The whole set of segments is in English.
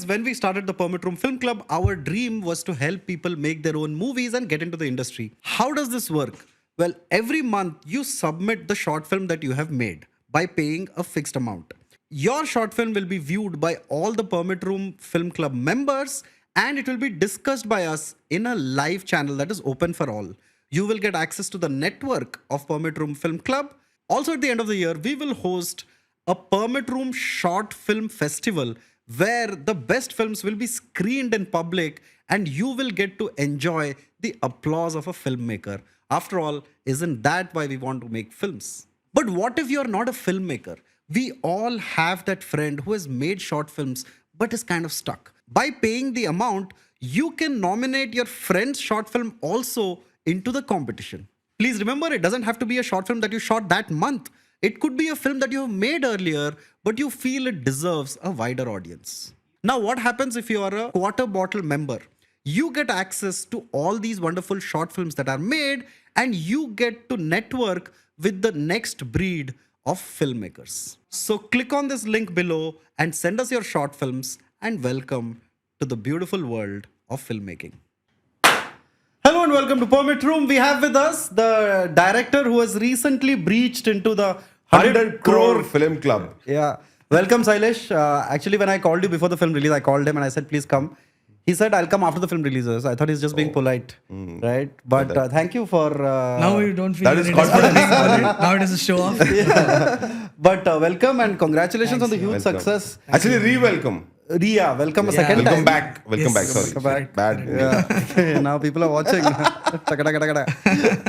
Because when we started the Permit Room Film Club, our dream was to help people make their own movies and get into the industry. How does this work? Well, every month you submit the short film that you have made by paying a fixed amount. Your short film will be viewed by all the Permit Room Film Club members and it will be discussed by us in a live channel that is open for all. You will get access to the network of Permit Room Film Club. Also, at the end of the year, we will host a Permit Room Short Film Festival where the best films will be screened in public and you will get to enjoy the applause of a filmmaker. After all, isn't that why we want to make films? But what if you're not a filmmaker? We all have that friend who has made short films but is kind of stuck. By paying the amount, you can nominate your friend's short film also into the competition. Please remember, it doesn't have to be a short film that you shot that month. It could be a film that you have made earlier, but you feel it deserves a wider audience. Now, what happens if you are a quarter bottle member? You get access to all these wonderful short films that are made, and you get to network with the next breed of filmmakers. So click on this link below and send us your short films, and welcome to the beautiful world of filmmaking. Hello and welcome to Permit Room. We have with us the director who has recently breached into the 100 crore film club. Yeah. Welcome, Sailesh. Actually, when I called you before the film release, I called him and I said, please come. He said, I'll come after the film releases. I thought he's just being polite, right? But thank you for... now you don't feel that is any confidence. Now it is a show off. Yeah. But welcome and congratulations on the huge success. Actually, re-welcome. Ria, welcome a second Welcome time. back. Welcome Yes. back. Sorry. Welcome back. Bad. Yeah. Now people are watching.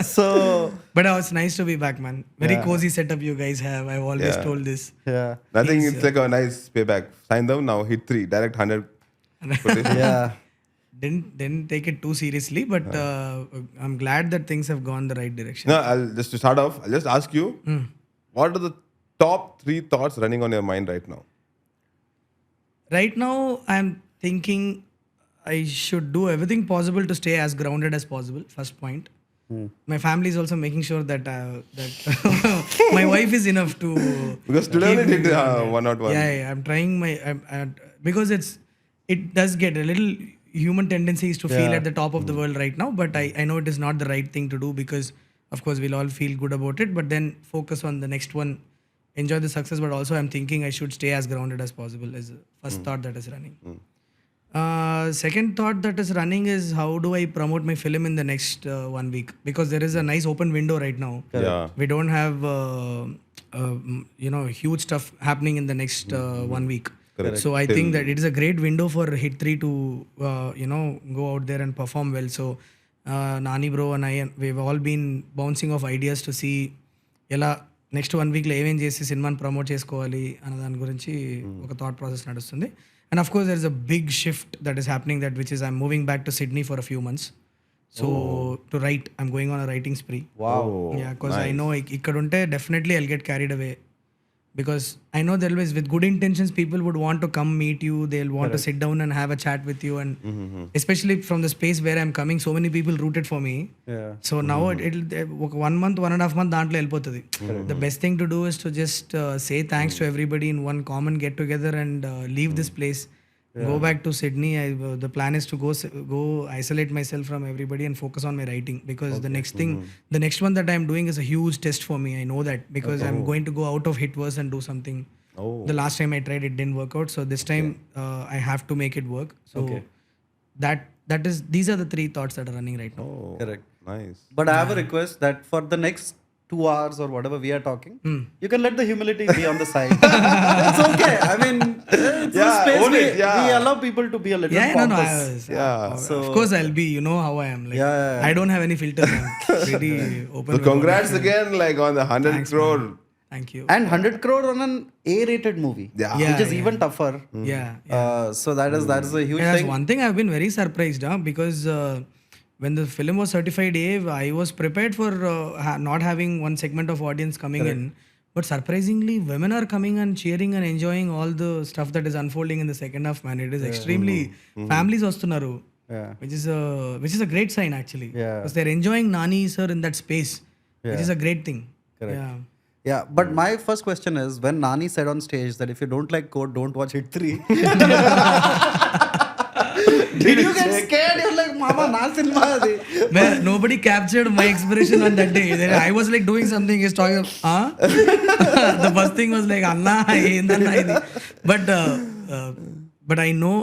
So, But it's nice to be back, man. Very cozy setup you guys have. I've always Yeah. told this. yeah. I think it's like a nice payback. Saindhav now hit 3. Direct 100. Yeah. Didn't take it too seriously, but I'm glad that things have gone the right direction. No, just to start off, I'll just ask you, what are the top 3 thoughts running on your mind right now? Right now, I'm thinking I should do everything possible to stay as grounded as possible. First point. My family is also making sure that that my wife is enough to. Because today keep only me did grounded. 101. Yeah, I'm trying because it does get a little human tendencies to feel at the top of the world right now, but I know it is not the right thing to do because of course we'll all feel good about it, but then focus on the next one, enjoy the success, but also I'm thinking I should stay as grounded as possible is the first thought that is running. Second thought that is running is how do I promote my film in the next 1 week, because there is a nice open window right now. Yeah. We don't have huge stuff happening in the next 1 week. Correct. So I think that it is a great window for Hit 3 to go out there and perform well. So Nani bro and I, we've all been bouncing off ideas to see ఎలా next 1 వీక్లో ఏమేం చేసి సినిమాని promote చేసుకోవాలి అన్న దాని గురించి ఒక థాట్ ప్రాసెస్ నడుస్తుంది. And of course there is a big shift that is happening that which is I'm moving back to Sydney for a few months. So to write I'm going on a writing spree. Yeah, because I know ఇక్కడ ఉంటే definitely I'll get carried away. Because I know there always, with good intentions, people would want to come meet you. They'll want to sit down and have a chat with you. And especially from the space where I'm coming, so many people rooted for me. Yeah. So now it'll 1 month, 1.5 months, దాంట్లో వెళ్ళిపోతుంది. The best thing to do is to just say thanks to everybody in one common get together and leave this place. Go back to Sydney. The plan is to go isolate myself from everybody and focus on my writing, because the next one that I'm doing is a huge test for me. I know that because I'm going to go out of Hitverse and do something. The last time I tried, it didn't work out. So this time I have to make it work. So these are the 3 thoughts that are running right now. Oh, Correct. Nice. But I have a request that for the next 2 hours or whatever we are talking, you can let the humility be on the side. It's okay. I mean, it's a space own it, we allow people to be a little pompous. So, Of course I'll be, you know how I am. Like, I don't have any filters. I'm pretty open. so congrats again, like on the 100 crore. Thank you. And 100 crore on an A-rated movie, which is even tougher. So that is a huge That's thing. one thing I've been very surprised because when the film was certified A, I was prepared for not having one segment of audience coming in. But surprisingly, women are coming and cheering and enjoying all the stuff that is unfolding in the second half, man. It is extremely... Families vastunaru. Which is a great sign actually. Because they're enjoying Nani sir in that space. Which is a great thing. Correct. Yeah, but my first question is, when Nani said on stage that if you don't like code, don't watch Hit 3. Did you get scared? You're like, Mama, na cinema adi. Man, nobody captured my expression on that day. Then I was like doing something, he's talking, the first thing was like, Anna, endanna idi. But I know,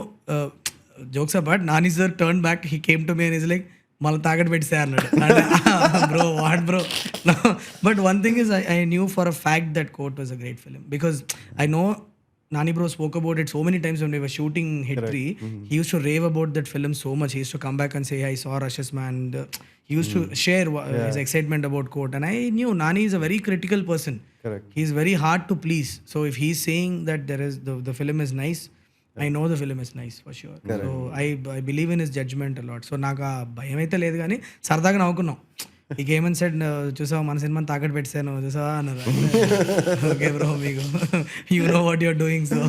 jokes apart, Nani sir turned back, he came to me and he's like, mala tagat పెట్టేసా అన్నాడు. Bro, what bro? No. But one thing is, I knew for a fact that Court was a great film, because I know Nani bro spoke about it so many times when we were shooting Hit 3. He used to rave about that film so much. He used to come back and say, I saw Rush's Man. And, he used to share his excitement about Court. And I knew Nani is a very critical person. Correct. He's very hard to please. So if he's saying that the film is nice, I know the film is nice for sure. So I believe in his judgment a lot. So నాకు ఆ భయం అయితే లేదు, కానీ సరదాగా నవ్వుకున్నాం. ఈ game and set చూసావా మన సినిమాని తాకట్టు పెట్టాను చూసావా అన్నారు. ఓకే బ్రో, మీకు you know what you're doing. So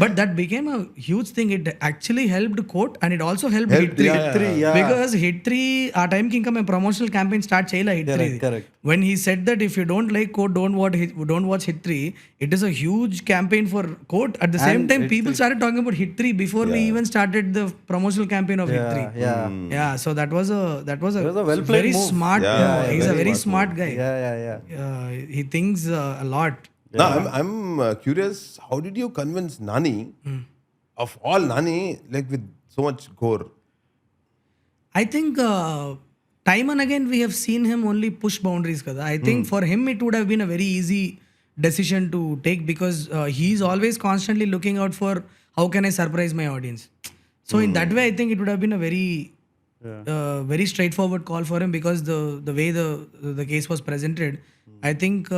but that became a huge thing. It actually helped Court and it also help Hit 3. Because Hit 3 ఆ టైంకి ఇంకా మేము ప్రమోషనల్ క్యాంపెయిన్ స్టార్ట్ చేయలే Hit 3. When he said that if you don't like Court, don't watch Hit 3, it is a huge campaign for Court. At the same time, people started talking about Hit 3 before we even started the promotional campaign of Hit 3. Yeah. So that was a well-played very move. smart. He's a very smart guy. Yeah. He thinks a lot. Now, I'm curious, how did you convince Nani, of all Nani, like with so much gore? I think time and again we have seen him only push boundaries kada. I think for him it would have been a very easy decision to take, because he's always constantly looking out for how can I surprise my audience. So in that way I think it would have been a very straightforward call for him, because the way the case was presented, I think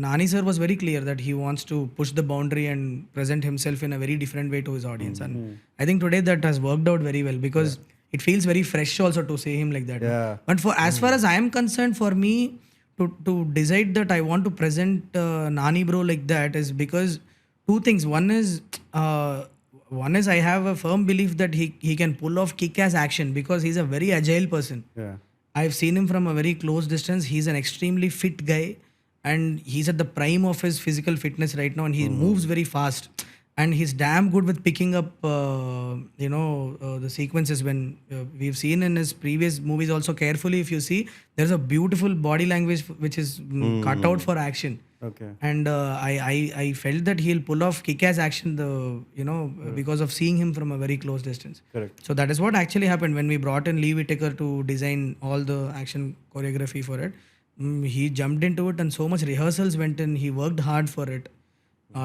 Nani sir was very clear that he wants to push the boundary and present himself in a very different way to his audience. And I think today that has worked out very well, because it feels very fresh also to see him like that. But for as far as I am concerned, for me to decide that I want to present Nani bro like that is because two things. One is I have a firm belief that he can pull off kick-ass action, because he's a very agile person. I've seen him from a very close distance. He's an extremely fit guy, and he's at the prime of his physical fitness right now, and he moves very fast. And he's damn good with picking up, the sequences. When we've seen in his previous movies also, carefully if you see, there's a beautiful body language which is cut out for action. Okay. And I felt that he'll pull off kick-ass action, because of seeing him from a very close distance. Correct. So that is what actually happened when we brought in Lee Whitaker to design all the action choreography for it. He jumped into it, and so much rehearsals went in. He worked hard for it.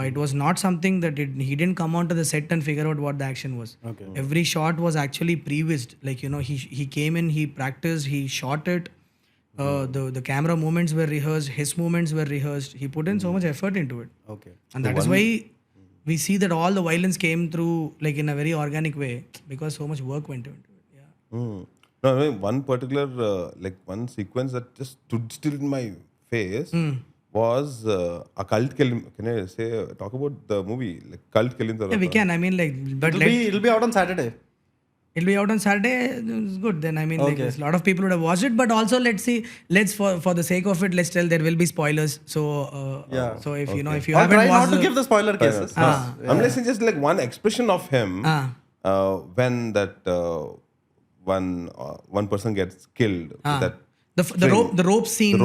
It was not something that he didn't come onto the set and figure out what the action was. Okay. Every shot was actually pre-vised. Like, he came in, he practiced, he shot it. The camera movements were rehearsed, his movements were rehearsed. He put in so much effort into it. Okay. And that is why we see that all the violence came through like in a very organic way, because so much work went into it. Yeah. No, I mean, one particular, one sequence that just stood still in my face was a cult kill. Can I talk about the movie? Like cult killing. Yeah, we can. I mean, like, but It'll be out on Saturday. It'll be out on Saturday. It's good. Then I mean, like, a lot of people would have watched it. But also, let's for the sake of it, let's tell there will be spoilers. So So if you if you I'll haven't try watched not to give the spoiler cases. I'm listening just like one expression of him when that one person gets killed. That the rope scene.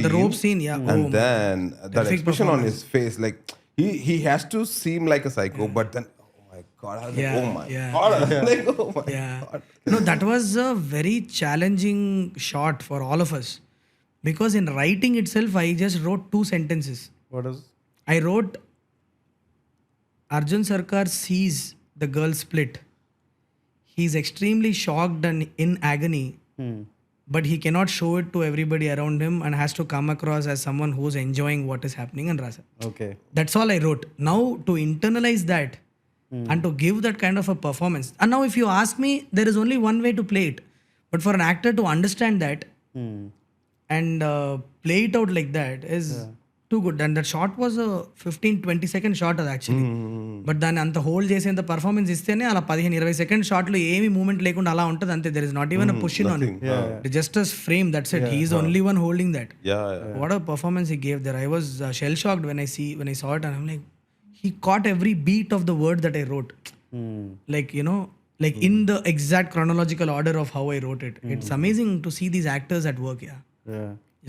The rope scene. Yeah. And then that expression on performance. his face, like he has to seem like a psycho, but then oh my god, I was like, oh my god, I was like, oh my god. No, that was a very challenging shot for all of us, because in writing itself, I just wrote 2 sentences. What is? I wrote, Arjun Sarkar sees the girl split. He's extremely shocked and in agony, but he cannot show it to everybody around him and has to come across as someone who's enjoying what is happening in Rasa. Okay. That's all I wrote. Now to internalize that and to give that kind of a performance. And now if you ask me, there is only one way to play it. But for an actor to understand that and play it out like that is too good. And that shot was a 15-20 second shot అది actually. But దాన్ని అంత hold చేసేంత performance ఇస్తేనే అలా 15-20 second షాట్లో ఏమి moment లేకుండా అలా ఉంటుంది అంతే. There is not even a pushing on it. Just a frame, that's it. He is only one holding that. What a performance he gave there. I was shell shocked when I saw it, and I'm like, he caught every beat of the word that I wrote. Like, you know, like in the exact chronological order of how I wrote it. It's amazing to see these actors at work.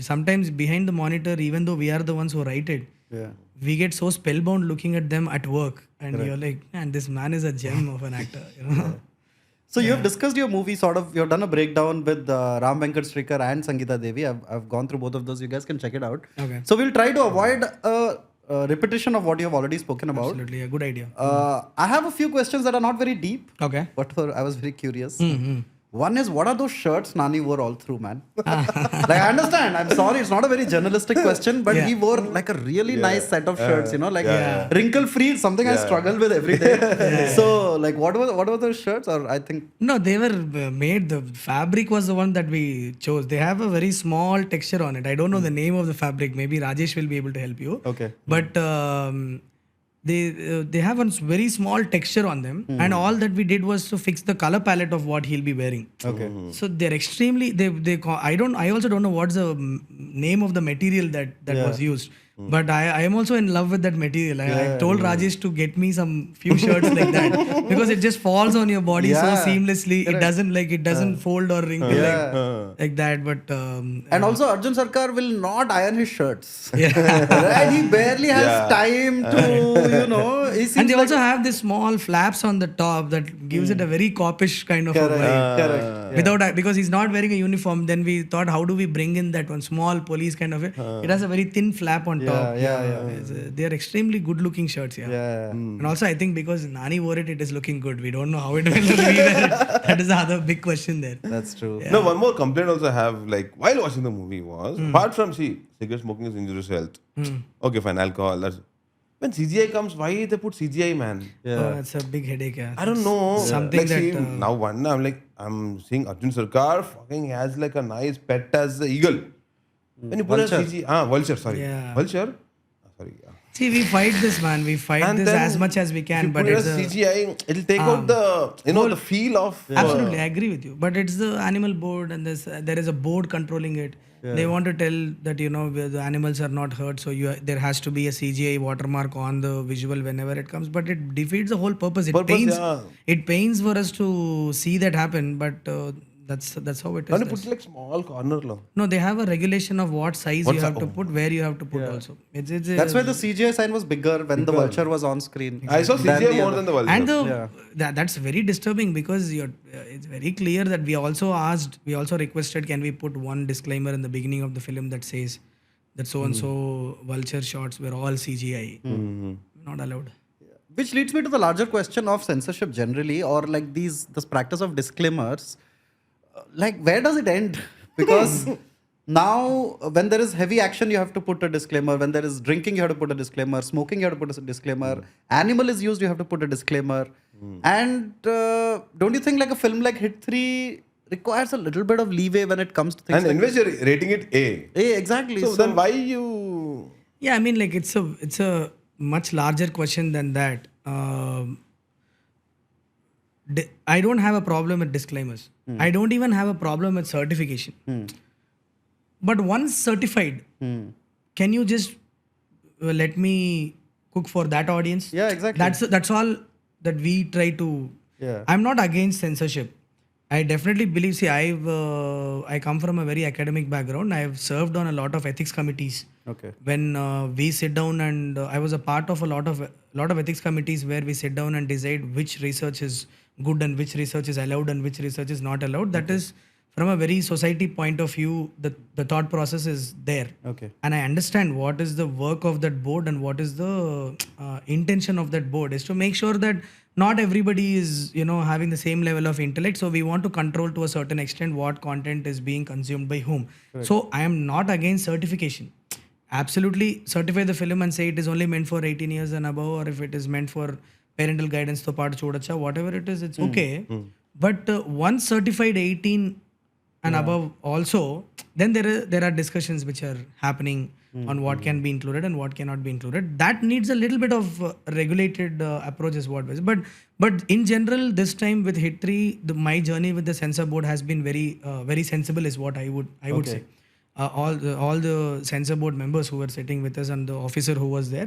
Sometimes behind the monitor, even though we are the ones who write it, we get so spellbound looking at them at work, and you're like, man, this man is a gem of an actor, you know. So you have discussed your movie sort of, you've done a breakdown with Ram Venkat Srikar and Sangeeta Devi. I've gone through both of those. You guys can check it out. Okay. So we'll try to avoid a repetition of what you have already spoken about. Absolutely, a good idea. I have a few questions that are not very deep, Okay. but I was very curious. One is, what are those shirts Nani wore all through, man? Like, I understand. I'm sorry, it's not a very journalistic question, but he wore like a really nice set of shirts, you know, like wrinkle free, something I struggle with every day. So, like, what were those shirts? Or I think No, they were made, the fabric was the one that we chose. They have a very small texture on it. I don't know the name of the fabric. Maybe Rajesh will be able to help you. okay. But they have a very small texture on them, and all that we did was to fix the color palette of what he'll be wearing. Okay. So they're extremely, I also don't know what's the name of the material that was used, but I am also in love with that material. I told Rajesh to get me some few shirts like that, because it just falls on your body so seamlessly. It doesn't fold or wrinkle like that. But And also, Arjun Sarkar will not iron his shirts. Right? He barely has time to, you know. He seems and they like also have this small flaps on the top that gives it a very coppish kind of a vibe. correct. Because he's not wearing a uniform, then we thought, how do we bring in that one small police kind of it? It has a very thin flap on top. They are extremely good looking shirts. And also, I think because Nani wore it, it is looking good. We don't know how it will be there. That is the other big question there. That's true. No, one more complaint also I have, like, while watching the movie was, apart from, cigarette smoking is injurious to health. Okay, fine, alcohol. When CGI comes, why they put CGI, man? Oh, that's a big headache. I don't know. Something like, that, see, now one, I'm seeing Arjun Sarkar fucking has like a nice pet as the eagle. When you put a CGI, vulture, sorry. Yeah. Vulture? Sorry, yeah. See, we fight this, man. We fight And this then as much as we If can. you But put it's a CGI, it'll take out the, the feel of... Absolutely, I agree with you. But it's the animal board, and there is a board controlling it. They want to tell that, you know, the animals are not hurt, so there has to be a CGI watermark on the visual whenever it comes. But it defeats the whole purpose. It pains for us to see that happen, but that's how it is. And put like small corner lo. No, they have a regulation of what size you have to put, where you have to put also. That's why the CGI sign was bigger when the vulture was on screen. I saw CGI more than the vulture. And that's very disturbing, because it's very clear that we also requested, can we put one disclaimer in the beginning of the film that says that so and so vulture shots were all CGI. Not allowed. Which leads me to the larger question of censorship generally, or like this practice of disclaimers. Like, where does it end? Because now when there is heavy action, you have to put a disclaimer. When there is drinking, you have to put a disclaimer. Smoking, you have to put a disclaimer. Animal is used, you have to put a disclaimer. And don't you think like a film like Hit 3 requires a little bit of leeway when it comes to things And like anyways, you're rating it A. exactly. So then why you... Yeah, I mean, like, it's a much larger question than that. I don't have a problem with disclaimers. I don't even have a problem with certification. But once certified, can you just let me cook for that audience? Yeah, exactly. That's all that we try to. I'm not against censorship. I definitely believe. See, I come from a very academic background. I have served on a lot of ethics committees. Okay. When we sit down, and I was a part of a lot of ethics committees where we sit down and decide which research is good and which research is allowed and which research is not allowed. That is, from a very society point of view, the thought process is there. Okay. And I understand what is the work of that board and what is the intention of that board is to make sure that not everybody is, you know, having the same level of intellect. So we want to control to a certain extent what content is being consumed by whom. Right. So I am not against certification. Absolutely certify the film and say it is only meant for 18 years and above, or if it is meant for parental guidance to part chodacha, whatever it is, it's okay. But once certified 18 and above also, then there are discussions which are happening on what can be included and what cannot be included. That needs a little bit of regulated approach is what was. But in general, this time with Hit 3, my journey with the censor board has been very sensible is what I would say. All the censor board members who were sitting with us and the officer who was there,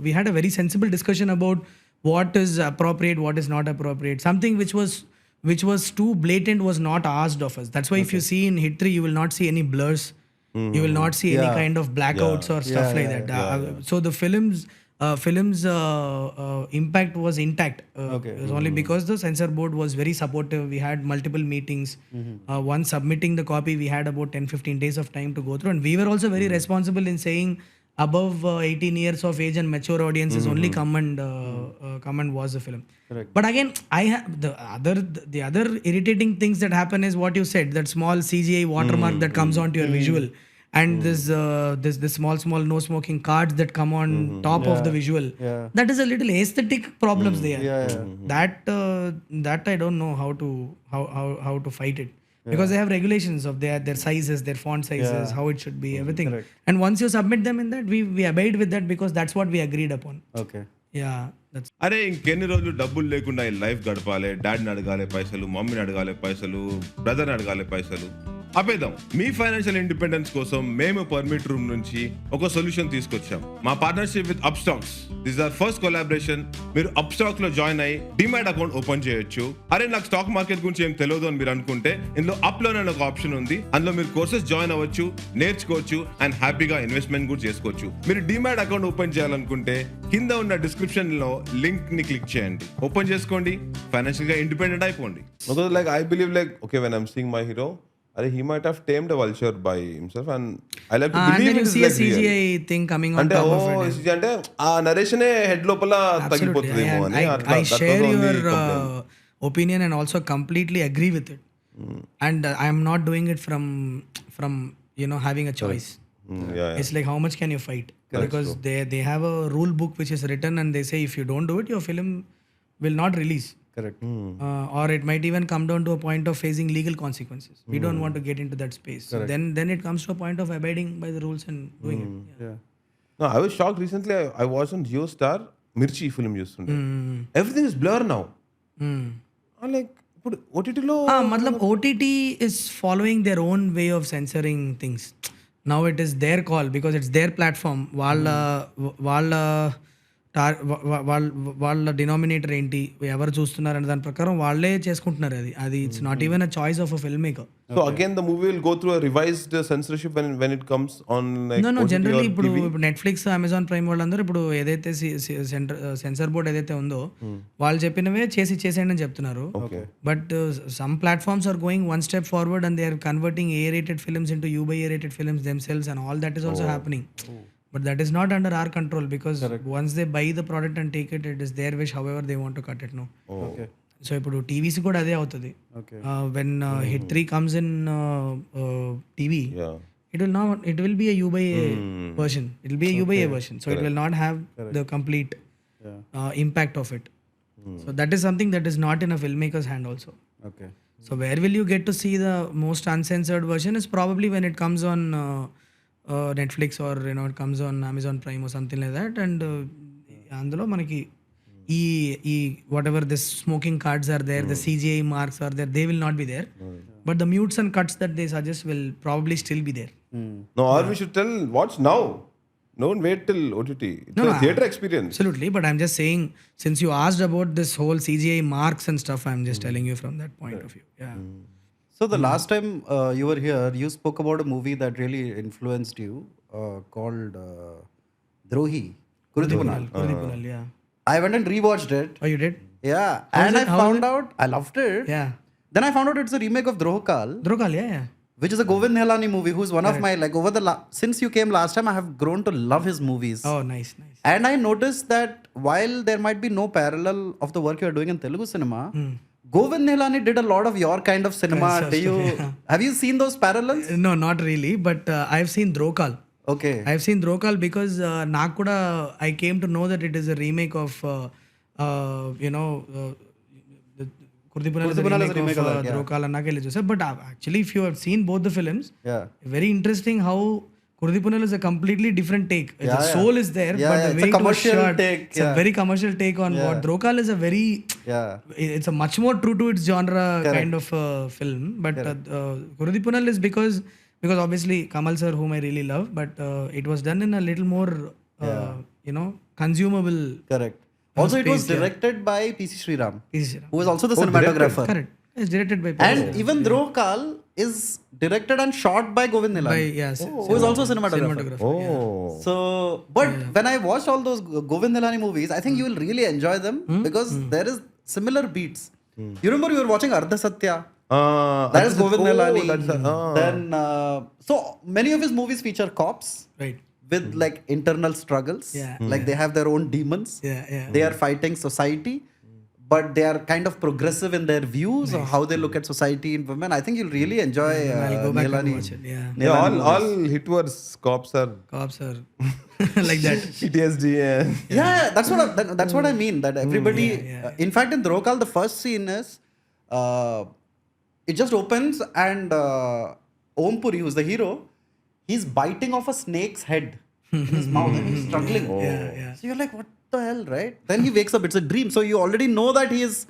we had a very sensible discussion about what is appropriate, what is not appropriate. Something which was too blatant was not asked of us. That's why if you see in Hit 3, you will not see any blurs. You will not see any kind of blackouts or stuff like that. So the film's impact was intact. It was only because the censor board was very supportive. We had multiple meetings. Once submitting the copy, we had about 10-15 days of time to go through. And we were also very responsible in saying above 18 years of age and mature audiences only come and watch the film. Correct. But again, I have the other irritating things that happen is what you said, that small CGI watermark that comes onto your visual, and this small no smoking cards that come on top of the visual. Yeah. That is a little aesthetic problems there. Yeah. That I don't know how to fight it. Because they have regulations of their sizes, their font sizes, how it should be, everything. Correct. And once you submit them in that, we abide with that because that's what we agreed upon. Okay. Yeah, that's అరే ఇంకెన్ని రోజులు డబ్బులు లేకుండా ఈ life గడపాలి, డాడీని అడగాలి పైసలు, మమ్మీని అడగాలి పైసలు, బ్రదర్ని అడగాలి పైసలు. ఆపేద్దాం. మీ ఫైనాన్షియల్ ఇండిపెండెన్స్ కోసం మేము పర్మిట్ రూమ్ నుంచి ఒక సొల్యూషన్ తీసుకొచ్చాం. మా partnership with Upstox. This are first collaboration. మీరు అప్ స్టాక్ లో జాయిన్ అయ్యి డిమాట్ అకౌంట్ ఓపెన్ చేయొచ్చు. అరే నాకు స్టాక్ మార్కెట్ గురించి ఏం తెలియదు అని మీరు అనుకుంటే ఇందులో అప్ లోన్ అనే ఒక ఆప్షన్ ఉంది. అందులో మీరు కోర్సెస్ జాయిన్ అవ్వచ్చు, నేర్చుకోవచ్చు అండ్ హ్యాపీగా ఇన్వెస్ట్మెంట్ కూడా చేసుకోవచ్చు. మీరు డిమాట్ అకౌంట్ ఓపెన్ చేయాలనుకుంటే కింద ఉన్న డిస్క్రిప్షన్ లో లింక్ ని క్లిక్ చేయండి, ఓపెన్ చేసుకోండి, ఫైనాన్షియల్ గా ఇండిపెండెంట్ అయిపోండి. Because like I believe like okay when I'm seeing my hero, he might have tamed a vulture by himself and I like to and believe then it you is see like a CGI real. thing coming on అంటే top of it. CGI అంటే ఆ narration head లోపల తగ్గిపోతుందేమో అని అట్లా. I share your opinion and also completely agree with it. And I am not doing it from having a choice. It's like how much can you fight? Because they have a rule book which is written and they say if you don't do it, your film will not release. Correct. Or it might even come down to a point of facing legal consequences. We don't want to get into that space. So then it comes to a point of abiding by the rules and doing it. Yeah. No, I was shocked recently. I watched on Jio Star Mirchi film చూస్తుండే. Everything is blur now. I'm like ఇప్పుడు OTT లో matlab OTT is following their own way of censoring things. Now it is their call because it's their platform. వాళ్ళ denominator ఏంటి, ఎవరు చూస్తున్నారు అనే దాని ప్రకారం వాళ్ళే చేసుకుంటున్నారు. అది it's not even a choice of a film maker. So again the movie will go through a revised censorship when it comes on like no generally ఇప్పుడు నెట్ఫ్లిక్స్, అమెజాన్ ప్రైమ్ వాళ్ళందరూ ఇప్పుడు ఏదైతే సెన్సార్ బోర్డ్ ఏదైతే ఉందో వాళ్ళు చెప్పినవే చేసేయండి అని చెప్తున్నారు. But some platforms are going one step forward and they are converting A rated films into UA rated films themselves and all that is also happening. But that is not under our control because once they buy the product and take it, it is their wish however they want to cut it. No. Okay. So ఇప్పుడు TVs కూడా అదే అవుతుంది. When hit 3 comes in TV, it will be a U/A version. It will be a U/A version. So it will not have the complete impact of it. So that is something that is not in a filmmaker's hand also. Okay. So where will you get to see the most uncensored version is probably when it comes on Netflix or it comes on Amazon Prime or something like that. And అందులో మనకి ఈ whatever this smoking cards are there, the CGI marks are there, they will not be there. But the mutes and cuts that they suggest will probably still be there. No, or we should tell watch now. Don't wait till OTT. It's a theater experience. Absolutely, but I'm just saying, since you asked about this whole CGI marks and stuff, I'm just telling you from that point of view. Yeah. So the last time you were here, you spoke about a movie that really influenced you called Drohi. Kurudhipunal. Kurudhipunal, yeah. I went and rewatched it. Oh, you did? Yeah. And I found out, I loved it. Yeah. Then I found out it's a remake of Drohkal. Drohkal, yeah. Which is a Govind Nihalani movie, who's one of my, like over the, since you came last time, I have grown to love his movies. Oh, nice. And I noticed that while there might be no parallel of the work you're doing in Telugu cinema, Govind Nihalani did a lot of your kind of cinema. Have you seen those parallels? No, not really, but I've seen Drohkal. Okay. I've seen Drohkal because Nakuda, I came to know that it is a remake of, Kurdipunal is a remake of Drokal Annake Chusa. But actually, if you have seen both the films, Yeah. very interesting how Kurdipunal is a completely different take. The soul is there, Yeah, but yeah, the it's way a it was commercial shot, take, it's a very commercial take on what Drokal is a very, Yeah. it's a much more true to its genre kind of film. But Kurdipunal is because obviously Kamal sir, whom I really love, but it was done in a little more, consumable. Correct. Also, it was space, directed by P.C. Sriram, P.C. Sriram. who was also the cinematographer. Correct. It's directed by And even Drokal is directed and shot by Govind Nilani, who is also a cinematographer. Oh. So, but when I watched all those Govind Nilani movies, I think you will really enjoy them because there is similar beats. You remember you were watching Ardha Satya? That is Govind Nilani. Then, so many of his movies feature cops. Right. With like internal struggles, like they have their own demons. They are fighting society, but they are kind of progressive in their views of how they look at society and women. I think you'll really enjoy I'll go back and Nilani. watch it. All hit words cops are Like that. PTSD. Yeah, that's what I mean. That everybody, in fact, in Drokal, the first scene is, it just opens and Om Puri, who's the hero, he's biting off a snake's head in his mouth and he's struggling. So you're like, what the hell, right? Then he wakes up, it's a dream. So you already know that he is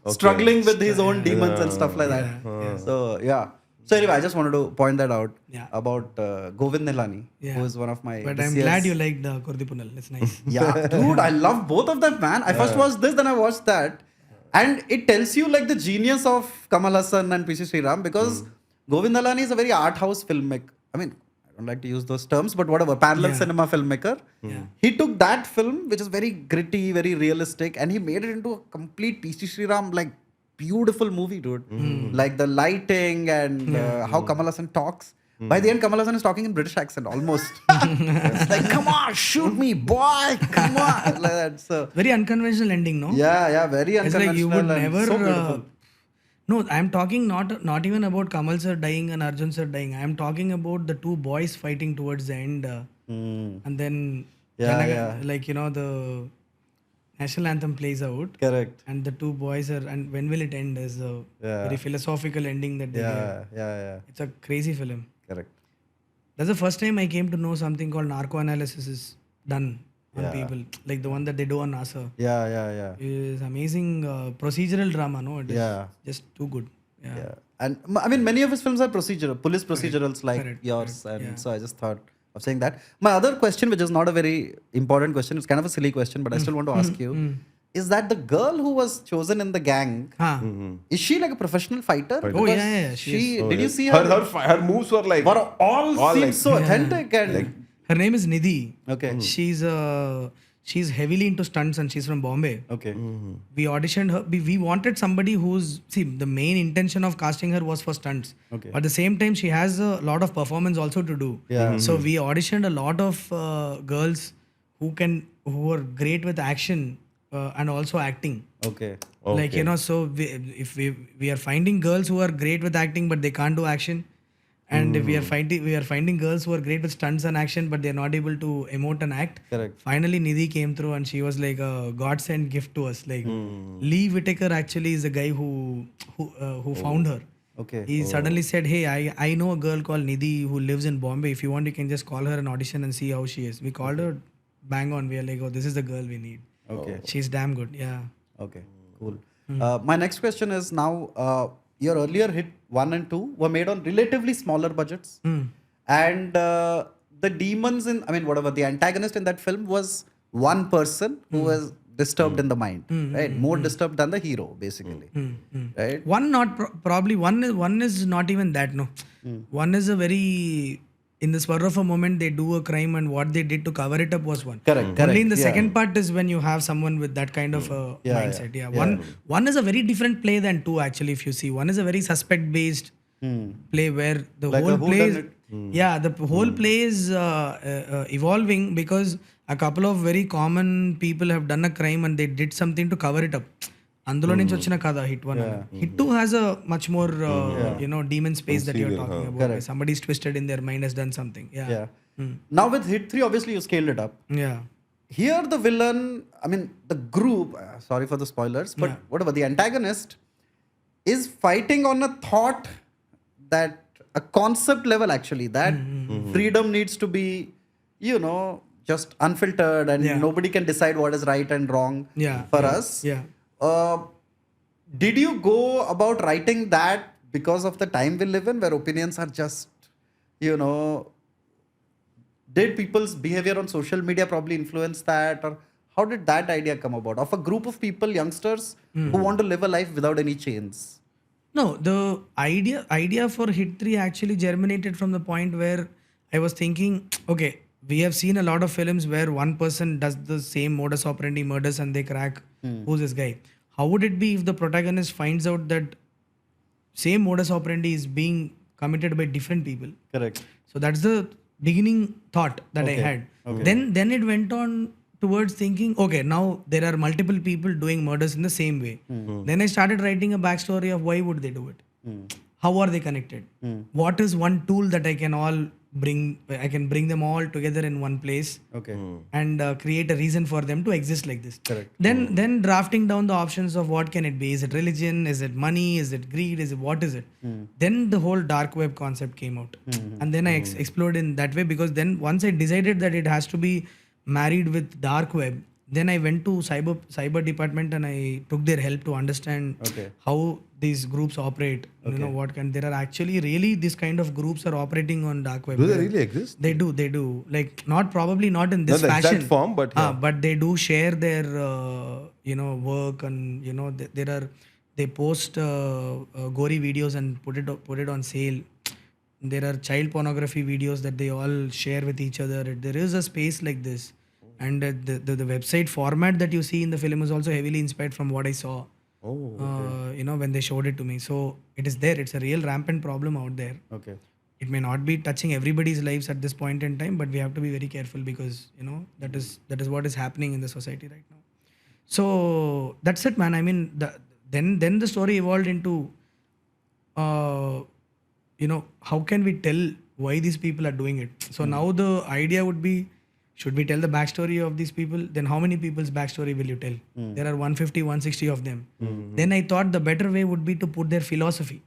struggling with his own demons and stuff like that. So yeah. So anyway, I just wanted to point that out about Govind Nilani, who is one of my... But I'm glad you liked Kurdipunal. It's nice. Yeah, dude, I love both of them, man. I first watched this, then I watched that. And it tells you like the genius of Kamal Hassan and P.C. Sriram because Govind Nilani is a very art house filmmaker. I mean, I don't like to use those terms, but whatever, parallel cinema filmmaker. He took that film, which is very gritty, very realistic, and he made it into a complete P.C. Sriram, like, beautiful movie, dude. Like the lighting and how Kamal Hassan talks. By the end, Kamal Hassan is talking in British accent, almost. It's like, come on, shoot me, boy, come on. Like that, so. Very unconventional ending, no? Yeah, very It's unconventional. like you would and never... so beautiful. No, I'm talking not even about Kamal sir dying and Arjun sir dying. I'm talking about the two boys fighting towards the end. And then, like, the national anthem plays out. Correct. And the two boys are... And when will it end is a very philosophical ending that they give. Yeah. It's a crazy film. Correct. That's the first time I came to know something called narco-analysis is done on people. Like the one that they do on NASA. Yeah. It's amazing procedural drama, no? It is just too good. Yeah. And I mean, many of his films are procedural, police procedurals like yours. And so I just thought of saying that. My other question, which is not a very important question, it's kind of a silly question, but I still want to ask you, is that the girl who was chosen in the gang, is she like a professional fighter? Oh, yeah. Did you see her? Her moves were like... all seem so authentic and... Her name is Nidhi. Okay. She's heavily into stunts and she's from Bombay. Okay. We auditioned her. We wanted somebody who's... See, the main intention of casting her was for stunts. Okay. But at the same time, she has a lot of performance also to do. Yeah. So we auditioned a lot of girls who are great with action and also acting. Okay. Like, so if we are finding girls who are great with acting but they can't do action, and we are finding girls who are great with stunts and action but they're not able to emote and act. Correct. Finally Nidhi came through and she was like a godsend gift to us. Like Lee Whitaker actually is the guy who found her. Okay. He suddenly said, hey, I know a girl called Nidhi who lives in Bombay. If you want, you can just call her an audition and see how she is. We called her, bang on. We are like, oh, this is the girl we need. Okay. She's damn good. Yeah. Okay. Cool. My next question is now, your earlier hit 1 and 2 were made on relatively smaller budgets. And the demons the antagonist in that film was one person who was disturbed in the mind, right? More disturbed than the hero, basically. Right? One is not even that, no. One is a very... In the spur of a moment, they do a crime and what they did to cover it up was one. Correct. Only in the second part is when you have someone with that kind of mindset. One is a very different play than 2 actually, if you see. One is a very suspect-based play where the Like whole a play is... whodunit. the whole play is evolving because a couple of very common people have done a crime and they did something to cover it up. అందులో నుంచి వచ్చిన కథ hit 1. Hit 2 has a much more demon space that you're talking about. Correct. Somebody's twisted in their mind, has done something. Now with hit 3, obviously you scaled it up. Here the villain, the group, sorry for the spoilers, but whatever, the antagonist is fighting on a thought, that a concept level actually, that freedom needs to be, just unfiltered, and Yeah. nobody can decide what is right and wrong Yeah. for us. Yeah. Uh, did you go about writing that because of the time we live in, where opinions are just, did people's behavior on social media probably influence that, or how did that idea come about of a group of people, youngsters, who want to live a life without any chains? No, the idea for Hit 3 actually germinated from the point where I was thinking, okay, we have seen a lot of films where one person does the same modus operandi murders and they crack who's this guy. How would it be if the protagonist finds out that same modus operandi is being committed by different people? Correct. So that's the beginning thought that I Okay. had. Then it went on towards thinking, okay, now there are multiple people doing murders in the same way. Then I started writing a backstory of why would they do it? How are they connected? What is one tool that I can bring them all together in one place Okay. and create a reason for them to exist like this. Correct. Then drafting down the options of what can it be? Is it religion? Is it money? Is it greed? What is it? Then the whole dark web concept came out, and then I explored in that way, because then once I decided that it has to be married with dark web, then I went to cyber department and I took their help to understand Okay. how these groups operate. There are actually really this kind of groups are operating on dark web. Do they really exist? They do. Like probably not in this Not the exact fashion form, but yeah. but they do share their work, and they post gory videos and put it on sale. There are child pornography videos that they all share with each other. There is a space like this, and the website format that you see in the film is also heavily inspired from what I saw. When they showed it to me. So it is there. It's a real rampant problem out there. Okay. It may not be touching everybody's lives at this point in time, but we have to be very careful, because that is what is happening in the society right now. So that's it, man. I mean, then the story evolved into how can we tell why these people are doing it. So now the idea would be, should we tell the backstory of these people? Then how many people's backstory will you tell? There are 150, 160 of them. Then I thought the better way would be to put their philosophy.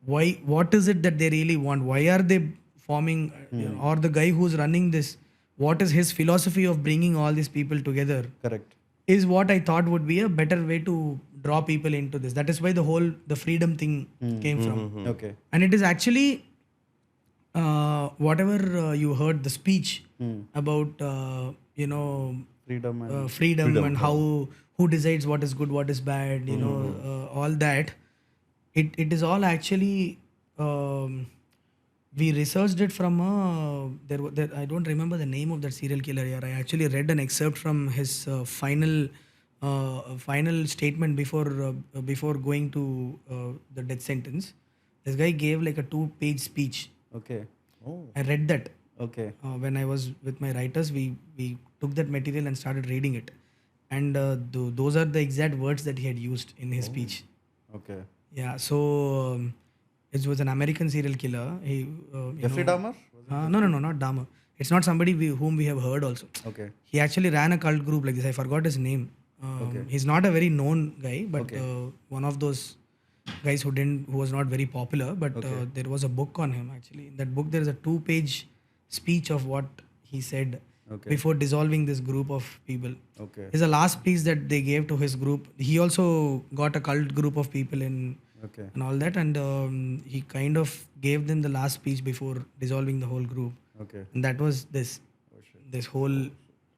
Why? What is it that they really want? Why are they forming? Or the guy who's running this, what is his philosophy of bringing all these people together? Correct. Is what I thought would be a better way to draw people into this. That is why the freedom thing came from. Okay. And it is actually whatever you heard the speech about Freedom and freedom and who decides what is good, what is bad, all that. It is all actually we researched it from I don't remember the name of that serial killer here. I actually read an excerpt from his final statement before going to the death sentence. This guy gave like a 2-page speech. Okay. I read that. Okay. When I was with my writers, we took that material and started reading it, and those are the exact words that he had used in his speech. Okay. Yeah, so it was an American serial killer. He Jeffrey Dahmer? no, not Dahmer. It's not somebody whom we have heard also. Okay. He actually ran a cult group like this. I forgot his name. He's not a very known guy, but one of those guys who was not very popular. But there was a book on him actually. In that book, there is a 2-page speech of what he said before dissolving this group of people. Okay. It's the last speech that they gave to his group. He also got a cult group of people in and all that, and he kind of gave them the last speech before dissolving the whole group. Okay. And that was this whole,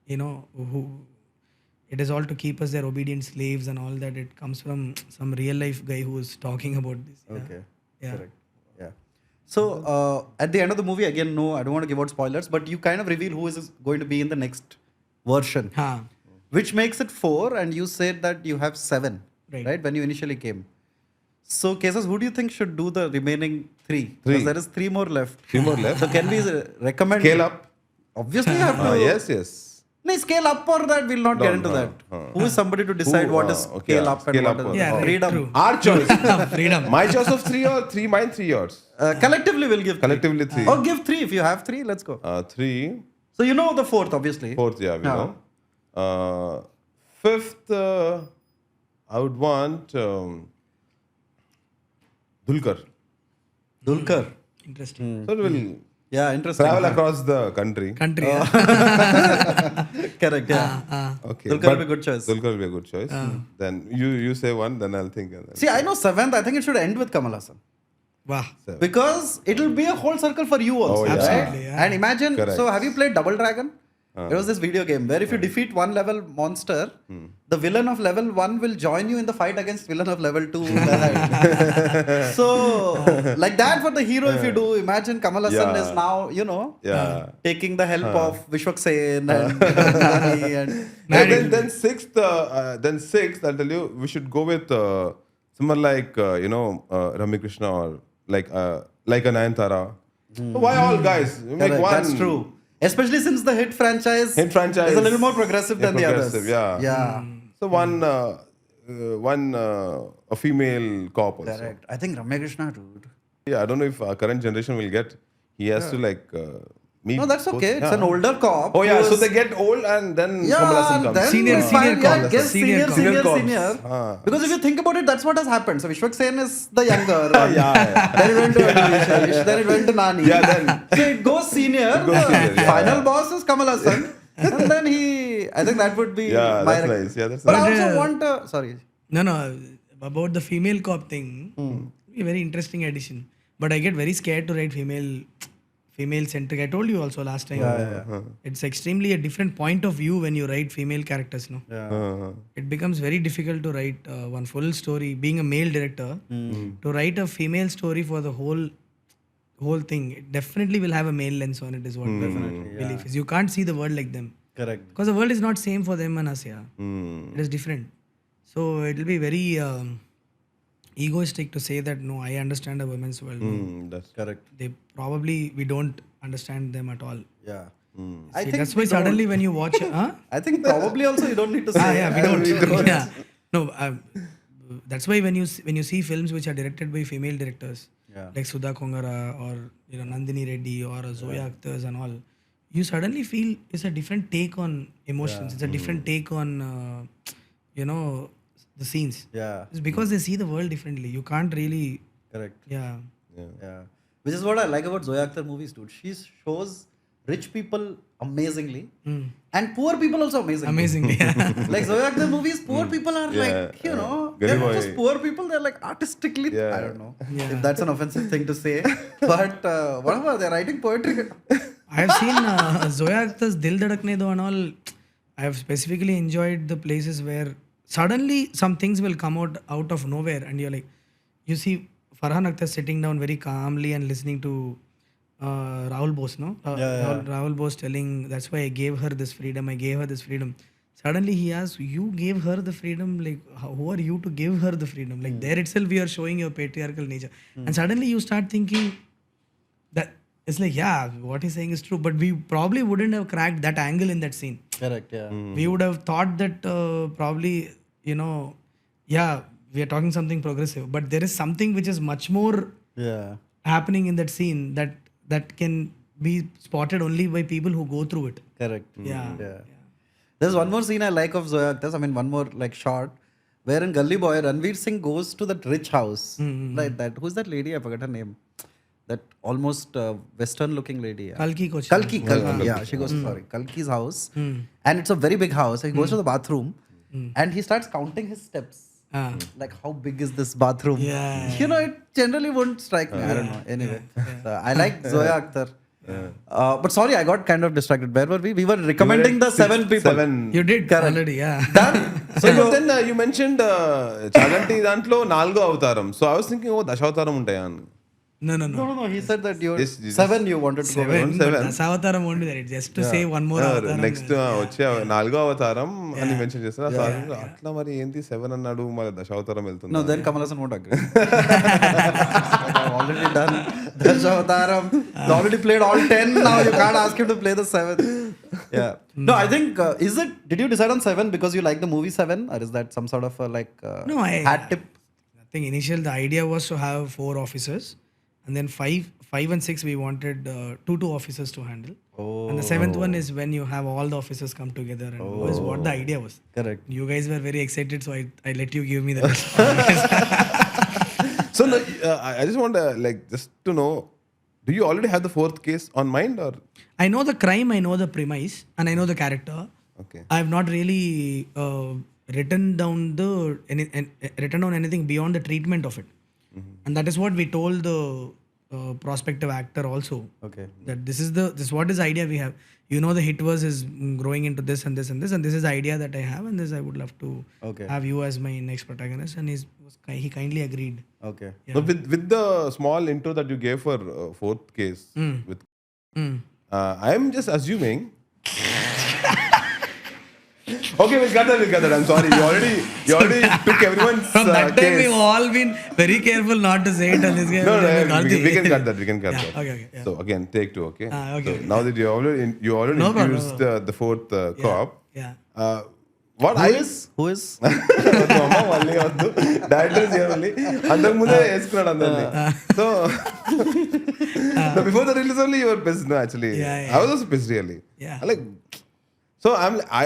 it is all to keep us their obedient slaves and all that. It comes from some real life guy who was talking about this. Yeah. Okay. Yeah. Correct. Yeah. So at the end of the movie, again, no, I don't want to give out spoilers, but you kind of reveal who is going to be in the next version, which makes it 4, and you said that you have 7, right? When you initially came. So, Cases, who do you think should do the remaining 3? Because there is 3 more left. 3 more left. So, can we recommend? Scale up. Obviously, you have to. Yes. No, scale up or that, we'll not get into that. Who is somebody to decide what is scale up and what is freedom? True. Our choice. Freedom. My choice of 3 or 3, mine 3 yours. Collectively, we'll give 3. Collectively 3. Or give 3 if you have 3. Let's go. 3. So, you know the 4th, obviously. 4th, yeah, we know. 5th, I would want Dulquer. Dulquer. Interesting. So we'll Yeah, interesting. travel across the country. Country. Correct, yeah. Okay. Dulquer will but be a good choice. Dulquer will be a good choice. Then you say one, then I'll think. And then See, I know seventh, I think it should end with Kamal Hassan. Wow. seven. Because it will be a whole circle for you also. Oh, yeah. right? Absolutely, yeah. And imagine, Correct. so have you played Double Dragon? There was this video game where if you defeat one level monster, the villain of level 1 will join you in the fight against villain of level 2. So, like that for the hero, if you do, imagine Kamal Hassan Yeah. is now, Yeah. taking the help of Vishwak Sen and Nani and And then sixth, I'll tell you, we should go with someone like Rami Krishna or like a Nayantara. So why all guys? We make Correct, one. that's true. Especially since the hit franchise is a little more progressive than the others. Yeah. Yeah. So one a female cop also. Correct. I think Ramya Krishna, dude. Yeah, I don't know if our current generation will get. He has to meet. No, that's both. okay. It's Yeah. an older cop. Oh yeah, who so is- they get old and then Yeah, Kamal Hassan comes. then Senior it's fine. cop. Yeah, guess Senior senior, cop. senior, Senior senior. cops. Because if you think about it, that's what has happened. So Vishwak Sen is the younger. Yeah. Then it went to Ideation. Then it went to Nani. Yeah, then- So it goes senior. goes The senior, yeah, final yeah. boss is Kamal Hassan. And then I think that would be Yeah, my that's nice. Yeah, that's But I nice. also want sorry. No. About the female cop thing, a very interesting addition. But I get very scared to write female centric. I told you also last time. It's extremely a different point of view when you write female characters. No, it becomes very difficult to write one full story. Being a male director, to write a female story for the whole thing, it definitely will have a male lens on it. Is what my belief is. You can't see the world like them Correct. because the world is not same for them and us. Yeah, it is different. So it will be very egoistic to say that no, I understand a woman's world. No. That's Correct. We don't understand them at all. Yeah. See, that's why suddenly when you watch, I think probably also you don't need to say. yeah, we don't. Yeah, no, that's why when you see films which are directed by female directors, Yeah. like Sudha Kongara or Nandini Reddy or Zoya Akhtar's and all, you suddenly feel it's a different take on emotions. It's a different take on the scenes. Yeah. It's because they see the world differently. You can't really, Correct. yeah. Yeah. Which is what I like about Zoya Akhtar movies, dude. She shows rich people amazingly and poor people also amazingly. Amazingly. Yeah. Like Zoya Akhtar movies, poor people are like, they're Gully not boy. just poor people, they're like artistically, I don't know if that's an offensive thing to say. But whatever, they're writing poetry. I have seen Zoya Akhtar's Dil Dhadakne Do and all. I have specifically enjoyed the places where suddenly some things will come out of nowhere and you're like, you see Farhan Akhtar sitting down very calmly and listening to Rahul Bose, no? Rahul Bose telling, that's why I gave her this freedom. Suddenly he asks, you gave her the freedom, like who are you to give her the freedom? Like there itself we are showing your patriarchal nature. And suddenly you start thinking that it's like, yeah, what he's saying is true, but we probably wouldn't have cracked that angle in that scene. Correct, yeah. We would have thought that probably, we are talking something progressive, but there is something which is much more Yeah. happening in that scene that can be spotted only by people who go through it. Correct. Yeah. There's one more scene I like of Zoya Akhtar's. I mean, one more like shot where in Gully Boy, Ranveer Singh goes to that rich house. Like that. Who's that lady? I forgot her name. That almost Western-looking lady. Yeah. Kalki Kochi. Kalki. Yeah, she goes. Sorry, Kalki's house, and it's a very big house. He goes to the bathroom, and he starts counting his steps. Like, how big is this bathroom? Yeah. It generally wouldn't strike me. I don't know. Anyway, so I like Zoya Akhtar. But sorry, I got kind of distracted. Where were we? We were recommending the 7 people. 7. You did Correct. already, yeah. Done. So then you mentioned Chaganti దాంట్లో 4వ అవతారం. So I was thinking, Dasavatharam ఉంటాయా అని. No. No. He said that you Yes, 7 you wanted to go with. 7. But Dasavataram won't be there. Just to say one more avatar. Next వచ్చే 4వ అవతారం అని mention చేస్తారు. అట్లా మరి ఏంటి 7 అన్నాడు, మరి దశావతారం వెళ్తుంది. No, then Kamal Hassan won't agree. I've already done Dashavataram. He's already played all 10. Now you can't ask him to play the 7th. Yeah. No, I think, did you decide on 7 because you like the movie 7? Or is that some sort of No, hat tip? I think initially the idea was to have 4 officers. And then 5 and 6 we wanted 2 officers to handle. And the 7th one is when you have all the officers come together and was what the idea was. Correct. You guys were very excited, so I let you give me the So no, I just want to just to know, do you already have the fourth case on mind or? I know the crime, I know the premise, and I know the character. Okay. I have not really written down written down anything beyond the treatment of it, and that is what we told the prospective actor also. Okay. That this is what is idea we have. You know, the hit verse is growing into this and this and this, and this is the idea that I have, and this I would love to Okay. have you as my next protagonist, and he kindly agreed. Okay. Yeah. No, with the small intro that you gave for fourth case, with I am just assuming. Okay, we'll cut that. I'm sorry. You already took everyone's From that time, case. we've all been very careful not to say it on this game. No, we can cut that. We can cut Yeah, that. okay, yeah. So again, take two. Okay. Okay. So now that you already No problem, introduced the fourth cop. Yeah. What Who is? అమ్మ మళ్ళీ వద్దు directors ఇవ్వాలి అంతకు ముందే వేసుకున్నాడు అందరినీ so before the release only your pissed no actually I was also pissed really Yeah. Like so I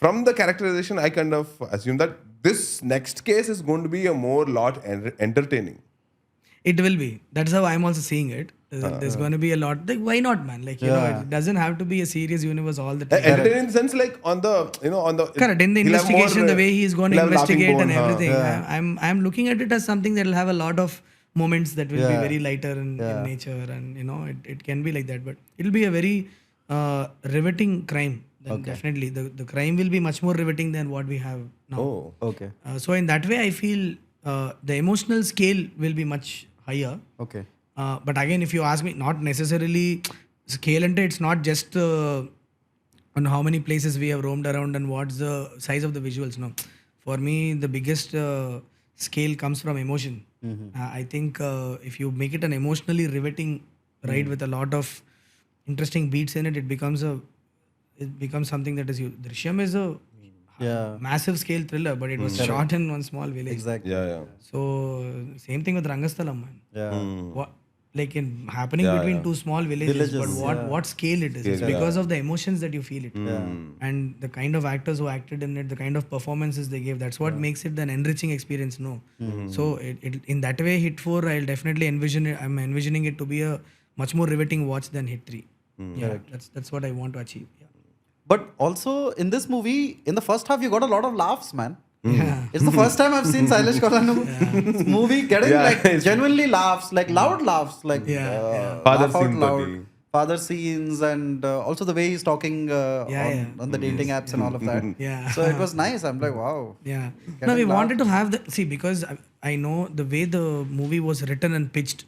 from the characterization I kind of assume that this next case is going to be a lot entertaining. It will be. That's how I'm also seeing it. There's going to be a lot. Like, why not, man? Like, you know, it doesn't have to be a serious universe all the time. Entertaining in the sense like on the Correct. In the he'll have investigation, more, the way he's going to he'll have laughing investigate and bone, everything. I'm looking at it as something that will have a lot of moments that will be very lighter in nature, and you know, it can be like that. But it'll be a very riveting crime. Then definitely, the crime will be much more riveting than what we have now. Oh, Okay. So in that way, I feel the emotional scale will be much higher. Okay. But again, if you ask me, not necessarily scale and it's not just on how many places we have roamed around and what's the size of the visuals. No, for me, the biggest scale comes from emotion. I think if you make it an emotionally riveting ride with a lot of interesting beats in it, it becomes something that is Drishyam is a massive scale thriller, but it was shot in one small village. Exactly. yeah. So same thing with Rangasthalam, man. Yeah. What, like in happening between two small villages, but what scale it is. It's because of the emotions that you feel it, and the kind of actors who acted in it, the kind of performances they gave. That's what makes it an enriching experience. No, so it in that way, Hit 4, I'll definitely envision it. I'm envisioning it to be a much more riveting watch than Hit 3. Yeah, that's what I want to achieve. Yeah. But also in this movie, in the first half, you got a lot of laughs, man. It's the first time I've seen Sailesh Kolanu movie getting like genuinely laughs, like loud laughs, like Father laugh out scene loud. totally. Father scenes, and also the way he's talking on the dating apps and all of that. Yeah. So it was nice. I'm like, wow. Yeah. No, we wanted to have the because I know the way the movie was written and pitched.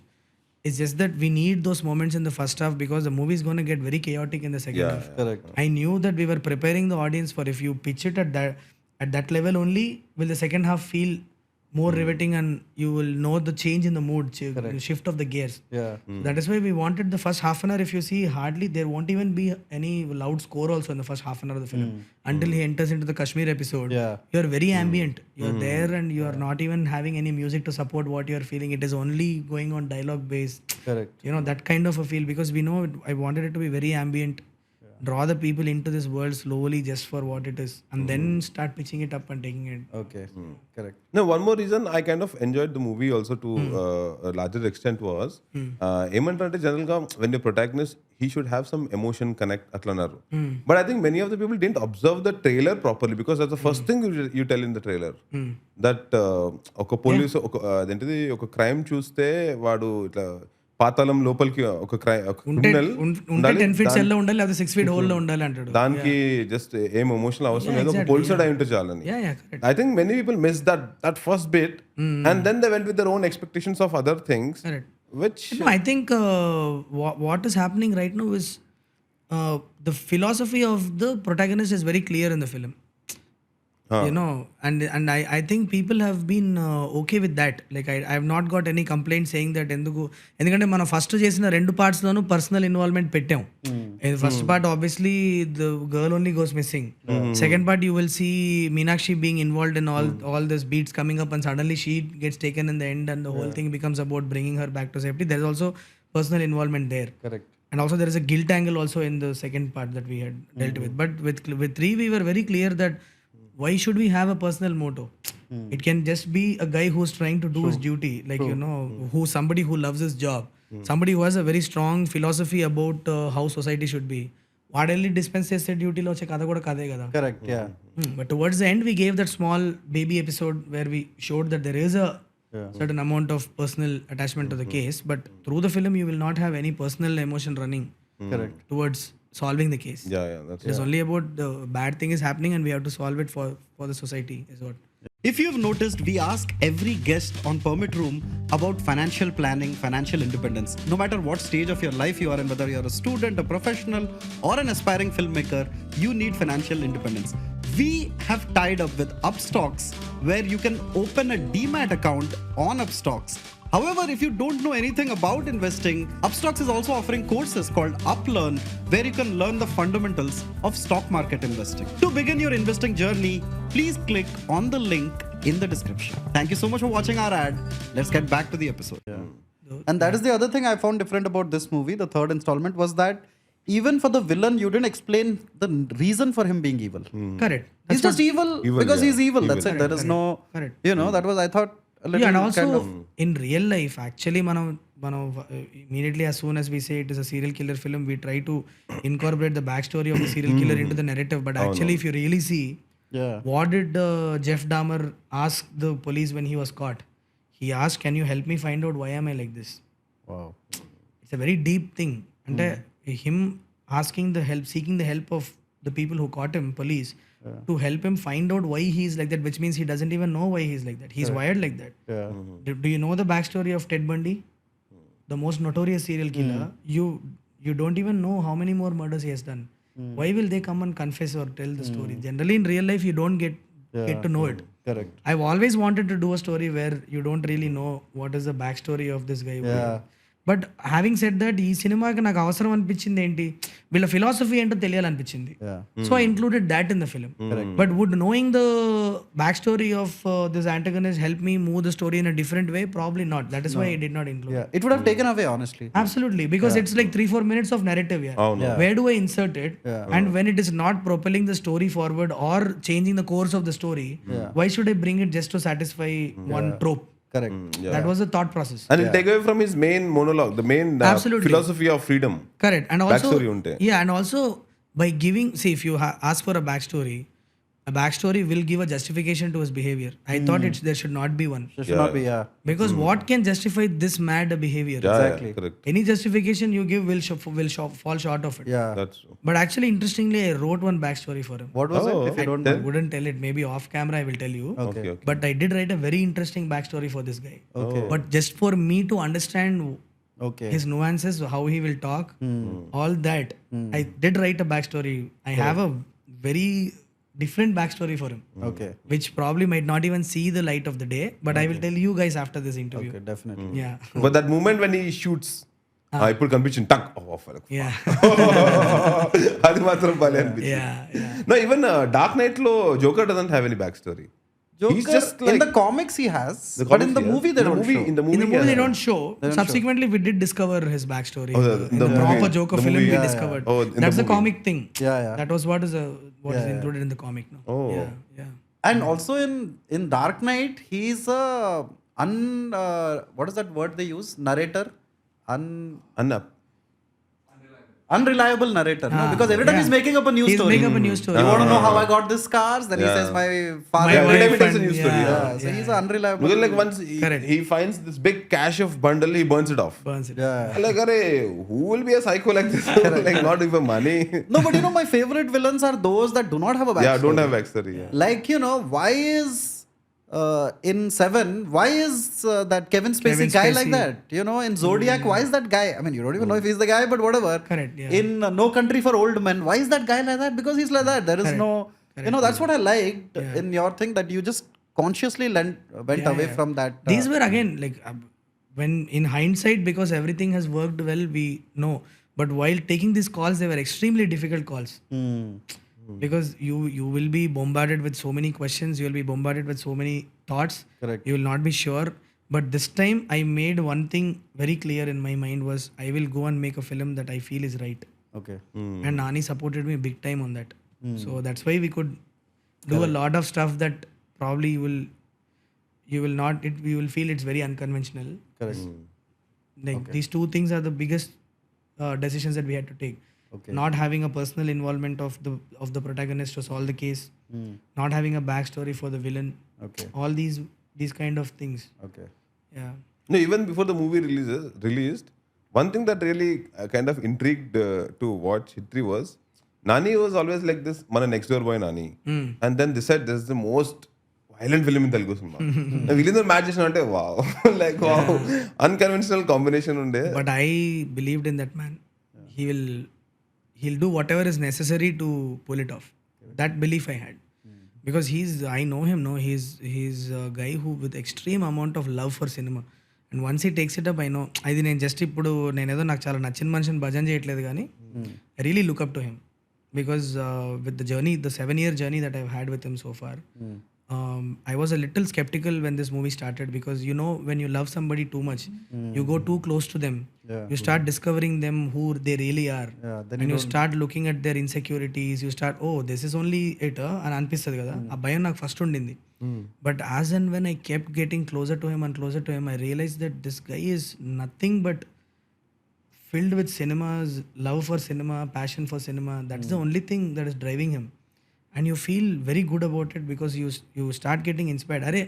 It's just that we need those moments in the first half because the movie is going to get very chaotic in the second half. Correct. I knew that we were preparing the audience for if you pitch it at that level only, will the second half feel more riveting and you will know the change in the mood, shift of the gears. Yeah. That is why we wanted the first half an hour. If you see, hardly there won't even be any loud score also in the first half an hour of the film until he enters into the Kashmir episode. Yeah. You are very ambient. You are there and you are not even having any music to support what you are feeling. It is only going on dialogue based. Correct. You know, that kind of a feel because we know I wanted it to be very ambient. Draw the people into this world slowly just for what it is and then start pitching it up and taking it. Okay. Correct. No, one more reason I kind of enjoyed the movie also to a larger extent was ఏమంటారంటే general గా when your protagonist he should have some emotion connect అట్లన్నారు but I think many of the people didn't observe the trailer properly because that's the first thing you tell in the trailer that ఒక police అదేంటిది ఒక crime చూస్తే వాడు ఇట్లా పాతాళం లోపలికి ఒక criminal ఉంటే 10 feet cell లో ఉండాలి లేదా 6 feet hole లో ఉండాలి అంటాడు. దానికి జస్ట్ ఏం ఎమోషనల్ అవసరం లేదు ఒక పోలీసుడు అయి ఉంటే చాలని. correct. I think many people missed that first bit and then they went with their own expectations of other things Correct. which No, I think what is happening right now is the philosophy of the protagonist is very clear in the film. You know, and I think people have been okay with that. Like I have not got any complaint saying that ఎందుకంటే మనం first చేసిన 2 parts లోనూ personal involvement పెట్టాం. First part obviously the girl only goes missing. Second part you will see Meenakshi being involved in all this beats coming up and suddenly she gets taken in the end and the whole thing becomes about bringing her back to safety. There is also personal involvement there. Correct. And also there is a guilt angle also in the second part that we had dealt with. But with 3 we were very clear that why should we have a personal motto? It can just be a guy who's trying to do his duty, like who somebody who loves his job, somebody who has a very strong philosophy about how society should be. వాడెళ్ళి dispense చేసే డ్యూటీలో వచ్చే కథ కూడా కదే కదా. Correct, yeah. But towards the end, we gave that small baby episode where we showed that there is a certain amount of personal attachment to the case, but through the film, you will not have any personal emotion running Correct. towards solving the case. Yeah, that's It is only about the bad thing is happening and we have to solve it for the society is what. If you've noticed, we ask every guest on Permit Room about financial planning, financial independence. No matter what stage of your life you are in, whether you're a student, a professional, or an aspiring filmmaker, you need financial independence. We have tied up with Upstocks, where you can open a demat account on Upstocks. However, if you don't know anything about investing, Upstocks is also offering courses called UpLearn, where you can learn the fundamentals of stock market investing. To begin your investing journey, please click on the link in the description. Thank you so much for watching our ad. Let's get back to the episode. And that is the other thing I found different about this movie, the third installment, was that even for the villain, you didn't explain the reason for him being evil. Correct. He's just evil because yeah. he's evil. That's it. There is no, Correct. that was, I thought, a little And also kind of. in real life, actually, మనం immediately as soon as we say it is a serial killer film, we try to incorporate the backstory of the serial killer into the narrative. But actually, if you really see, Yeah. what did Jeff Dahmer ask the police when he was caught? He asked, "Can you help me find out why am I like this?" Wow. It's a very deep thing. And him asking the help, seeking the help of the people who caught him, police, to help him find out why he's like that, which means he doesn't even know why he's like that. He's wired like that. Yeah. Do you know the backstory of Ted Bundy? The most notorious serial killer. You don't even know how many more murders he has done. Why will they come and confess or tell the story? Generally, in real life, you don't get to know it. Correct. I've always wanted to do a story where you don't really know what is the backstory of this guy. Yeah. But having said that ఈ సినిమాకి నాకు అవసరం అనిపించింది ఏంటి, వీళ్ళ philosophy ఏంటో తెలియాలనిపించింది. So I included that in the film. But would knowing the back story of this antagonist help me move the story in a different way? Probably not. That is why I did not include. Yeah. It would have taken away, honestly. Absolutely, because it's like 3-4 minutes of narrative here. Where do I insert it? And when it is not propelling the story forward or changing the course of the story, why should I bring it just to satisfy one trope? Correct. That was the thought process. And it'll take away from his main monologue, the main Absolutely. philosophy of freedom. Correct. And also, Backstory unte. yeah, and also by giving, see, if you ask for a backstory will give a justification to his behavior. I thought there should not be one. There should not be, yeah. Because what can justify this mad behavior? Yeah, Exactly. yeah, correct. Any justification you give will fall short of it. Yeah. That's true. But actually, interestingly, I wrote one backstory for him. What was it? If you don't I mind. wouldn't tell it. Maybe off camera I will tell you. Okay. Okay. But I did write a very interesting backstory for this guy. Okay. But just for me to understand Okay. his nuances, how he will talk, all that, I did write a backstory. I have a very different backstory for him, Okay. which probably might not even see the light of the day, but I will tell you guys after this interview. Okay, definitely. Yeah. But that moment when he shoots, I put conviction, tuck. Oh, fuck. Yeah. అది మాత్రం భలే అనిపించింది. Yeah. Yeah. No, even Dark Knight lo Joker doesn't have any backstory. Joker, He's just in like the comics he has, the but in comics, the yeah. movie they In the don't movie, show. in the movie, In the movie they yeah. don't show. don't Subsequently, we did discover his backstory. Oh, in the movie. proper Joker The film, movie, we yeah, discovered. yeah. Oh, in the That's the movie. comic thing. Yeah, yeah. That was what is included in the comic. No? Oh. Yeah. Yeah. And also in Dark Knight, he's a what is that word they use? Narrator, Anna. unreliable narrator. No, because every time he's making up a new He's story. making up a new story. You want to know how I got this cars? Then he Yeah. says my father. My every time wife he tells a and- new story. yeah. Yeah, so he's an unreliable. Because like once Correct. he finds this big cache of bundle, he burns it off. Burns it. Yeah. Like, who will be a psycho like this? Like, not even money. No, but my favorite villains are those that do not have a backstory. Yeah, don't have backstory. Yeah. Like, why is in Seven, why is that Kevin Spacey guy like Spacey. that? In Zodiac, why is that guy? I mean, you don't even know if he's the guy, but whatever. Correct, yeah. In No Country for Old Men, why is that guy like that? Because he's like that. There is Correct. no, that's what I liked in your thing, that you just consciously went away from that. These were again like when in hindsight, because everything has worked well, we know. But while taking these calls, they were extremely difficult calls. Because you will be bombarded with so many questions, you will be bombarded with so many thoughts. Correct. You will not be sure. But this time I made one thing very clear in my mind was I will go and make a film that I feel is right. Okay. And Nani supported me big time on that. So that's why we could do a lot of stuff that probably you will not you will feel it's very unconventional. Correct. Like these two things are the biggest decisions that we had to take. Okay. Not having a personal involvement of the protagonist to solve the case, not having a backstory for the villain, Okay. all these kind of things. Okay. Yeah. No, even before the movie released, one thing that really kind of intrigued to watch Hriday was Nani was always like this, mana next door boy Nani. And then they said this is the most violent film in Telugu cinema. Villain match చేసినంటే wow. Like wow. Unconventional combination unde. But I believed in that man. He'll do whatever is necessary to pull it off. That belief I had. Because I know him, no, he's a guy who with extreme amount of love for cinema. And once he takes it up, I know, అది నేను just ఇప్పుడు నేనేదో నాకు చాలా నచ్చిన మనిషిని భజన చేయట్లేదు కానీ I really look up to him. Because with the journey, the 7-year journey that I've had with him so far, I was a little skeptical when this movie started because you know when you love somebody too much, you go too close to them. Yeah. You start discovering them who they really are. Yeah, then And you start looking at their insecurities. You start, oh, this is only it అని అనిపిస్తుంది కదా. ఆ భయం నాకు first ఉండింది. But as and when I kept getting closer to him and closer to him, I realized that this guy is nothing but filled with cinema's love for cinema, passion for cinema. That's the only thing that is driving him. And you feel very good about it because you start getting inspired. అరే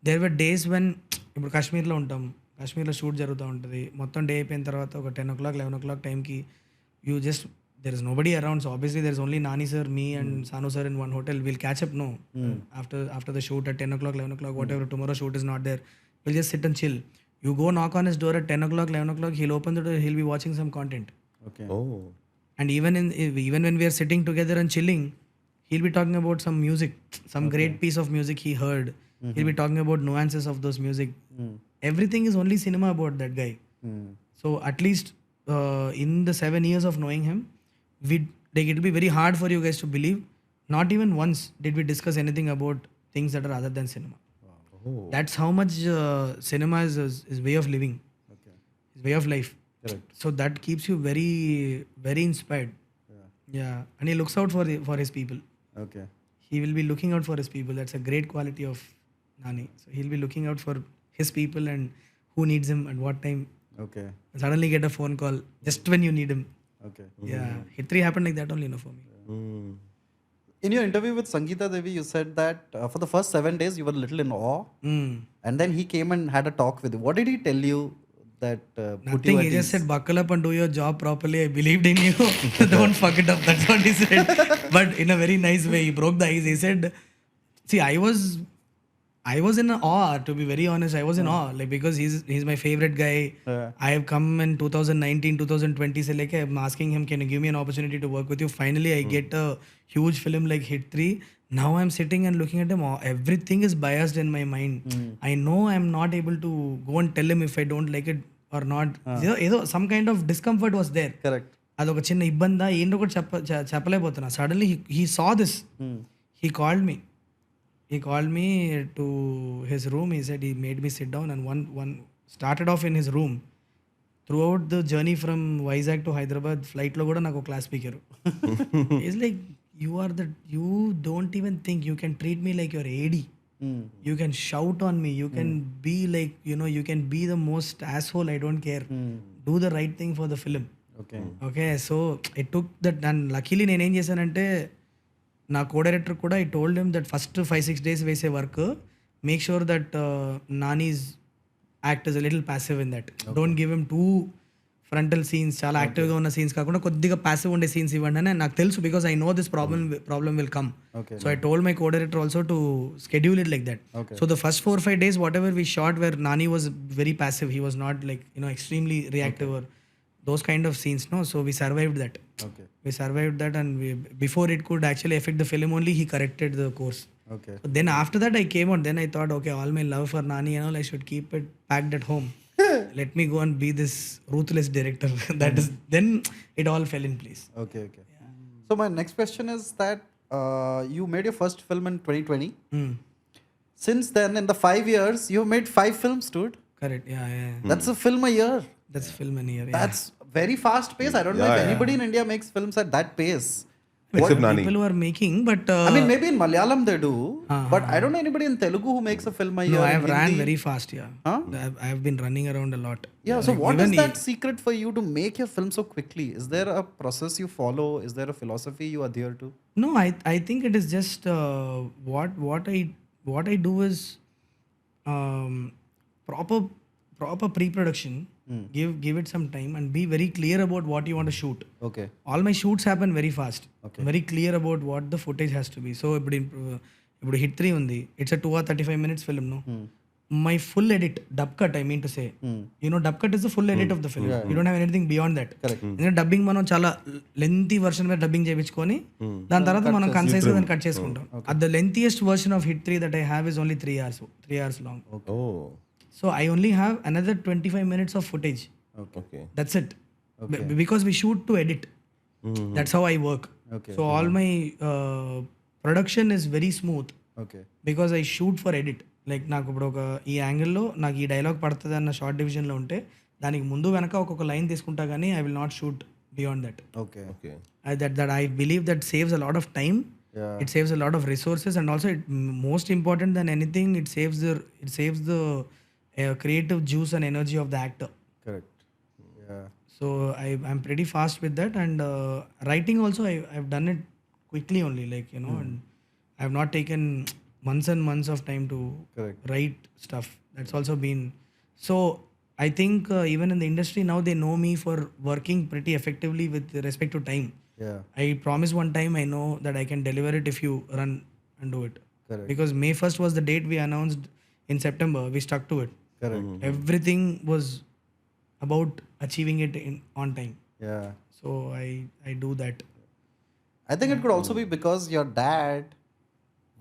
there were days when ఇప్పుడు కాశ్మీర్లో ఉంటాం, కాశ్మీర్లో shoot జరుగుతూ ఉంటుంది, మొత్తం day అయిపోయిన తర్వాత ఒక 10 o'clock 11 o'clock టైంకి you just there is nobody around, so obviously there is only Nani sir, me and Sanu sir in one hotel. We'll catch up after the shoot at 10 o'clock 11 o'clock, whatever tomorrow shoot is not there, we'll just sit and chill. You go knock on his door at 10 o'clock 11 o'clock, he'll open the door, he'll be watching some content. Okay. Oh. And even when we are sitting together and chilling, he'll be talking about some music, some great piece of music he heard. He'll be talking about nuances of those music. Everything is only cinema about that guy. So at least in the 7 years of knowing him, it'll be very hard for you guys to believe. Not even once did we discuss anything about things that are other than cinema. Oh. That's how much cinema is way of living. Okay. Is way of life. Correct. So that keeps you very, very inspired. Yeah. And he looks out for his people. Okay. He will be looking out for his people. That's a great quality of Nani. So he'll be looking out for his people and who needs him at what time. Okay. Suddenly get a phone call just when you need him. Okay. Yeah. Hit 3 happened like that only, for me. In your interview with Sangeeta Devi, you said that for the first 7 days you were a little in awe, and then he came and had a talk with you. What did he tell you that put Nothing. you at He just ease? said, buckle up and do your job properly. I believed in you. Don't fuck it up. That's what he said. But in a very nice way. He broke the ice. He said, see, I was in awe, to be very honest. I was in awe, like, because he's my favorite guy. I have come in 2019, 2020, say, like, I'm asking him, can you give me an opportunity to work with you? Finally, I get a huge film like Hit 3. Now I'm sitting and looking at him. Everything is biased in my mind. I know I'm not able to go and tell him if I don't like it or not. Some kind of discomfort was there. Correct. అదొక చిన్న ఇబ్బందా ఏంటో కూడా చెప్పలేకపోతున్నా. Suddenly he saw this. He called me to his room. He said he made me sit down, and one started off in his room. Throughout the journey from Vizag to Hyderabad, flight lo kuda naku class speaker. He's like, you don't even think you can treat me like your AD. You can shout on me. You can be like, you can be the most asshole. I don't care. Do the right thing for the film. Okay. So it took that, and luckily నేను ఏం చేశానంటే నా co-director కూడా I told him that first 5-6 days వేసే work make sure that Nani's act is a little passive in that. Don't give him too frontal scenes, చాలా యాక్టివ్గా ఉన్న scenes కాకుండా కొద్దిగా passive ఉండే సీన్స్ ఇవ్వండి అని నాకు తెలుసు, because I know this problem will come. Okay. So I told my co-director also to schedule it like that. Okay. So the first 4-5 days whatever we shot where Nani was very passive, he was not like extremely reactive or those kind of scenes, no. So we survived that. Okay. We survived that, and before it could actually affect the film only, he corrected the course. Okay. So then after that I came out, then I thought, okay, all my love for Nani and all, I should keep it packed at home. Let me go and be this ruthless director. That is, then it all fell in place. Okay. So my next question is that you made your first film in 2020. Since then, in the 5 years, you've made 5 films, dude. Correct. Yeah. That's a film a year. That's film in a year. Yeah. That's very fast pace. I don't know if anybody in India makes films at that pace. Except Nani. people who are making, but I mean, maybe in Malayalam they do, but I don't know anybody in Telugu who makes a film a year. no, I in have ran Hindi. very fast. Yeah, Huh? I have been running around a lot. Yeah, so what is even that secret for you to make your film so quickly? Is there a process you follow? Is there a philosophy you adhere to? No, I think it is just what I do is proper pre-production. Give it some time and be very clear about what you want to shoot. Okay. All my shoots happen very fast. I'm very clear about what the footage has to be. So ఇప్పుడు hit 3 ఉంది, it's 2 or 35 minutes film. No, my full edit, dub cut, I mean to say, dub cut is the full edit of the film. You don't have anything beyond that. ఎందుకంటే dubbing మనం చాలా lengthy version మీద dubbing చేయించుకొని దాని తర్వాత మనం concise గా దాన్ని కట్ చేసుకుంటాం. The lengthiest version of hit 3 that I have is only 3 hours long. Oh. So I only have another 25 minutes of footage. Okay. That's it. Because we shoot to edit. That's how I work. Okay. So all my production is very smooth Okay. because I shoot for edit. Like నాకు ఇప్పుడు ఒక ఈ యాంగిల్లో నాకు ఈ dialogue పడుతుంది అన్న short డివిజన్లో ఉంటే దానికి ముందు వెనక ఒక్కొక్క లైన్ తీసుకుంటా కానీ I will not shoot beyond that. Okay. Okay. That I believe that saves a lot of time. Yeah. It saves a lot of resources, and also most important than anything, it saves the creative juice and energy of the actor. Correct. Yeah. So I'm pretty fast with that, and writing also I've done it quickly only, like and I've not taken months and months of time to Correct. write stuff. That's also been so. I think even in the industry now they know me for working pretty effectively with respect to time. Yeah. I promise one time I know that I can deliver it if you run and do it. Correct. Because May 1st was the date we announced in September. We stuck to it. Correct. Everything was about achieving it on time. Yeah. So I do that. I think it could also be because your dad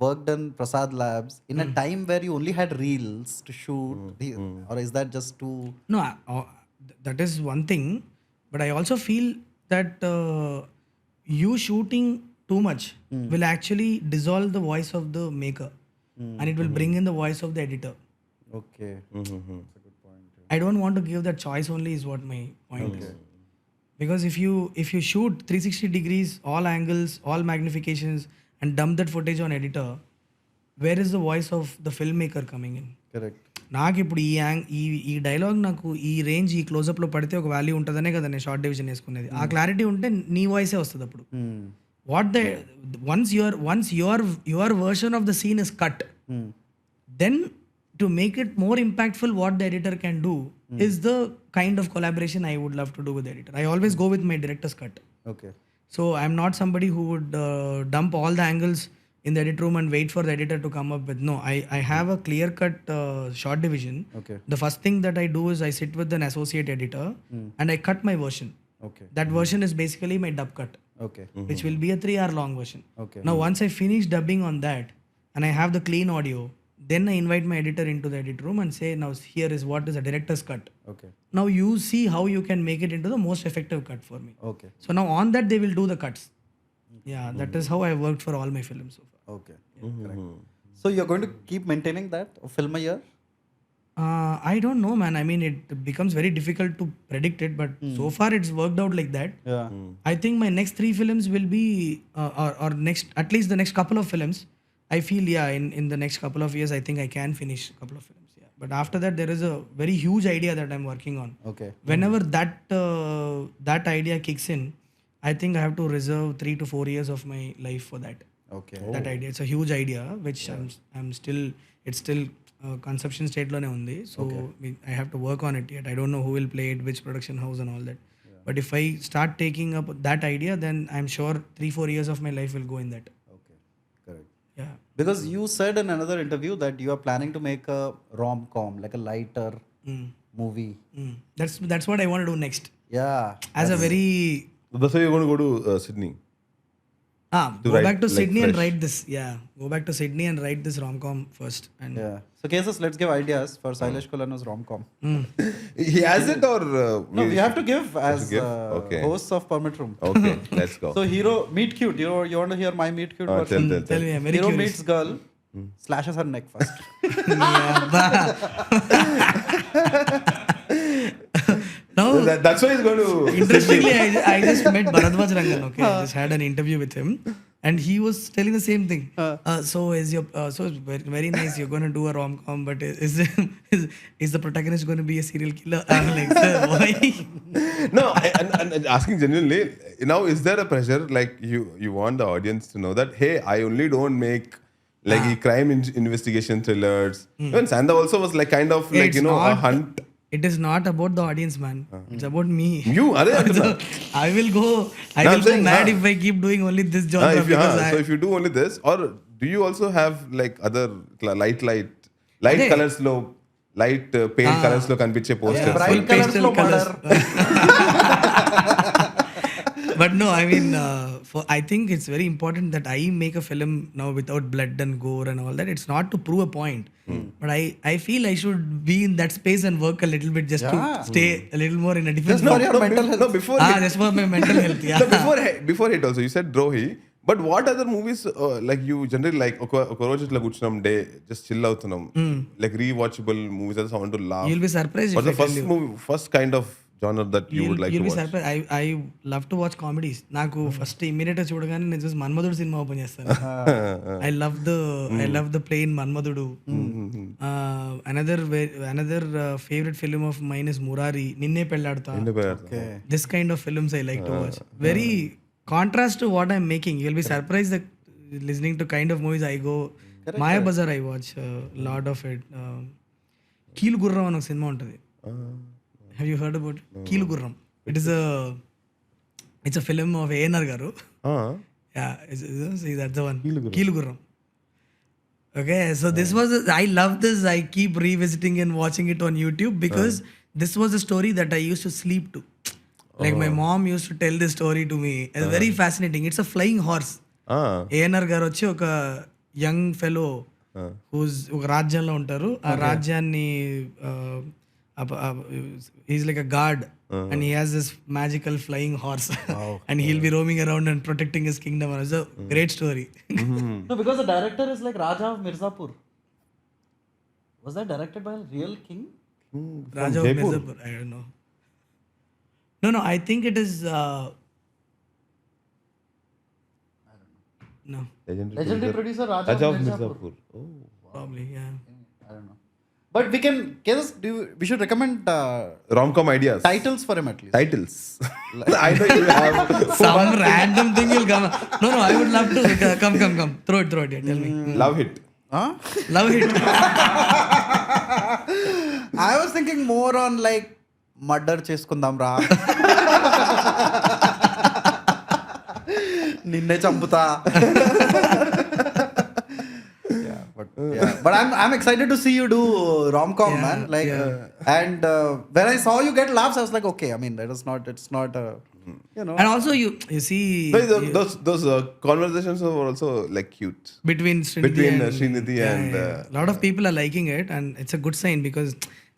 worked in Prasad Labs in a time where you only had reels to shoot. Or is that just too... No, that is one thing. But I also feel that you shooting too much will actually dissolve the voice of the maker. And it will bring in the voice of the editor. Okay. That's a good point. I don't want to give that choice only is what my point is. Because if you shoot 360 degrees, all angles, all magnifications and dump that footage on editor, where is the voice of the filmmaker coming in? Correct. నాకు ఇప్పుడు ఈ dialogue నాకు ఈ range ఈ క్లోజప్లో పడితే ఒక value ఉంటుందనే కదా నేను షార్ట్ డివిజన్ వేసుకునేది. ఆ క్లారిటీ ఉంటే నీ వాయిసే వస్తుంది అప్పుడు. What once your version of the scene is cut, then to make it more impactful, what the editor can do is the kind of collaboration I would love to do with the editor. I always go with my director's cut. Okay. So I'm not somebody who would dump all the angles in the edit room and wait for the editor to come up with. No, I have a clear cut short division. Okay. The first thing that I do is I sit with an associate editor and I cut my version. Okay. That version is basically my dub cut, Okay. which will be a 3-hour long version. Okay. Now, once I finish dubbing on that and I have the clean audio, then I invite my editor into the edit room and say, now here is what is a director's cut. Okay. Now you see how you can make it into the most effective cut for me. Okay. So now on that they will do the cuts. Yeah, that is how I worked for all my films so far. Okay. Correct. So you're going to keep maintaining that a film a year? I don't know, man. I mean, it becomes very difficult to predict it, but so far it's worked out like that. Yeah. I think my next 3 films will be, or next, at least the next couple of films, I feel, in the next couple of years, I think I can finish a couple of films. Yeah. But after that, there is a very huge idea that I'm working on. Okay. Whenever that idea kicks in, I think I have to reserve 3 to 4 years of my life for that. Okay. That idea. It's a huge idea, which I'm still, it's still conception state lone undi. So I have to work on it yet. I don't know who will play it, which production house and all that. But if I start taking up that idea, then I'm sure 3-4 years of my life will go in that. Okay. Correct. Yeah. Because you said in another interview that you are planning to make a rom-com, like a lighter movie. That's what I want to do next. Yeah. As a very That's why you're going to go to Sydney. go write, back to like, Sydney and fresh. write this. Yeah, go back to Sydney and write this rom-com first. And Yeah. So cases, let's give ideas for Sailesh Kolanu's rom-com. He has it or... No, we have to give as give? Okay. hosts of Permit Room. Okay, let's go. So hero, meet cute. You want to hear my meet cute version? tell me, I'm very Hero curious. meets girl, slashes her neck first. Now That's why he's going to. Interestingly, I just met Bharadwaj Rangan. Okay, I just had an interview with him, and he was telling the same thing. So it's very, very nice. You're going to do a rom-com, but is the protagonist going to be a serial killer? I'm like, sir, why? No, and asking genuinely, now is there a pressure like you want the audience to know that, hey, I only don't make like crime investigation thrillers. Even Saindhav also was like kind of like, It's a not- hunt. It is not about the audience, man. It's about me. You, are So, I will go mad if I keep doing only this genre. so if you do only this, or do you also have like other light Hey. colors lo light paint colors lo kanpiche posters? bright Full colours pastel lo colours. But no, I mean, I think it's very important that I make a film now without blood and gore and all that. It's not to prove a point, but I feel I should be in that space and work a little bit just to stay a little more in a different. Just for your mental health. No, before Just for my mental health. Yeah. no, before Hit also, you said Drohi. But what other movies like you generally like? ఒక రోజు ఇట్లా కూర్చున్నాం day just chill అవుతున్నాం, like rewatchable movies. I just want to laugh. You'll be surprised What's if the I tell you. first kind of genre that you would like You'll to be watch? surprised. I love to watch comedies. నాకు first immediate చూడగానే నేను చూసి మన్మధుడు cinema open చేస్తాను. I love the plain Manmadhudu. Another favorite film of mine is Murari. నిన్నే Pelladata. This kind of films I like to watch. Very contrast to what I'm making. You'll be surprised that listening to kind of movies I go. Maya Bazaar I watch a lot of it. కీలు గుర్రం అని ఒక cinema ఉంటుంది. Have you heard about it? కీలు గుర్రం. It's a film of A.N.R. గారు. Yeah, that's the one. కీలు గుర్రం. Okay, so I love this. I keep revisiting and watching it on YouTube because this was a story that I used to sleep to. Like my mom used to tell this story to me. It's very fascinating. It's a flying horse. A.N.R. గారు వచ్చి ఒక young fellow who's ఒక రాజ్యంలో ఉంటారు. ఆ రాజ్యాన్ని he's like a guard and he has this magical flying horse and he'll be roaming around and protecting his kingdom. It's a great story. No, because the director is like Raja of Mirzapur. Was that directed by a real king? Raja of Mirzapur. I don't know. No, I think it is no, Legendary producer Raja of Mirzapur. probably, yeah. I don't know. But we should recommend Rom-com ideas. titles for him at least. Titles. I know you have. Some random thing will come. No, I would love to. Come. Throw it. Yeah, tell me. Love Hit. Huh? Love it. I was thinking more on like murder చేసుకుందాం రా, నిన్నే చంపుతా. But I'm excited to see you do rom-com, man. Like, and when I saw you get laughs, I was like, okay. I mean, it's not you know. And also you see Those conversations were also like cute. between Srinidhi and a lot of people are liking it, and it's a good sign because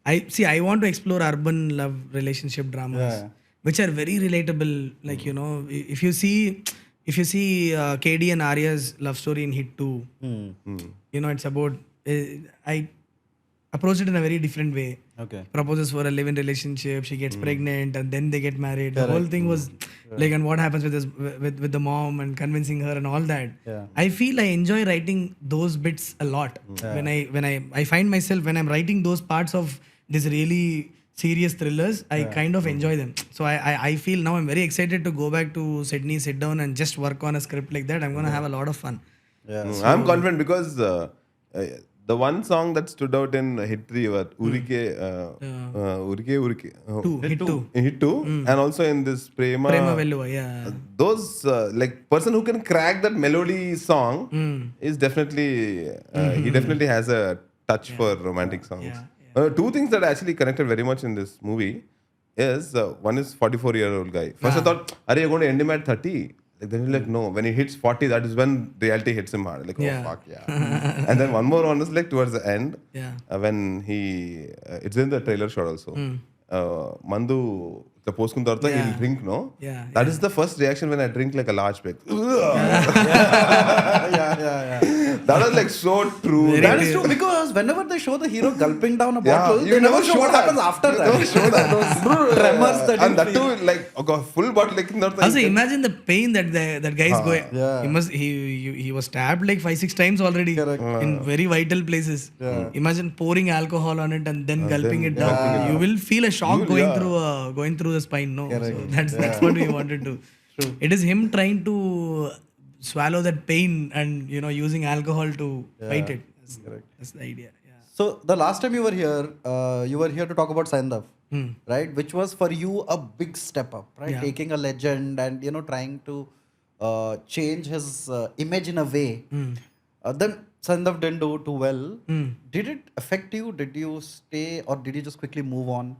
I want to explore urban love relationship dramas, which are very relatable. Like, you know, if you see KD and Arya's love story in Hit 2, you know, it's about I approach it in a very different way. Okay. Proposes for a live-in relationship, she gets pregnant, and then they get married. The whole thing was like, and what happens with the mom and convincing her and all that. Yeah. I feel I enjoy writing those bits a lot. When I find myself when I'm writing those parts of these really serious thrillers, I kind of enjoy them. So I feel now I'm very excited to go back to Sydney, sit down and just work on a script like that. I'm going to have a lot of fun. I'm confident because the one song that stood out in Hit 3 was Urike. Hit 2. In Hit 2 and also in this Prema Velluva, yeah. Those like person who can crack that melody song is definitely he definitely has a touch for romantic songs. Two things that actually connected very much in this movie is one is 44-year-old guy. First I thought, are you going to end him at 30? Like, then you're like, no, when he hits 40, that is when reality hits him hard. Like, oh fuck, yeah. And then one more one is like towards the end, when he it's in the trailer shot also. Mandu the poskun tarvata he'll drink, no? That is the first reaction when I drink like a large bag. That was like so true. That is true because whenever they show the hero gulping down a Yeah, bottle, you they never show what that. happens after You that. never show that. Those tremors that And you that feel. too, like a full bottle, like not Also, imagine the pain that that guy is going. Yeah. He was stabbed like 5-6 times already in very vital places. Imagine pouring alcohol on it and then gulping it down. You will feel a shock going through the spine. No, so that's what we wanted to. It is him trying to swallow that pain and using alcohol to fight it. That's the idea. Yeah. So the last time you were here to talk about Saindhav, right? Which was for you a big step up, right? Yeah. Taking a legend and trying to change his image in a way. Then Saindhav didn't do too well. Did it affect you? Did you stay or did you just quickly move on?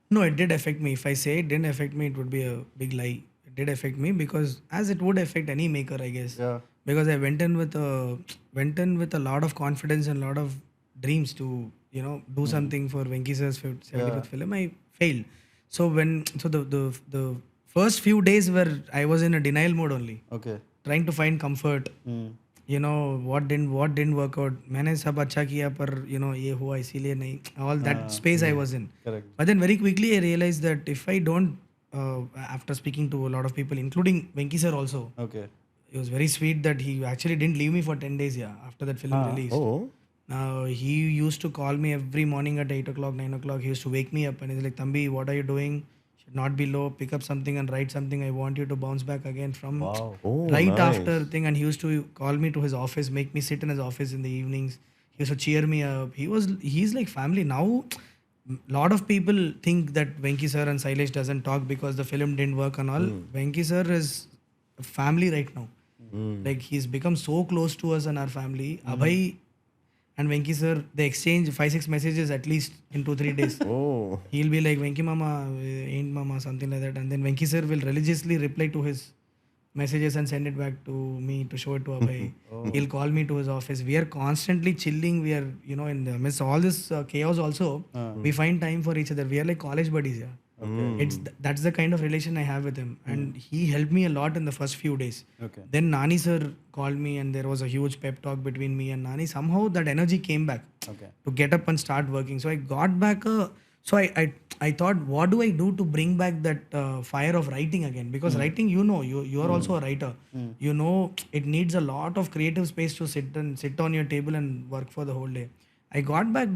No, it did affect me. If I say it didn't affect me, it would be a big lie. It did affect me because as it would affect any maker, I guess. Yeah. Because I went in with a lot of confidence and a lot of dreams to do something for Venki sir's 75th film. I failed. So the first few days where I was in a denial mode only, Okay. trying to find comfort. What didn't work out. मैंने सब अच्छा किया पर ये हुआ इसीलिए नहीं. All that space I was in. Correct. But then very quickly I realized that if I don't, after speaking to a lot of people, including Venki sir also, Okay. it was very sweet that he actually didn't leave me for 10 days. After that film released. Oh. He used to call me every morning at 8 o'clock, 9 o'clock. He used to wake me up and he's like, Thambi, what are you doing? Should not be low. Pick up something and write something. I want you to bounce back again from Oh, right nice. after thing. And he used to call me to his office, make me sit in his office in the evenings. He used to cheer me up. He's like family. Now, lot of people think that Venki sir and Sailesh doesn't talk because the film didn't work and all. Venki sir is a family right now. Like he's become so close to us and our family. Abhay and Venki sir, they exchange 5-6 messages at least in 2-3 days. Oh. He'll be like, Venki mama, ain't mama, something like that. And then Venki sir will religiously reply to his messages and send it back to me to show it to Abhay. He'll call me to his office. We are constantly chilling. We are, in the midst of all this chaos also, we find time for each other. We are like college buddies, yeah. That's the kind of relation I have with him. And he helped me a lot in the first few days. Okay. Then Nani sir called me and there was a huge pep talk between me and Nani. Somehow that energy came back Okay. to get up and start working. So I got back I thought, what do I do to bring back that fire of writing again? Because writing, you are also a writer. It needs a lot of creative space to sit on your table and work for the whole day. I got back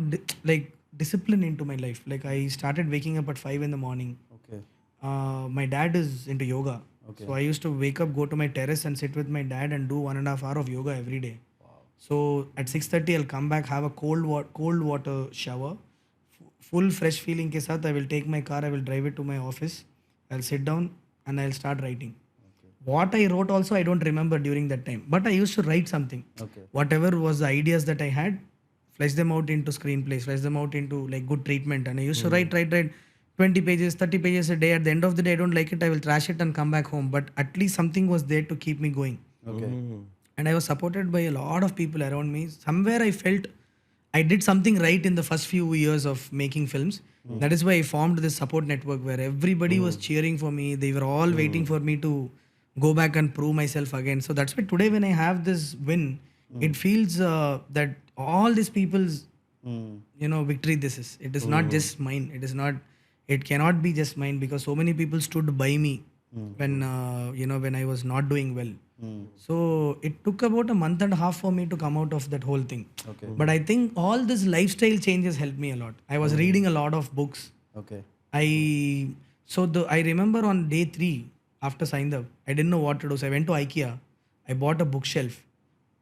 discipline into my life. Like I started waking up at 5 in the morning. Okay. My dad is into yoga. Okay. So I used to wake up, go to my terrace and sit with my dad and do 1.5 hours of yoga every day. Wow. So at 6:30 I'll come back, have a cold water shower. Full fresh feeling ke saath, I will take my car, I will drive it to my office. I'll sit down and I'll start writing. What I wrote also I don't remember during that time. But I used to write something. Okay. Whatever was the ideas that I had, flesh them out into screenplays, flesh them out into like good treatment. And I used to write 20 pages, 30 pages a day. At the end of the day, I don't like it, I will trash it and come back home. But at least something was there to keep me going. Okay. And I was supported by a lot of people around me. Somewhere I felt I did something right in the first few years of making films. That is why I formed this support network where everybody was cheering for me. They were all waiting for me to go back and prove myself again. So that's why today when I have this win, it feels that all these people's victory this is. It is not just mine. It cannot be just mine because so many people stood by me when I was not doing well. So it took about a month and a half for me to come out of that whole thing. Okay. But I think all this lifestyle changes helped me a lot. I was reading a lot of books. Okay. I remember on day 3 after Saindhav, I didn't know what to do. So I went to IKEA. I bought a bookshelf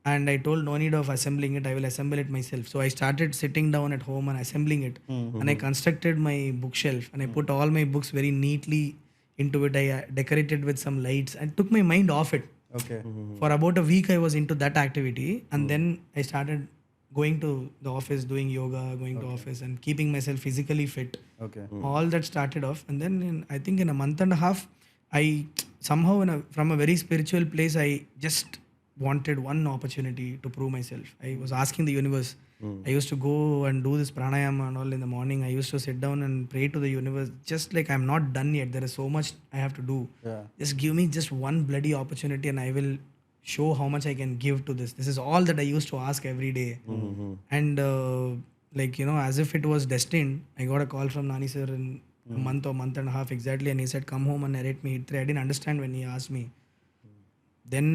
and I told no need of assembling it. I will assemble it myself. So I started sitting down at home and assembling it. And I constructed my bookshelf and I put all my books very neatly into it. I decorated with some lights and took my mind off it. Okay. For about a week, I was into that activity. And then I started going to the office, doing yoga, going to office and keeping myself physically fit. Okay. All that started off. And then I think in a month and a half, I somehow from a very spiritual place, I just wanted one opportunity to prove myself. I was asking the universe. I used to go and do this pranayama and all in the morning. I used to sit down and pray to the universe, just like I'm not done yet. There is so much I have to do. Yeah. Just give me just one bloody opportunity and I will show how much I can give to this. This is all that I used to ask every day. And like, you know, as if it was destined, I got a call from Nani sir in a month or month and a half exactly, and he said, come home and narrate me Hit 3. I didn't understand when he asked me. Then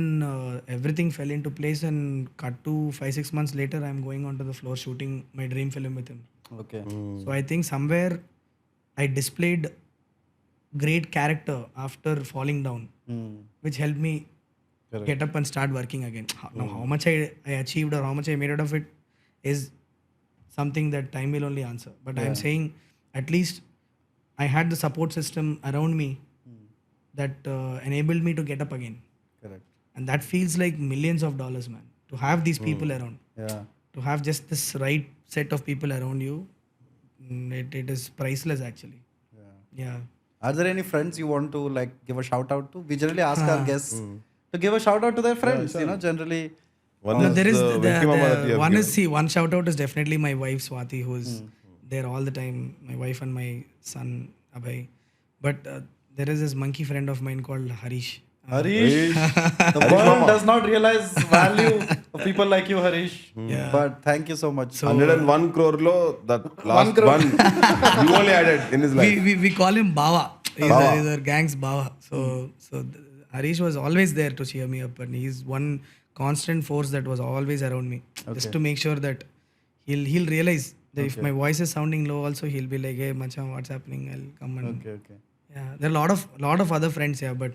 everything fell into place, and cut to 5-6 months later, I'm going onto the floor shooting my dream film with him. Okay. So I think somewhere I displayed great character after falling down, which helped me get up and start working again. Now, how much I achieved or how much I made out of it is something that time will only answer. But I'm saying at least I had the support system around me that enabled me to get up again. Correct. And that feels like millions of dollars, man. To have these people around, Yeah. to have just this right set of people around you, it is priceless actually. Yeah. Are there any friends you want to like give a shout out to? We generally ask our guests to give a shout out to their friends. You know, generally. One No, is there is the Venki Mama that you have one given. is, see, one shout out is definitely my wife Swati, who's there all the time. My wife and my son Abhay. But there is this monkey friend of mine called Harish. Harish. The world does not realize value of people like you, Harish. Yeah. But thank you so much. 101 crore lo, that last one you only added in his life. We call him Bava. He's our gang's Bava. So Harish was always there to cheer me up, and he's one constant force that was always around me, just to make sure that he'll realize that if my voice is sounding low, also he'll be like, hey Macha, what's happening? I'll come and Okay. yeah. There are a lot of other friends here, but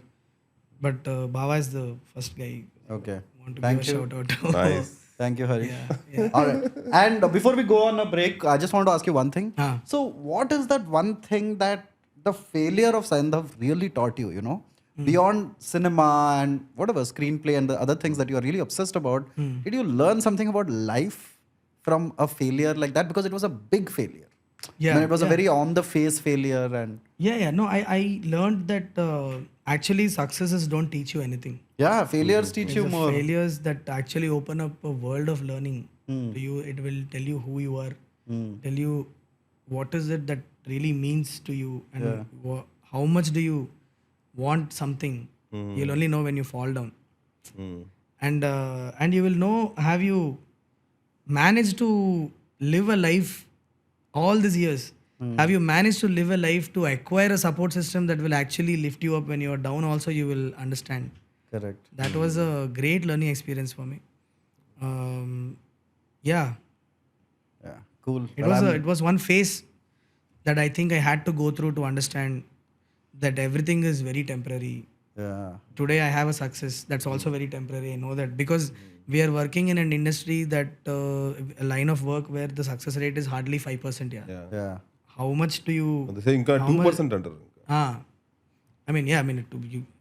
Bava is the first guy. Okay. I want to Thank give you. a shout out to. Nice. Thank you, Harish. Yeah. All right. And before we go on a break, I just want to ask you one thing. So, what is that one thing that the failure of Saindhav really taught you, you know? Beyond cinema and whatever, screenplay and the other things that you are really obsessed about, did you learn something about life from a failure like that? Because it was a big failure. Yeah, I mean, it was a very on-the-face failure and... Yeah. No, I learned that actually successes don't teach you anything. Yeah, failures teach you It's the more. failures that actually open up a world of learning to you. It will tell you who you are, tell you what is it that really means to you, and how much do you want something. You'll only know when you fall down, and you will know, have you managed to live a life all these years? Have you managed to live a life to acquire a support system that will actually lift you up when you are down? Also, you will understand. Correct. That was a great learning experience for me. Yeah, Yeah, cool. it was one phase that I think I had to go through to understand that everything is very temporary. Yeah. Today I have a success that's also very temporary. I know that because we are working in an industry that a line of work where the success rate is hardly 5%. Yeah. How much do you? They say ఇంకా 2% అంటారు.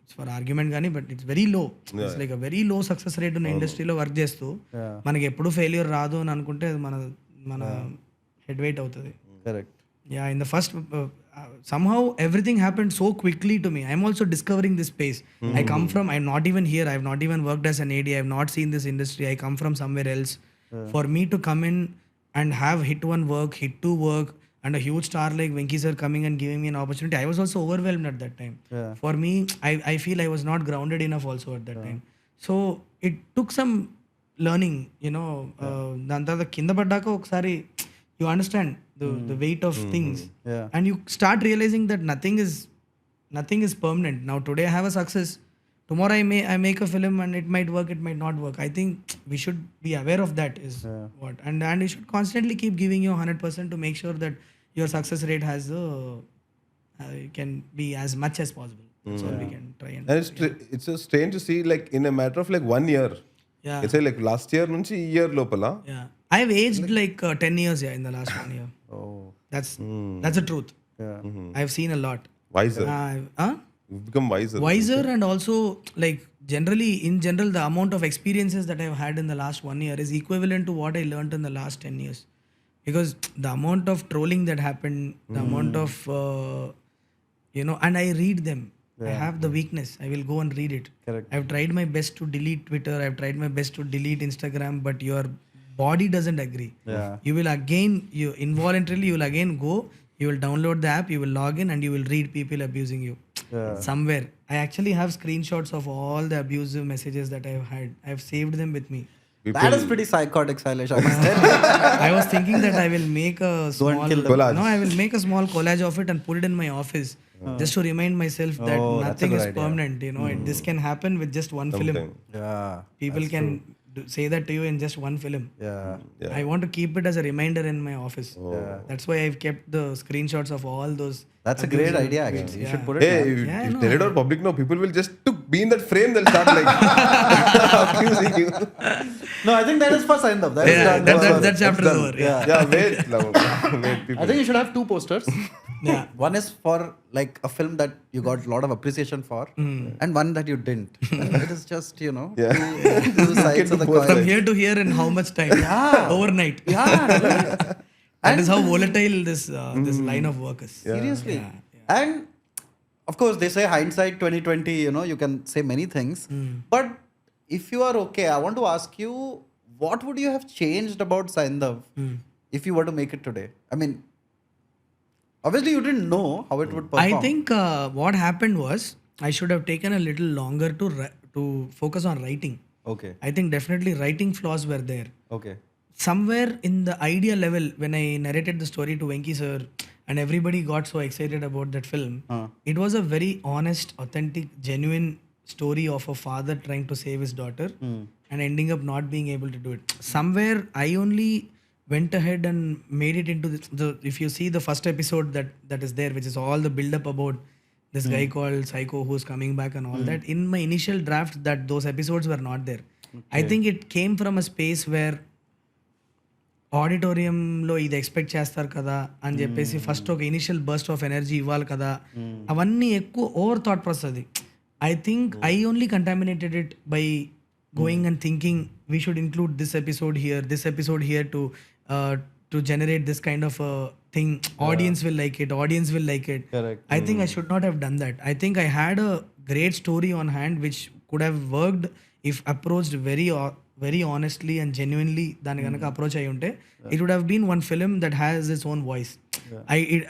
It's for argument కానీ, but it's very low. It's like a very low success rate ఉన్న ఇండస్ట్రీలో work చేస్తూ మనకి ఎప్పుడు failure రాదు అని అనుకుంటే అది మన హెడ్ వెయిట్ అవుతుంది. Correct. Yeah, in the first, somehow everything happened so quickly to me. I'm also discovering this space. I'm not even here. I've not even worked as an AD. I've not seen this industry. I come from somewhere else. For me to come in and have hit 1 work, hit 2 work, and a huge star like Venki sir coming and giving me an opportunity, I was also overwhelmed at that time. For me, I feel I was not grounded enough also at that time. So it took some learning, you know. దాని తర్వాత కింద పడ్డాక ఒకసారి you understand the weight of things, and you start realizing that nothing is permanent. Now today I have a success, tomorrow I make a film and it might work, it might not work. I think we should be aware of that is what, and you should constantly keep giving you 100% to make sure that your success rate has can be as much as possible. That's all we can try and it's just strange to see like in a matter of like 1 year. Yeah. It's like last year నుంచి ఈ year లోపల. Yeah, I've aged like 10 years in the last 1 year. That's the truth. I've seen a lot. Wiser. You've become wiser. And also like in general the amount of experiences that I've had in the last 1 year is equivalent to what I learned in the last 10 years, because the amount of trolling that happened, the amount of and I read them. I have the weakness. I will go and read it. Correct. I've tried my best to delete Twitter. I've tried my best to delete Instagram, but your body doesn't agree. Yeah. You will involuntarily go, you will download the app, you will log in, and you will read people abusing you. somewhere. I actually have screenshots of all the abusive messages that I've had. I've saved them with me. That is pretty psychotic, Sailesh. I must tell you. I was thinking that I will make a small kill them. Collage. no, I will make a small collage of it and put it in my office just to remind myself that Oh, that's a nothing good is idea. permanent. You know, this can happen with just one film. Sometime. Yeah. People can say that to you in just one film. Yeah. I want to keep it as a reminder in my office. Oh. That's why I've kept the screenshots of all those. That's a great idea, actually. You should put it. Hey, man. if Yeah, you no, tell it out public now, people will just to be in that frame. They'll start like accusing you. No, I think that is for Saindhav. That is Yeah, done. that chapter is over. Yeah. Yeah, wait, wait, people. I think you should have 2 posters. Yeah. One is for like a film that you got a lot of appreciation for, and one that you didn't. It is just, you know, two sides of the coin. From here to here in how much time? Overnight. Yeah. That is how volatile this line of work is. Seriously. And of course, they say hindsight 2020, you know, you can say many things. But if you are okay, I want to ask you, what would you have changed about Saindhav if you were to make it today? I mean, obviously you didn't know how it would perform. I think what happened was I should have taken a little longer to focus on writing. Okay. I think definitely writing flaws were there. Okay. Somewhere in the idea level, when I narrated the story to Venki sir and everybody got so excited about that film, it was a very honest, authentic, genuine story of a father trying to save his daughter and ending up not being able to do it. Somewhere I only went ahead and made it into if you see the first episode that is there, which is all the build up about this guy called Psycho who's coming back and all that. In my initial draft, that those episodes were not there. I think it came from a space where ఆడిటోరియంలో ఇది expect చేస్తారు కదా అని చెప్పేసి first ఒక initial burst of energy ఇవ్వాలి కదా, అవన్నీ ఎక్కువ ఓవర్ థాట్ ప్రాసెస్ అది. I think I only contaminated it by going and thinking we should include this episode here to generate this kind of thing. Audience will like it. Correct. I think I should not have done that. I think I had a great story on hand which could have worked if approached very honestly and genuinely. దాని కనుక approach అయి ఉంటే it would have been one film that has its own voice.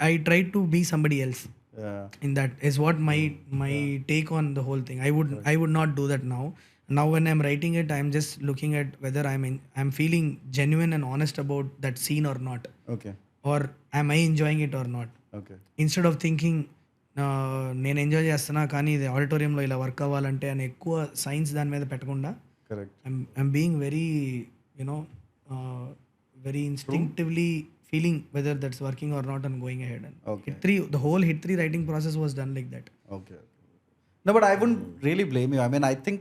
I tried to be somebody else. In that is what my take on the whole thing. I would not do that now. Now when I'm writing it, I'm just looking at whether I'm feeling genuine and honest about that scene or not. Okay. Or am I enjoying it or not? Okay. Instead of thinking నేను enjoy చేస్తున్నా కానీ ఇది ఆడిటోరియంలో ఇలా work అవ్వాలంటే అని ఎక్కువ science దాని మీద పెట్టకుండా Correct. I'm being very you know very instinctively feeling whether that's working or not and going ahead. And Okay. the whole Hit 3 writing process was done like that. Okay. No, but I wouldn't really blame you. I mean, I think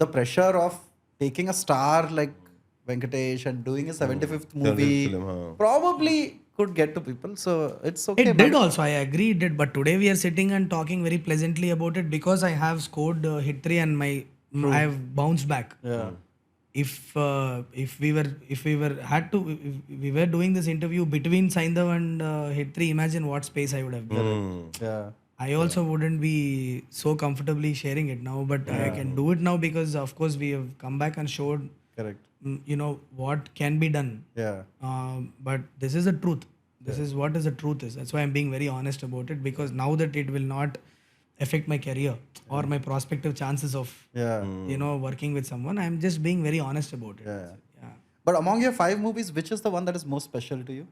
the pressure of taking a star like Venkatesh and doing a 75th movie film, probably could get to people. So it's okay. It did also, I agree it did. But today we are sitting and talking very pleasantly about it because I have scored Hit 3 and I have bounced back. Yeah. If we were doing this interview between Saindhav and Hit 3, imagine what space I would have been. Yeah. I also wouldn't be so comfortably sharing it now, but I can do it now because of course we have come back and showed Correct. what can be done. Yeah. But this is the truth. This is what is the truth is. That's why I'm being very honest about it, because now that it will not affect my career or my prospective chances of Yeah. working with someone. I'm just being very honest about it. Yeah. But among your 5 movies, which is the one that is most special to you?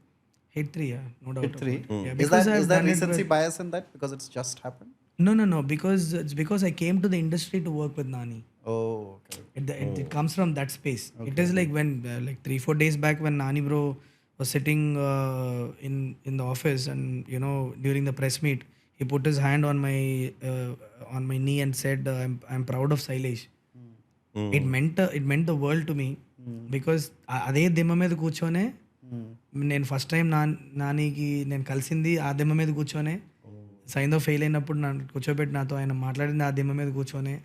Hit 3, yeah, no doubt. Hit 3. about it. Yeah, Is because that I've done it recency with- bias in that because it's just happened? No. Because it's because I came to the industry to work with Nani. Oh, okay. It comes from that space. It is like when like 3-4 days back when Nani bro was sitting in the office and during the press meet, he put his hand on my knee and said, I'm proud of Sailesh. It meant the world to me because అదే దిమ్మ మీద కూర్చొనే నేను first time నానికి నేను కలిసింది ఆ దిమ్మ మీద కూర్చొనే. సైంధవ్ ఫెయిల్ అయినప్పుడు నన్ను కూర్చోబెట్టి నాతో ఆయన మాట్లాడింది ఆ దిమ్మ మీద కూర్చొనే.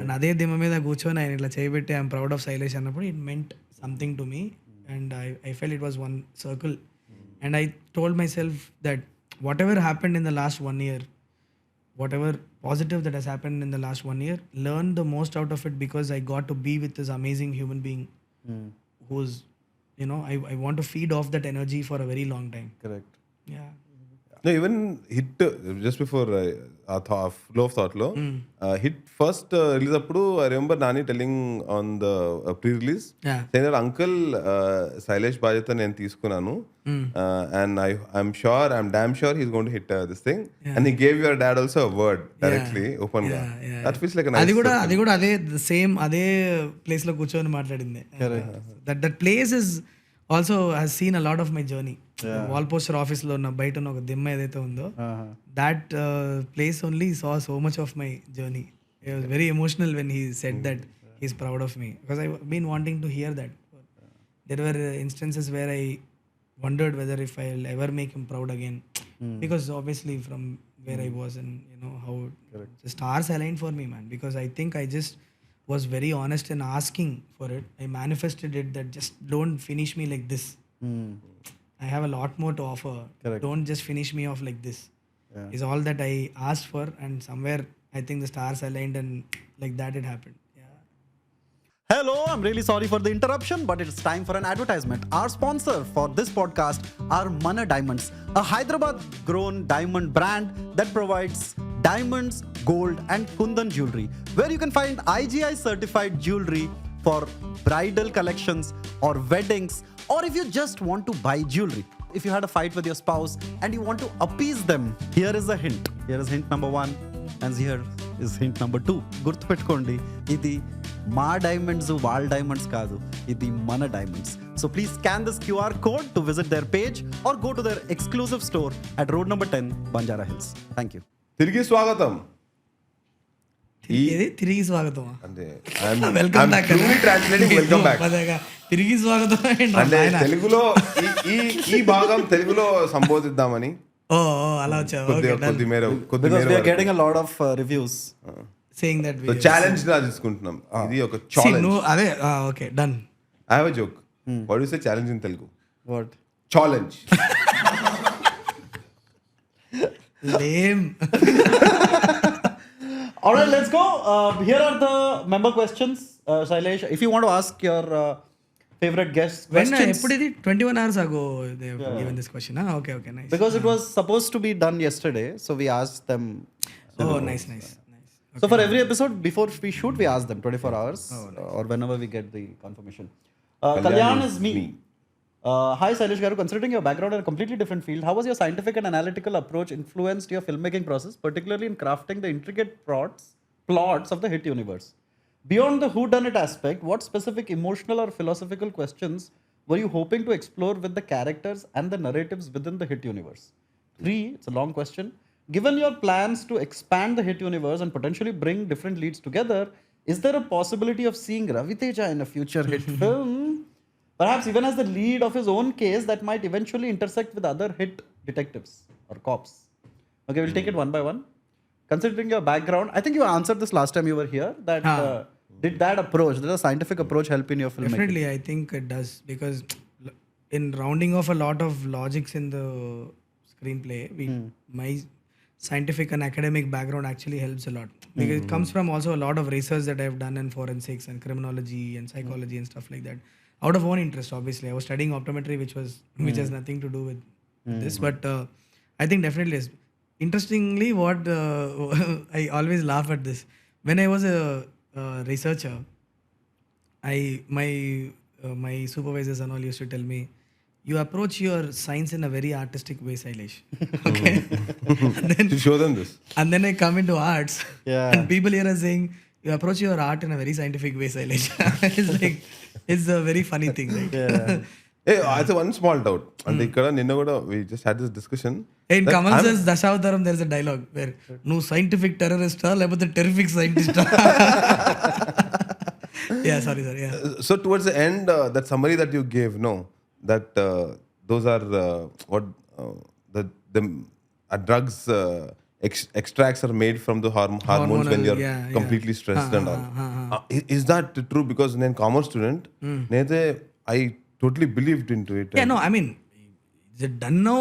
అండ్ అదే దిమ్మ మీద కూర్చొని ఆయన ఇట్లా చేయబెట్టి ఐఎమ్ ప్రౌడ్ ఆఫ్ సైలేష్ అన్నప్పుడు it meant something to me and I full it was one circle and I told my self that whatever happened in the last 1 year, whatever positive that has happened in the last 1 year, learn the most out of it because I got to be with this amazing human being who's I want to feed off that energy for a very long time. Correct. Yeah. No, even hit just before flow of thought lo hit first release appudu I remember Nani telling on the pre-release Yeah. saying that uncle Sailesh బాధ్యత నేను తీసుకున్నాను and I'm damn sure he's going to hit this thing and he gave your dad also a word directly open గా. That feels like a nice అది కూడా అదే same అదే place లో కూర్చొని మాట్లాడింది. That place is also has seen a lot of my journey. Wall poster office లో ఉన్న బయట ఉన్న ఒక దిమ్మ ఏదైతే ఉందో that place only saw so much of my journey. I was very emotional when he said that he is proud of me because I been wanting to hear that. There were instances where I wondered whether if I'll ever make him proud again, because obviously from where I was and you know how the stars aligned for me, man, because I think I just was very honest in asking for it. I manifested it that just don't finish me like this. I have a lot more to offer. Don't just finish me off like this. Is all that I asked for, and somewhere I think the stars aligned and like that it happened. Hello, I'm really sorry for the interruption, but it's time for an advertisement. Our sponsor for this podcast are Mana Diamonds, a Hyderabad-grown diamond brand that provides diamonds, gold, and kundan jewelry, where you can find IGI-certified jewelry for bridal collections or weddings, or if you just want to buy jewelry. If you had a fight with your spouse and you want to appease them, here is a hint. Here is hint number 1, and here is hint number 2. Gurtupettukondi, idi మా diamonds వాళ్ళ diamonds కాదు, ఇది మన diamonds. So please scan this QR code to visit their page or go to their exclusive store at road number 10, Banjara Hills. Thank you. తిరిగి స్వాగతం. తిరిగి స్వాగతం అంటే వెల్కమ్ బ్యాక్. వెల్కమ్ బ్యాక్ తిరిగి స్వాగతం అంటే తెలుగులో ఈ భాగం తెలుగులో సంబోధిద్దామని అలా వచ్చావు. కొద్ది మేర Because we are getting a lot of reviews saying that we challenge లా తీసుకుంటున్నాం. ఇది ఒక ఛాలెంజ్. అదే okay done. I have a joke. What do you say challenge in Telugu? what Challenge. Lame. All right, let's go. Here are the member questions. Sailesh, if you want to ask your favorite guest questions. ఎప్పుడు ఇది 21 hours ago they have given this question. Okay, nice. Because it was supposed to be done yesterday, so we asked them. Nice. So for every episode, before we shoot, we ask them 24 hours or whenever we get the confirmation. Kalyan is me. Hi Sailesh Garu, considering your background in a completely different field, how was your scientific and analytical approach influenced your filmmaking process, particularly in crafting the intricate plots of the hit universe? Beyond the whodunit aspect, what specific emotional or philosophical questions were you hoping to explore with the characters and the narratives within the hit universe? 3, it's a long question. Given your plans to expand the hit universe and potentially bring different leads together, is there a possibility of seeing Ravi Teja in a future hit film? Perhaps even as the lead of his own case that might eventually intersect with other hit detectives or cops. Okay, we'll take it one by one. Considering your background, I think you answered this last time you were here, that did that approach, did a scientific approach help in your filmmaking? Definitely, I think it does, because in rounding off a lot of logics in the screenplay, my scientific and academic background actually helps a lot, because it comes from also a lot of research that I've done in forensics and criminology and psychology and stuff like that, out of own interest. Obviously I was studying optometry, which has nothing to do with this, but I think definitely is. Interestingly, what I always laugh at this, when I was a researcher, my supervisors and all used to tell me, you approach your science in a very artistic way, Sailesh. Okay. And then, To show them this. And then I come into arts, Yeah. and people here are saying, you approach your art in a very scientific way, Sailesh. It's like, it's a very funny thing, right? Hey, I have one small doubt. And ikkada ninna kuda we just had this discussion. In Kamal says Dashavataram, there is a dialogue where no scientific terrorist lebothe terrific scientist. Yeah, sorry. Yeah. So towards the end, that summary that you gave, that those are the drugs extracts are made from the hormones when you're completely stressed and all. Is that true? Because నేను commerce student, I totally believed into it. Yeah, no, I mean, is it done now?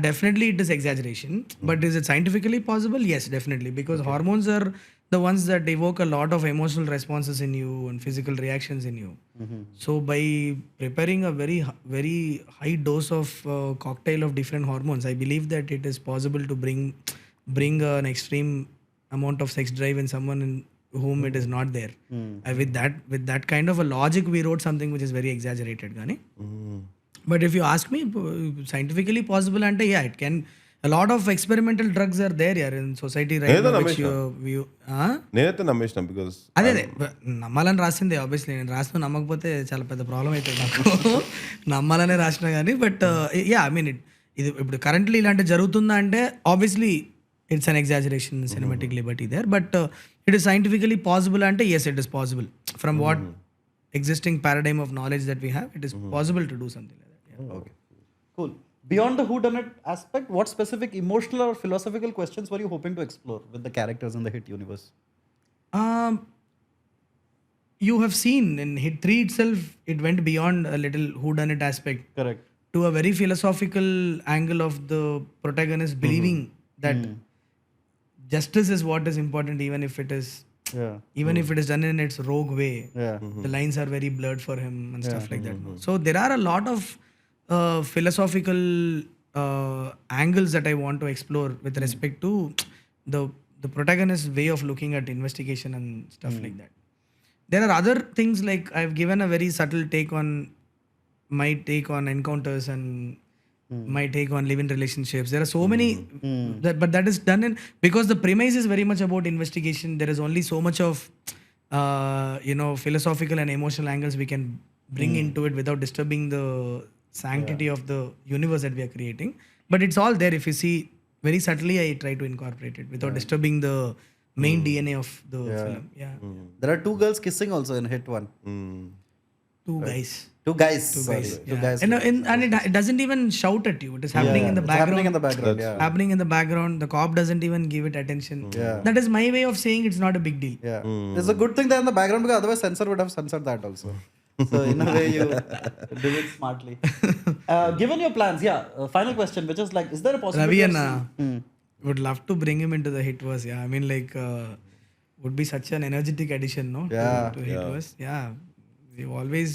Definitely it is exaggeration. But is it scientifically possible? Yes, definitely. Because hormones are the ones that evoke a lot of emotional responses in you and physical reactions in you. So by preparing a very high dose of cocktail of different hormones, I believe that it is possible to bring an extreme amount of sex drive in someone in whom it is not there. With that kind of a logic, we wrote something which is very exaggerated, Gani. But if you ask me, scientifically possible, and yeah, it can. A lot of experimental drugs are there here in society right ఏదో now. Which నేనైతే నమ్మేసిన because అదే నమ్మాలని రాసిందే obviously. నేను రాసిన నమ్మకపోతే చాలా పెద్ద problem అవుతుంది నాకు. నమ్మాలనే రాసిన కానీ బట్ యా ఐ మీన్ ఇది ఇప్పుడు కరెంట్లీ ఇలాంటి జరుగుతుందా అంటే obviously it's an exaggeration cinematic liberty there, but it is scientifically possible అంటే yes it is possible from what existing paradigm of knowledge that we have. It is possible to do something like that. Yeah. Okay. Cool. Beyond the whodunit aspect, what specific emotional or philosophical questions were you hoping to explore with the characters in the hit universe? You have seen in Hit 3 itself, it went beyond a little whodunit aspect Correct. to a very philosophical angle of the protagonist believing that justice is what is important, even if it is done in its rogue way. Yeah. The lines are very blurred for him and stuff like that. So there are a lot of philosophical angles that I want to explore with respect to the protagonist's way of looking at investigation and stuff like that. There are other things like I've given a very subtle take on my take on encounters and my take on live-in relationships. There are so many, but that is done in because the premise is very much about investigation. There is only so much of philosophical and emotional angles we can bring into it without disturbing the sanctity of the universe that we are creating. But it's all there. If you see very subtly, I try to incorporate it without disturbing the main DNA of the film. Yeah, There are two girls kissing also in Hit 1. two guys. Two guys. Sorry. Yeah. Two guys. And it doesn't even shout at you. It is happening in the It's background. happening in the background. Yeah. Happening in the background. The cop doesn't even give it attention. Yeah. That is my way of saying it's not a big deal. Yeah. It's a good thing they're in the background because otherwise censor would have censored that also. So in a way you do it smartly. Given your plans, final question, which is like, is there a possibility? Ravi and would love to bring him into the Hitverse. Yeah, I mean like would be such an energetic addition, no? Yeah. To Hitverse. Yeah, we've always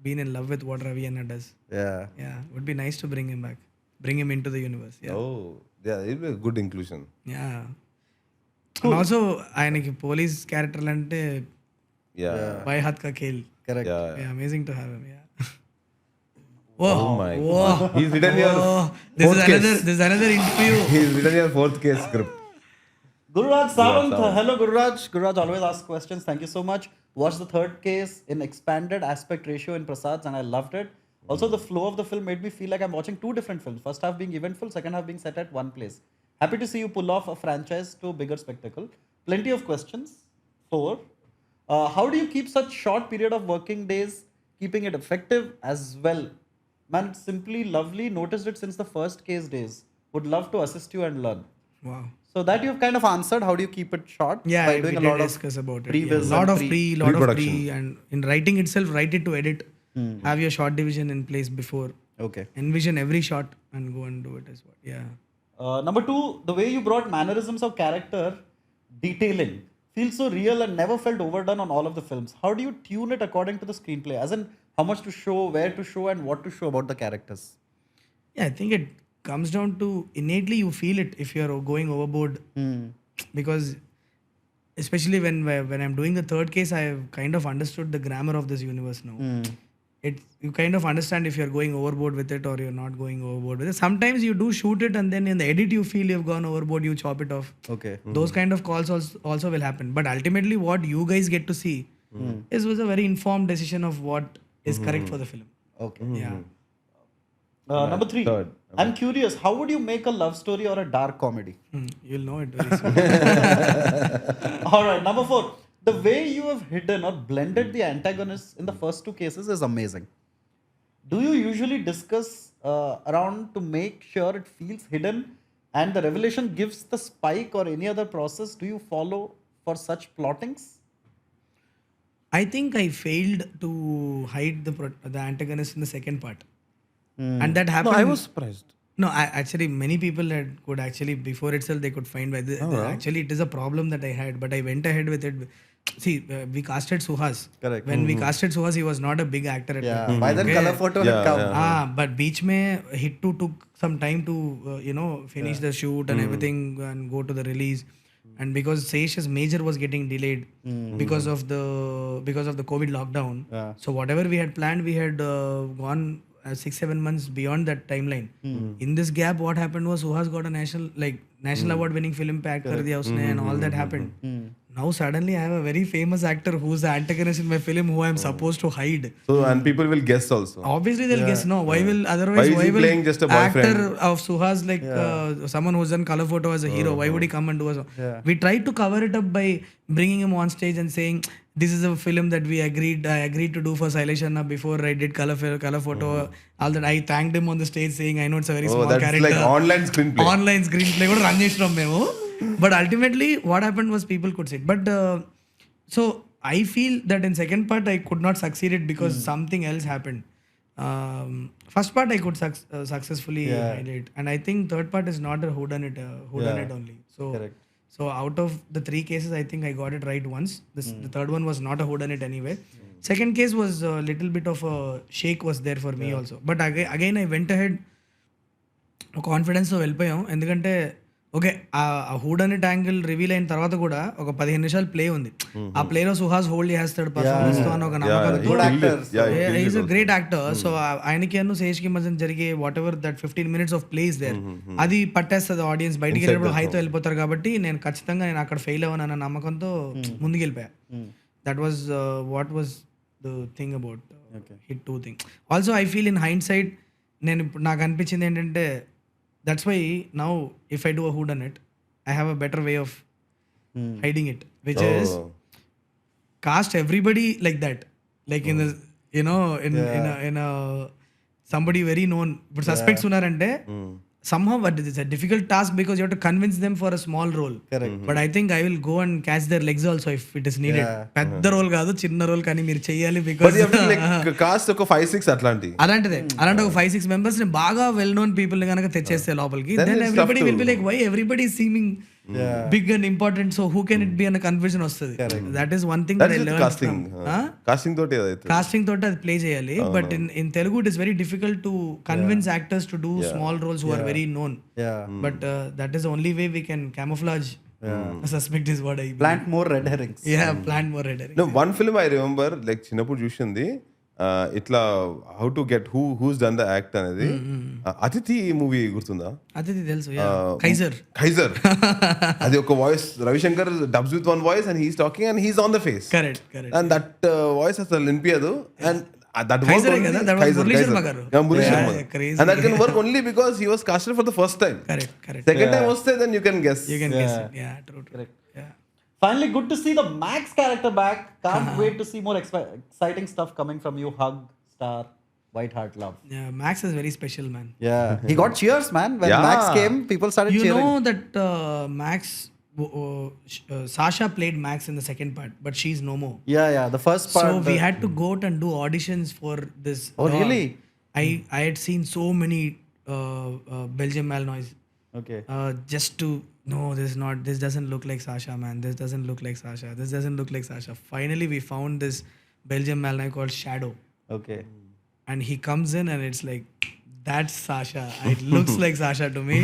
been in love with what Ravi Anna does. Yeah. Yeah, would be nice to bring him back, bring him into the universe. Yeah. Oh, yeah, it'll be a good inclusion. Yeah. And also ఆయనకి police క్యారెక్టర్లు అంటే Yeah. By హాత్ కా Khel. Correct. Yeah, amazing to have him. Yeah. Oh my God. He's written your This fourth is another interview. He's written your fourth case script. Gururaj Sawant. Hello, Gururaj. Gururaj always asks questions. Thank you so much. Watched the third case in expanded aspect ratio in Prasad's and I loved it. Also, the flow of the film made me feel like I'm watching two different films. First half being eventful, second half being set at one place. Happy to see you pull off a franchise to a bigger spectacle. Plenty of questions. 4. How do you keep such short period of working days, keeping it effective as well? Man, it's simply lovely. Noticed it since the first case days. Would love to assist you and learn. Wow. So that you've kind of answered. How do you keep it short? Yeah, by we doing a did lot of discuss about it. pre-viz Yeah. Lot and of lot of pre-production. pre, and in writing itself, write it to edit. Have your shot division in place before. Okay. Envision every shot and go and do it as well. Yeah. Number 2, the way you brought mannerisms of character detailing feels so real and never felt overdone on all of the films. How do you tune it according to the screenplay? As in, how much to show, where to show, and what to show about the characters? Yeah, I think it comes down to innately you feel it if you're going overboard. Because especially when I'm doing the third case, I've kind of understood the grammar of this universe now. You kind of understand if you're going overboard with it or you're not going overboard with it. Sometimes you do shoot it and then in the edit you feel you've gone overboard, you chop it off. Okay. Those kind of calls also will happen. But ultimately what you guys get to see was a very informed decision of what is correct for the film. Okay. Yeah. Number 3, Third. I'm curious, how would you make a love story or a dark comedy? You'll know it very soon. Alright, number 4, the way you have hidden or blended the antagonists in the first 2 cases is amazing. Do you usually discuss around to make sure it feels hidden and the revelation gives the spike or any other process? Do you follow for such plottings? I think I failed to hide the antagonist in the second part. And that No, happened. I was surprised. No, actually, many people could actually before itself they could find whether actually it is a problem that I had, but I went ahead with it. See, we casted Suhas. Correct. When we casted Suhas, he was not a big actor at that time. By then, color photo had come. But beach mein hit to took some time to finish the shoot and everything and go to the release. And because Saish's major was getting delayed because of the COVID lockdown, so whatever we had planned, we had gone 6-7 months beyond that timeline. In this gap, what happened was Suhas got a national award winning film पे act कर दिया उसने and all that happened. Now suddenly I have a very famous actor who's the antagonist in my film who I am supposed to hide. So and people will guess also. Obviously they'll guess no. Why will Why is he will playing just a boyfriend? actor of Suhas someone who's done color photo as a hero? Why would he come and do a? We tried to cover it up by bringing him on stage and saying this is a film that I agreed to do for Sailesh Anna before I did color photo. All that I thanked him on the stage saying I know it's a very small that's character. like online screenplay. Online screenplay కూడా run చేసినాం మేము. But ultimately what happened was people could see it. But so I feel that in second part I could not succeed it because something else happened. First part I could successfully highlight, and I think third part is not a whodunit only. So out of the 3 cases, I think I got it right once. The third one was not a whodunit anyway. Second case was a little bit of a shake was there for me also. But again I went ahead కాన్ఫిడెన్స్తో వెళ్ళిపోయాం. ఎందుకంటే okay ఆ హూడనెట్ angle reveal అయిన తర్వాత కూడా ఒక 15 నిమిషాలు play ఉంది. ఆ ప్లేలో సుహాస్ హోల్డ్ చేస్తాడు పర్ఫార్మెన్స్ తో అని ఒక నమ్మకంతో. Is a great actor. So ఆయనకి శేష్ కి మధ్య జరిగే whatever that 15 minutes of play is there, అది పట్టేస్తుంది ఆడియన్స్. బయటికి వెళ్ళినప్పుడు హైతో వెళ్ళిపోతారు కాబట్టి నేను ఖచ్చితంగా నేను అక్కడ ఫెయిల్ అవ్వను అన్న నమ్మకంతో ముందుకు వెళ్ళిపోయా. That was what was the thing about hit 2 thing. Also I feel in hindsight నాకు అనిపించింది ఏంటంటే that's why now if I do a whodunit I have a better way of hiding it, which is cast everybody like that, like in the in a somebody very known, but suspects unarante somehow but it's a difficult task because you have to convince them for a small role. Correct. But I think I will go and catch their legs also if it is needed. పెద్ద role కాదు, చిన్న role కానీ మీరు చేయాలి because cost ఒక 5-6 అలాంటి ఒక 5-6 members ని బాగా వెల్ నోన్ పీపుల్ ని కనుక తెచ్చేస్తే లోపలికి, then everybody will be like why everybody is seeming big and important, so who can it be అన్న కన్ఫ్యూజన్ వస్తుంది. That is one thing that I learned casting తోటి అది ప్లే చేయాలి. But in Telugu it is very difficult to convince actors to do small roles who are very known. But that is the only way we can camouflage a suspect is what I believe. Plant more red herrings. Plant more red herrings. No, one film I remember like చిన్నప్పుడు చూసింది ఇట్లా how to get who's done the act అనేది Athidhi movie గుర్తుందా? అతిథి తెలుసు. Kaiser అది ఒక voice Ravi Shankar dubs with one voice and he's talking and he's on the face. Correct. And that voice అసలు వినిపించదు అండ్ that Kaiser కదా, that was Murli Sharma garu. And that can work only because he was casted for the first time. Correct. Second time was then you can guess. It. True. Correct. Finally, good to see the Max character back. Can't wait to see more exciting stuff coming from you. Hug, Star, White Heart, Love. Max is very special, man. He got cheers, man. When Max came, people started cheering. You know that Max, Sasha played Max in the second part, but she's no more. The first part. So we had to go out and do auditions for this. Oh, really? I had seen so many Belgian Malinois. Okay. Just to no, this doesn't look like Sasha, man. This doesn't look like Sasha. Finally we found this Belgian Malinois called Shadow. Okay. And he comes in and it's like, that's Sasha. It looks like Sasha to me.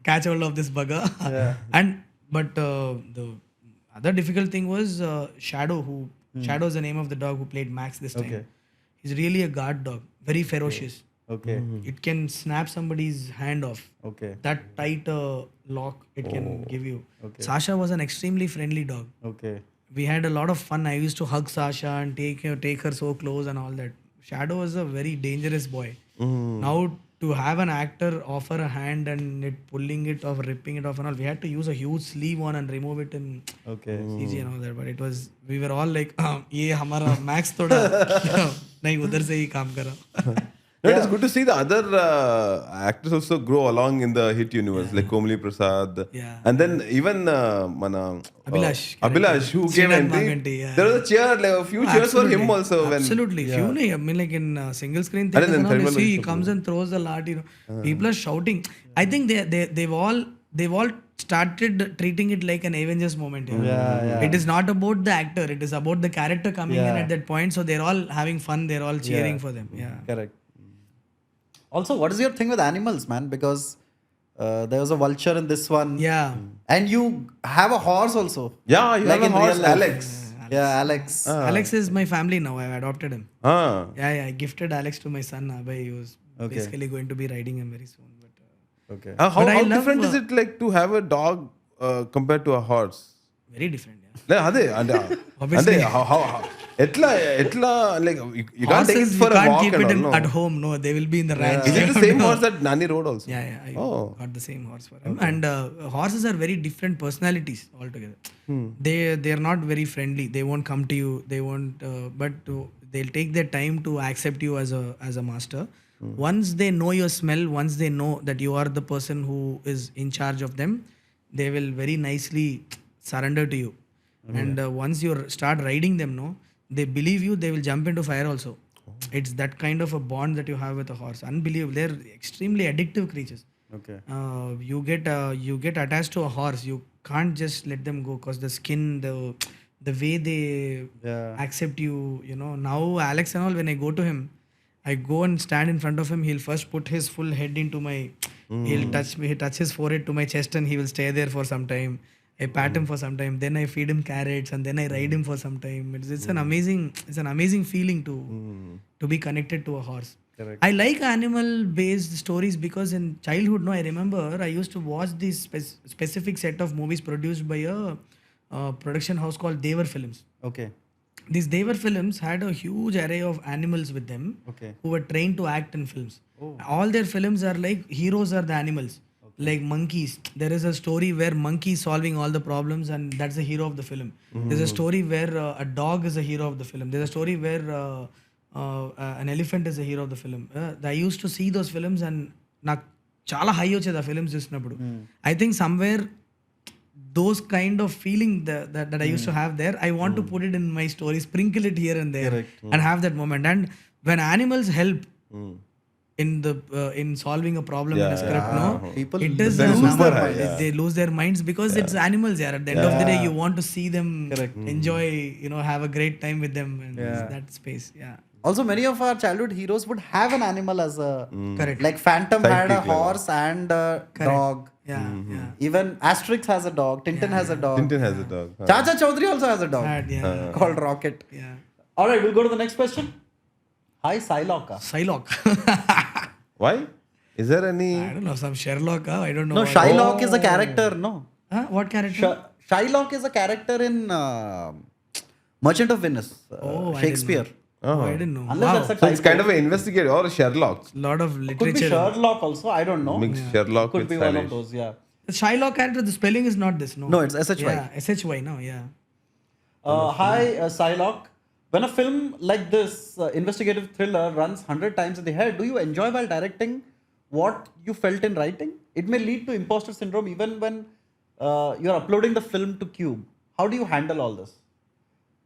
Catch hold of this bugger. But the other difficult thing was Shadow, Shadow is the name of the dog who played Max this time. Okay. He's really a guard dog, very ferocious. Okay. It can snap somebody's hand off. Okay. That tight lock it can give you. Okay. Sasha was an extremely friendly dog. Okay. We had a lot of fun. I used to hug Sasha and take her so close and all that. Shadow was a very dangerous boy. Now to have an actor offer a hand and it pulling it off, ripping it off and all, we had to use a huge sleeve on and remove it in CG and all that. But it was, we were all like, ye hamara Max thoda nahi udhar se hi kaam kara. No, it's good to see the other actors also grow along in the hit universe, like Komali Prasad. Yeah. And then even mana Abhilash, who came Srinath and Maganti, yeah. there was a cheer, like a few cheers for him also. When Absolutely. Few nahi. I mean, like in single screen And theaters, then and all, you Thermal see he also comes and throws the lat. People are shouting. I think they've all started treating it like an Avengers moment. Yeah. It is not about the actor. It is about the character coming in Yeah. at that point. So they're all having fun. They're all cheering for them. Yeah. Correct. Also, what is your thing with animals, man? Because there was a vulture in this one. Yeah. And you have a horse also. yeah, you Like have in a horse, real life. Alex. Yeah, Alex. Alex is my family now. I've adopted him. Ah. Yeah. I gifted Alex to my son. Abhay. He was basically going to be riding him very soon. But Okay. How But I love, different is it like to have a dog compared to a horse? very different. Yeah. అదే అంటే Obviously. ఎట్లా like you can't take it Horses, for you a can't walk keep and it all, no? at home. No, they will be in the ranch. Is it the same horse that Nani rode also? Yeah. I Oh. got the same horse for him. And horses are very different personalities altogether. They are not very friendly. They won't come to you. They won't. But they'll take their time to accept you as a master. Once they know your smell, once they know that you are the person who is in charge of them, they will very nicely surrender to you. And once you start riding them, no, they believe you. They will jump into fire also. It's that kind of a bond that you have with a horse. Unbelievable. They're extremely addictive creatures. Okay. You get attached to a horse. You can't just let them go because the skin, the way they accept you. Now Alex and all, when I go to him, I go and stand in front of him. He'll first put his full head into my. He'll touch me. He touch his forehead to my chest, and he will stay there for some time. I pat him for some time. Then I feed him carrots, and then I ride him for some time. It's an amazing feeling to be connected to a horse. Correct. I like animal-based stories because in childhood, I remember I used to watch this specific set of movies produced by a production house called Devar Films. Okay. These Devar Films had a huge array of animals with them Okay. who were trained to act in films. All their films are like heroes are the animals. Like monkeys. There is a story where monkey is solving all the problems and that's the hero of the film. There's a story where a dog is a hero of the film. There's a story where an elephant is a hero of the film. I used to see those films and నాకు చాలా high వచ్చేది ఆ films చూసినప్పుడు. I think somewhere those kind of feeling that I used to have there, I want to put it in my story, sprinkle it here and there, and have that moment. And when animals help in solving a problem in a script, People it is lose a number. their minds. They lose their minds because it's animals. Yeah, at the end of the day, you want to see them enjoy, have a great time with them, and that space. Yeah. Also, many of our childhood heroes would have an animal as a Correct. Like Phantom had a Sidekick, horse and a dog. Yeah. Even Asterix has a dog. Tintin has a dog. Tintin has a dog. Chacha Chaudhary also has a dog Yeah. called Rocket. Yeah. All right, we'll go to the next question. Hi, Psylocke. Psylocke. Why? Is there any? I don't know, some Sherlock. I don't know. No, what- Shylock is a character. No, Huh? What character? Shylock is a character in Merchant of Venice. I didn't Shakespeare. Oh, I didn't know. Unless Wow. that's a So it's typo. kind of an investigator or a Sherlock. Lot of Could be literature. Sherlock also. I don't know. Mixed Sherlock Could with be one of Sailesh. those. Yeah. The Shylock character, the spelling is not this. No. No, it's SHY. Yeah, SHY. No, yeah. Hi, Psylocke. When a film like this, investigative thriller, runs 100 times in the head, do you enjoy while directing what you felt in writing? It may lead to imposter syndrome even when you're uploading the film to Cube. How do you handle all this?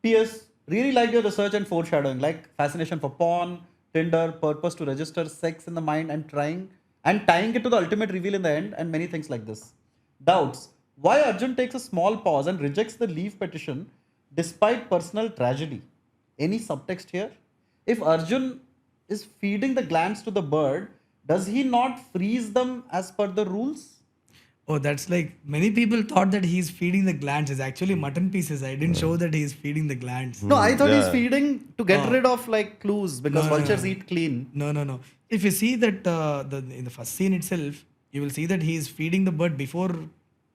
P.S. Really liked your research and foreshadowing, like fascination for porn, Tinder, purpose to register sex in the mind and tying it to the ultimate reveal in the end, and many things like this. Doubts. Why Arjun takes a small pause and rejects the leave petition despite personal tragedy? Any subtext here? If Arjun is feeding the glands to the bird, does he not freeze them as per the rules? Oh, that's like many people thought that he's feeding the glands. It's actually mutton pieces. I didn't show that he's feeding the glands. No, I thought he's Yeah. feeding to get rid of like clues because vultures eat clean. No. If you see that in the first scene itself, you will see that he is feeding the bird before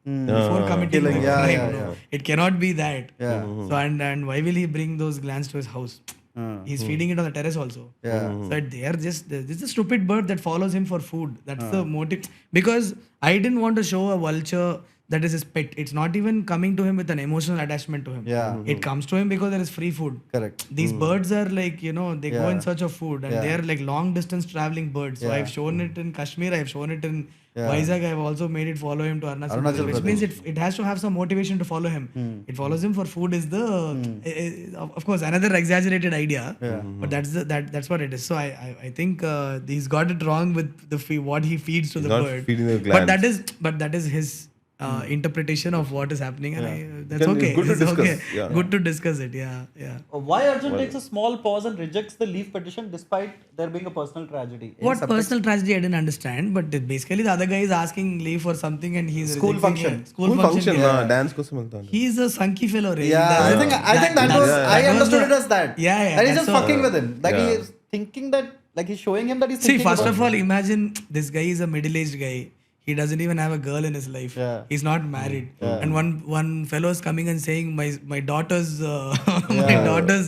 committing Killing, the yeah, crime. yeah, No. It cannot be that. Yeah. So and why will he bring those glands to his house? He's feeding it on the terrace also. Yeah. So they are just this is a stupid bird that follows him for food. That's the motive. Because I didn't want to show a vulture that is his pet. It's not even coming to him with an emotional attachment to him. Yeah. It comes to him because there is free food. Correct. These birds are like, you know, they go Yeah. in search of food, and Yeah. they are like long distance traveling birds. So Yeah. I've shown it in Kashmir, I've shown it in Yeah. Vizag, I've also made it follow him to Arunachal Arunachal Pradesh, which Pradesh. means it has to have some motivation to follow him. It follows him for food is the, of course, another exaggerated idea, but that's what it is. So I think he's got it wrong with what he feeds to the not bird. feeding the But that is his interpretation of what is happening, and that's Can- okay. good to It's discuss, okay. yeah. Good to discuss it. Yeah. Why Arjun takes a small pause and rejects the leave petition despite there being a personal tragedy? Any What subtext? personal tragedy I didn't understand, but basically the other guy is asking leave for something and he's School rejecting function. it. School function. function dance కోసం వెళ్తాను. He's a sunky fellow, right? Yeah, I think that was I understood it as that. Yeah. And he's that's just so- fucking with him. Like he Yeah. is thinking that, like he's showing him that he's See, thinking first about of all, imagine this guy is a middle-aged guy. He doesn't even have a girl in his life. Yeah. He's not married. And one fellow is coming and saying, my daughter's daughter's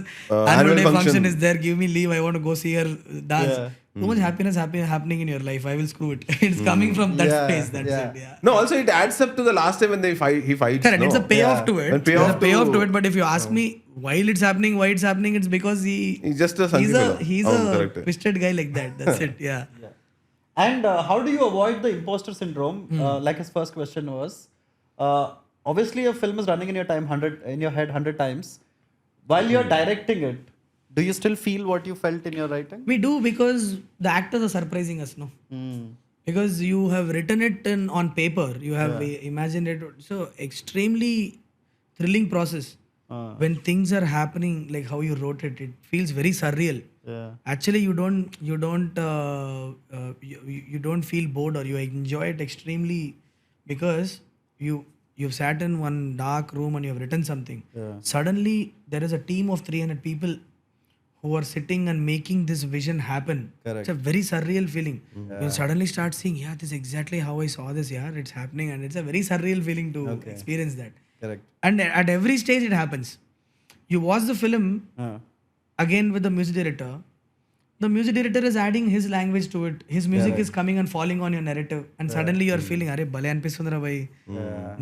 annual day function is there. Give me leave. I want to go see her dance. Yeah. Too much happiness happening in your life. I will screw it. It's coming from that Yeah, space. That's yeah. it. Yeah. No, also it adds up to the last time when he fights. Correct. No? It's a payoff Yeah. to it. And payoff There's a payoff to- to it. But if you ask me while it's happening, it's because He's just a sunky fellow. he's Oh, a correct. twisted guy like that. That's it. Yeah. And how do you avoid the imposter syndrome? Like his first question was, obviously a film is running in your head 100 times. While you're directing it, do you still feel what you felt in your writing? We do, because the actors are surprising us, no? Because you have written it on paper, you have imagined it. So extremely thrilling process. When things are happening, like how you wrote it, it feels very surreal. Yeah. Actually, you don't feel bored, or you enjoy it extremely, because you've sat in one dark room and you have written something. Suddenly there is a team of 300 people who are sitting and making this vision happen. Correct. It's a very surreal feeling. You suddenly start seeing, this is exactly how I saw this. It's happening, and it's a very surreal feeling to experience that. Correct. And at every stage it happens. You watch the film again with the music director. The music director is adding his language to it. His music is coming and falling on your narrative, and suddenly you are feeling, "Arey bale anpistundra bhai."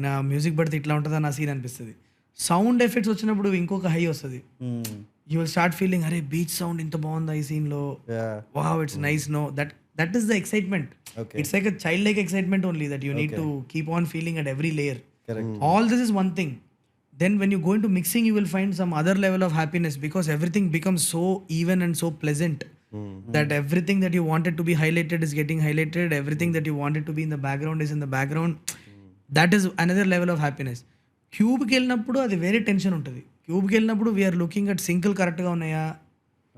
Na music badte itla untada na scene anpistadi. Sound effects వచ్చినప్పుడు ఇంకొక high వస్తుంది. You will start feeling, "Arey beach sound ఇంత బాగుందా ఈ scene లో." Yeah. Wow, it's nice. No, that is the excitement. Okay. It's like a childlike excitement only that you need to keep on feeling at every layer. Correct. All this is one thing. Then when you go into mixing, you will find some other level of happiness, because everything becomes so even and so pleasant that everything that you wanted to be highlighted is getting highlighted. Everything that you wanted to be in the background is in the background. That is another level of happiness. క్యూబ్కి వెళ్ళినప్పుడు అది వేరే tension ఉంటుంది. క్యూబ్కి వెళ్ళినప్పుడు we are looking at సింకిల్ కరెక్ట్గా ఉన్నాయా,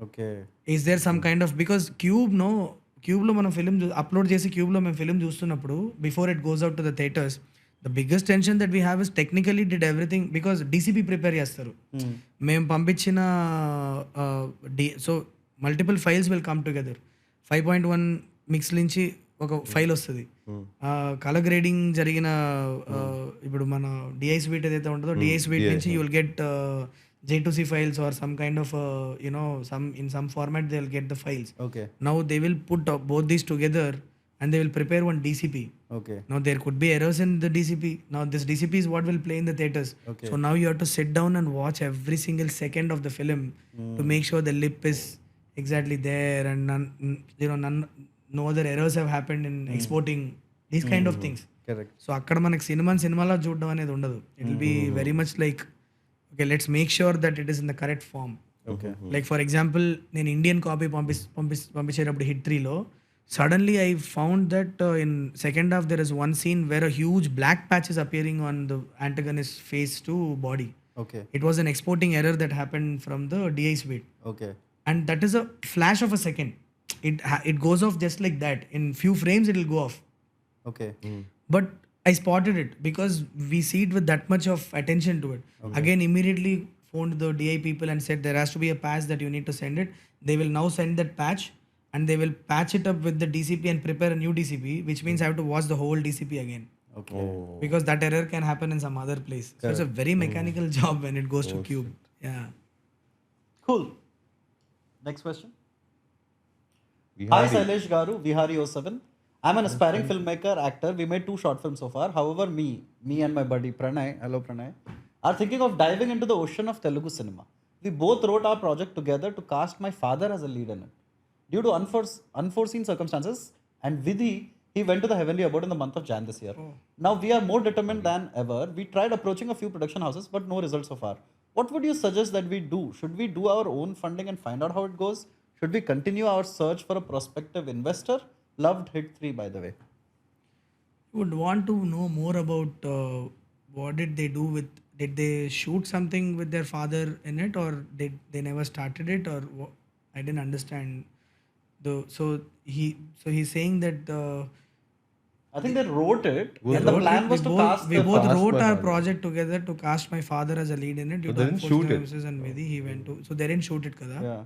Okay. Is there some kind of, because క్యూబ్లో మనం film upload చేసి క్యూబ్లో మేము ఫిలిం చూస్తున్నప్పుడు, before it goes out to the theatres, the biggest tension that we have is technically did everything, because DCP prepare చేస్తారు. మేము పంపించిన so multiple files will come together. 5.1 mix నుంచి ఒక ఫైల్ వస్తుంది. కలర్ గ్రేడింగ్ జరిగిన ఇప్పుడు మన డిఐ స్వీట్ ఏదైతే ఉంటుందో, డిఐ స్వీట్ నుంచి you will get J2C files or some kind of in some format they'll get the files. Okay. Now they will put both these together and they will prepare one DCP. Okay. Now there could be errors in the DCP. Now this DCP is what will play in the theaters. Okay. So now you have to sit down and watch every single second of the film to make sure the lip is exactly there, and no other errors have happened in exporting, these kind of things. Correct. So అక్కడ మనకి సినిమాలో చూడడం అనేది ఉండదు. It will be very much like, okay, let's make sure that it is in the correct form. Okay. Like for example, నేను Indian copy పంపించేటప్పుడు hit 3లో suddenly I found that in second half there is one scene where a huge black patch is appearing on the antagonist face to body. Okay. It was an exporting error that happened from the DI suite. Okay. And that is a flash of a second. It goes off just like that. In few frames it will go off. Okay. But I spotted it because we see it with that much of attention to it. Again, immediately phoned the DI people and said there has to be a patch that you need to send it. They will now send that patch and they will patch it up with the DCP and prepare a new DCP, which means I have to watch the whole DCP again. Okay. Because that error can happen in some other place. So it's a very mechanical job when it goes to Cube. Yeah. Cool. Next question. Vihari. Hi Sailesh Garu, Vihari 07. I'm an aspiring filmmaker, actor. We made 2 short films so far. However, me and my buddy Pranay, hello Pranay, are thinking of diving into the ocean of Telugu cinema. We both wrote our project together to cast my father as a lead in it. Due to unforeseen circumstances and Vidhi, he went to the heavenly abode in the month of Jan this year. Now we are more determined than ever. We tried approaching a few production houses, but no results so far. What would you suggest that we do? Should we do our own funding and find out how it goes? Should we continue our search for a prospective investor? Loved Hit 3, by the way. Would want to know more about what did they do with, did they shoot something with their father in it, or did they never started it, or I didn't understand so he's saying that I think they wrote it, We and the wrote plan we was to both, cast we the both cast wrote my our father. project together to cast my father as a lead in it due But to they didn't shoot it. circumstances, and Vidhi he went to, so they didn't shoot it kada. Yeah.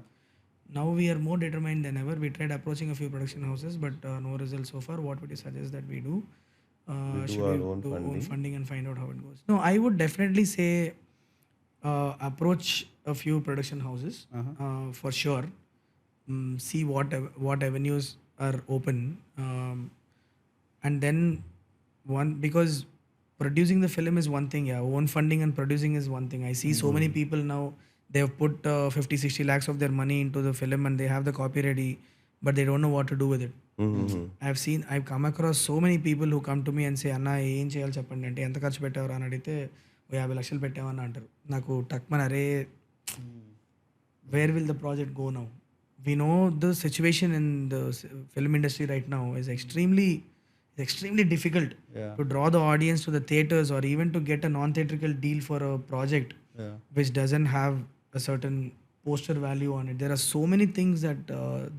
Now we are more determined than ever. We tried approaching a few production houses, but no results so far. What would you suggest that we do? Should our we own do own funding? funding and find out how it goes? No, I would definitely say approach a few production houses for sure. See what avenues are open, and then because producing the film is one thing, yeah. Own funding and producing is one thing. I see so many people now, they have put 50-60 lakhs of their money into the film and they have the copy ready, but they don't know what to do with it. I've come across so many people who come to me and say, అన్న ఏం చేయాలి చెప్పండి అంటే ఎంత ఖర్చు పెట్టారు అని అడిగితే 50 లక్షలు పెట్టామని అంటారు. నాకు టక్మన్ అరే where will the project go now? We know the situation in the film industry right now is extremely difficult to draw the audience to the theaters, or even to get a non-theatrical deal for a project which doesn't have a certain poster value on it. There are so many things that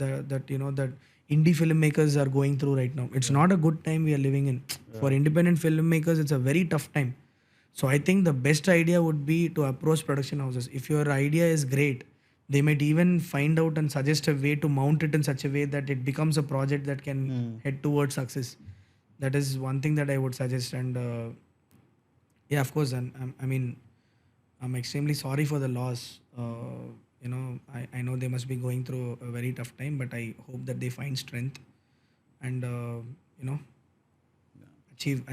that indie filmmakers are going through right now. It's not a good time we are living in. For independent filmmakers, it's a very tough time. So I think the best idea would be to approach production houses. If your idea is great, they might even find out and suggest a way to mount it in such a way that it becomes a project that can head towards success. That is one thing that I would suggest. And yeah, of course, and I'm extremely sorry for the loss. I know they must be going through a very tough time, but I hope that they find strength and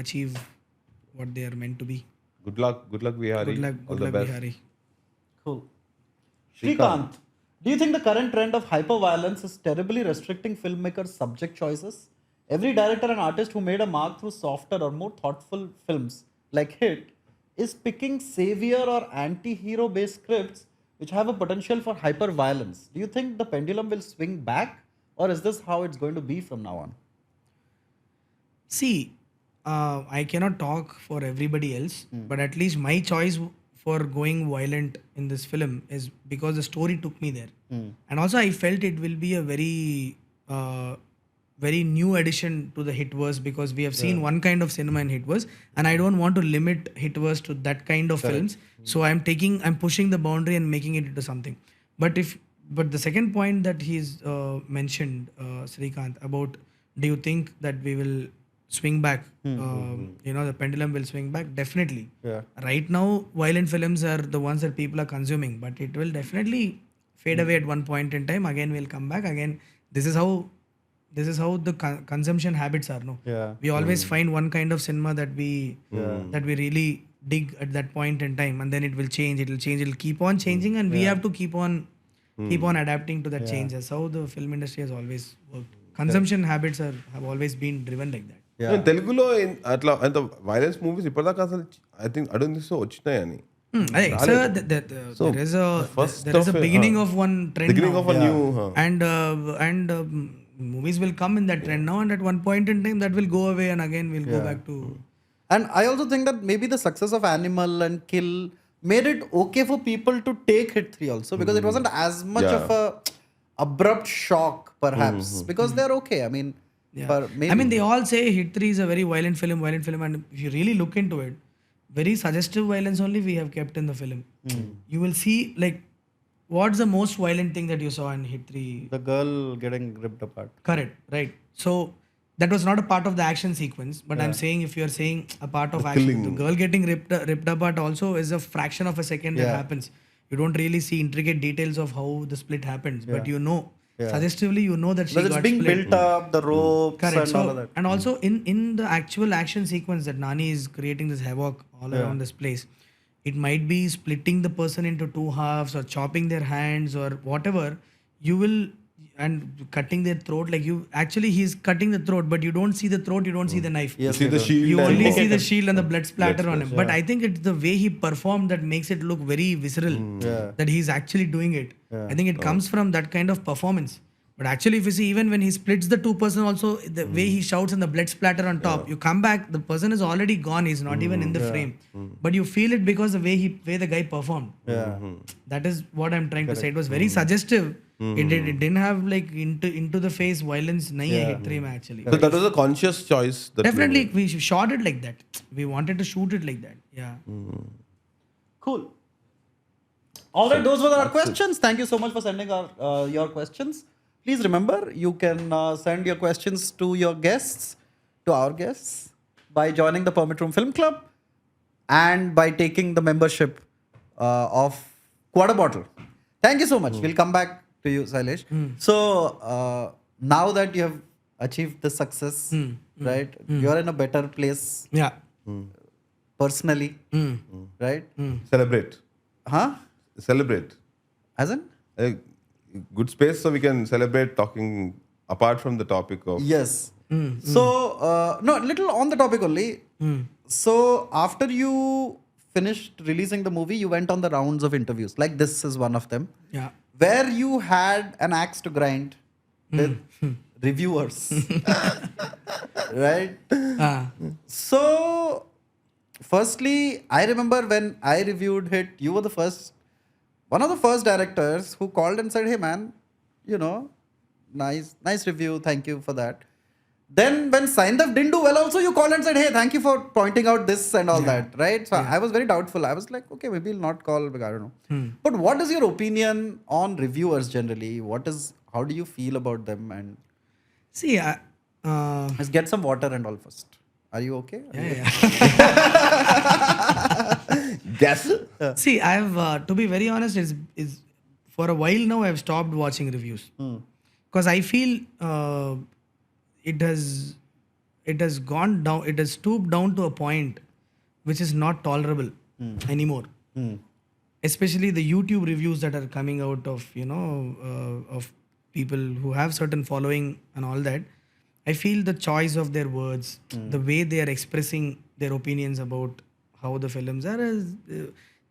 achieve what they are meant to be. Good luck, Vihari. All the best. Vihari. Cool. Srikanth, do you think the current trend of hyper-violence is terribly restricting filmmakers' subject choices? Every director and artist who made a mark through softer or more thoughtful films like Hit is picking savior or anti-hero based scripts which have a potential for hyper-violence. Do you think the pendulum will swing back, or is this how it's going to be from now on? See, I cannot talk for everybody else, but at least my choice for going violent in this film is because the story took me there. And also I felt it will be a very new addition to the Hitverse, because we have seen one kind of cinema in Hitverse, and I don't want to limit Hitverse to that kind of films. So I'm pushing the boundary and making it into something. But the second point that he's mentioned, Srikanth, about do you think that we will swing back, the pendulum will swing back? Definitely. Right now violent films are the ones that people are consuming, but it will definitely fade away at one point in time. Again we'll come back again. This is how the consumption habits are. We always find one kind of cinema that we really dig at that point in time, and then it will change, it'll keep on changing, and we have to keep on adapting to that change. That's how the film industry has always worked. Consumption habits have always been driven like that. తెలుగులో అట్లా అంత violence movies ఇప్పటిదాకా అసలు I think వచ్చినాయని. There is a beginning of one trend Beginning now. of a new, and movies will come in that trend now, and at one point in time that will go away, and again we'll go back to. And I also think that maybe the success of Animal and Kill made it okay for people to take Hit 3 also, because it wasn't as much of a abrupt shock perhaps, because they're okay. I mean, They all say Hit 3 is a very violent film, and if you really look into it, very suggestive violence only we have kept in the film. You will see, like, what's the most violent thing that you saw in Hit 3? the girl getting ripped apart. Correct, right. So that was not a part of the action sequence, but I'm saying, if you're saying a part of action, the girl getting ripped apart also is a fraction of a second that happens. You don't really see intricate details of how the split happens, but you know suggestively you know that she Because it's got being split. built up, the ropes Correct. and all of So, that. and also in the actual action sequence that Nani is creating this havoc all around this place, it might be splitting the person into two halves or chopping their hands or whatever. You will and cutting their throat, like you actually he's cutting the throat, but you don't see the throat, you don't see the knife. You see the shield. You and- only see the shield and the blood splatter on him. splash, But I think it's the way he performed that makes it look very visceral. That he's actually doing it. I think it comes from that kind of performance. But actually, if you see, even when he splits the two person, also the way he shouts and the blood splatter on top, you come back, the person is already gone. He's not even in the frame. But you feel it because the way the guy performed. That is what I'm trying to say. It was very suggestive. It didn't have like into the face violence. Nahi hai Hit 3 mein actually. So that was a conscious choice. That Definitely, we shot it like that. We wanted to shoot it like that. Yeah. Cool. All right, those were our questions. Thank you so much for sending your questions. Please remember, you can send your questions to our guests, by joining the Permit Room Film Club and by taking the membership of Quarter Bottle. Thank you so much. We'll come back to you, Sailesh. So, now that you have achieved the success, right? You're in a better place Yeah. personally, right? Celebrate. Huh? Celebrate. As in? A good space so we can celebrate talking apart from the topic of. Yes. So, no, little on the topic only. So, after you finished releasing the movie, you went on the rounds of interviews. Like this is one of them, Yeah. where you had an axe to grind with reviewers. Right? So, firstly, I remember when I reviewed Hit, you were one of the first directors who called and said, "Hey man, nice review, thank you for that." Then when Saindhav didn't do well also, you called and said, "Hey, thank you for pointing out this and all that," right? So I was very doubtful. I was like, okay, maybe he'll not call, I don't know. But what is your opinion on reviewers generally? How do you feel about them? And See, let's get some water and all first. Are you okay? Guess. See, I've to be very honest, is for a while now I've stopped watching reviews because I feel it has gone down. It has stooped down to a point which is not tolerable anymore. Especially the YouTube reviews that are coming out of of people who have certain following and all that. I feel the choice of their words, the way they are expressing their opinions about how the films are,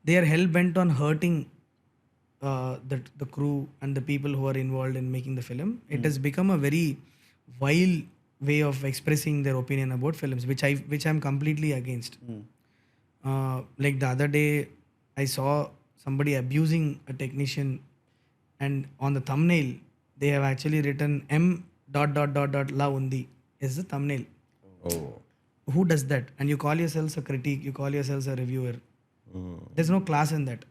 they are hell bent on hurting the crew and the people who are involved in making the film. It has become a very vile way of expressing their opinion about films, which I'm completely against. Like the other day, I saw somebody abusing a technician, and on the thumbnail they have actually written M la undi is the thumbnail. Oh. Who does that? And you call yourselves a critique, you call yourselves a reviewer. There's no class in that.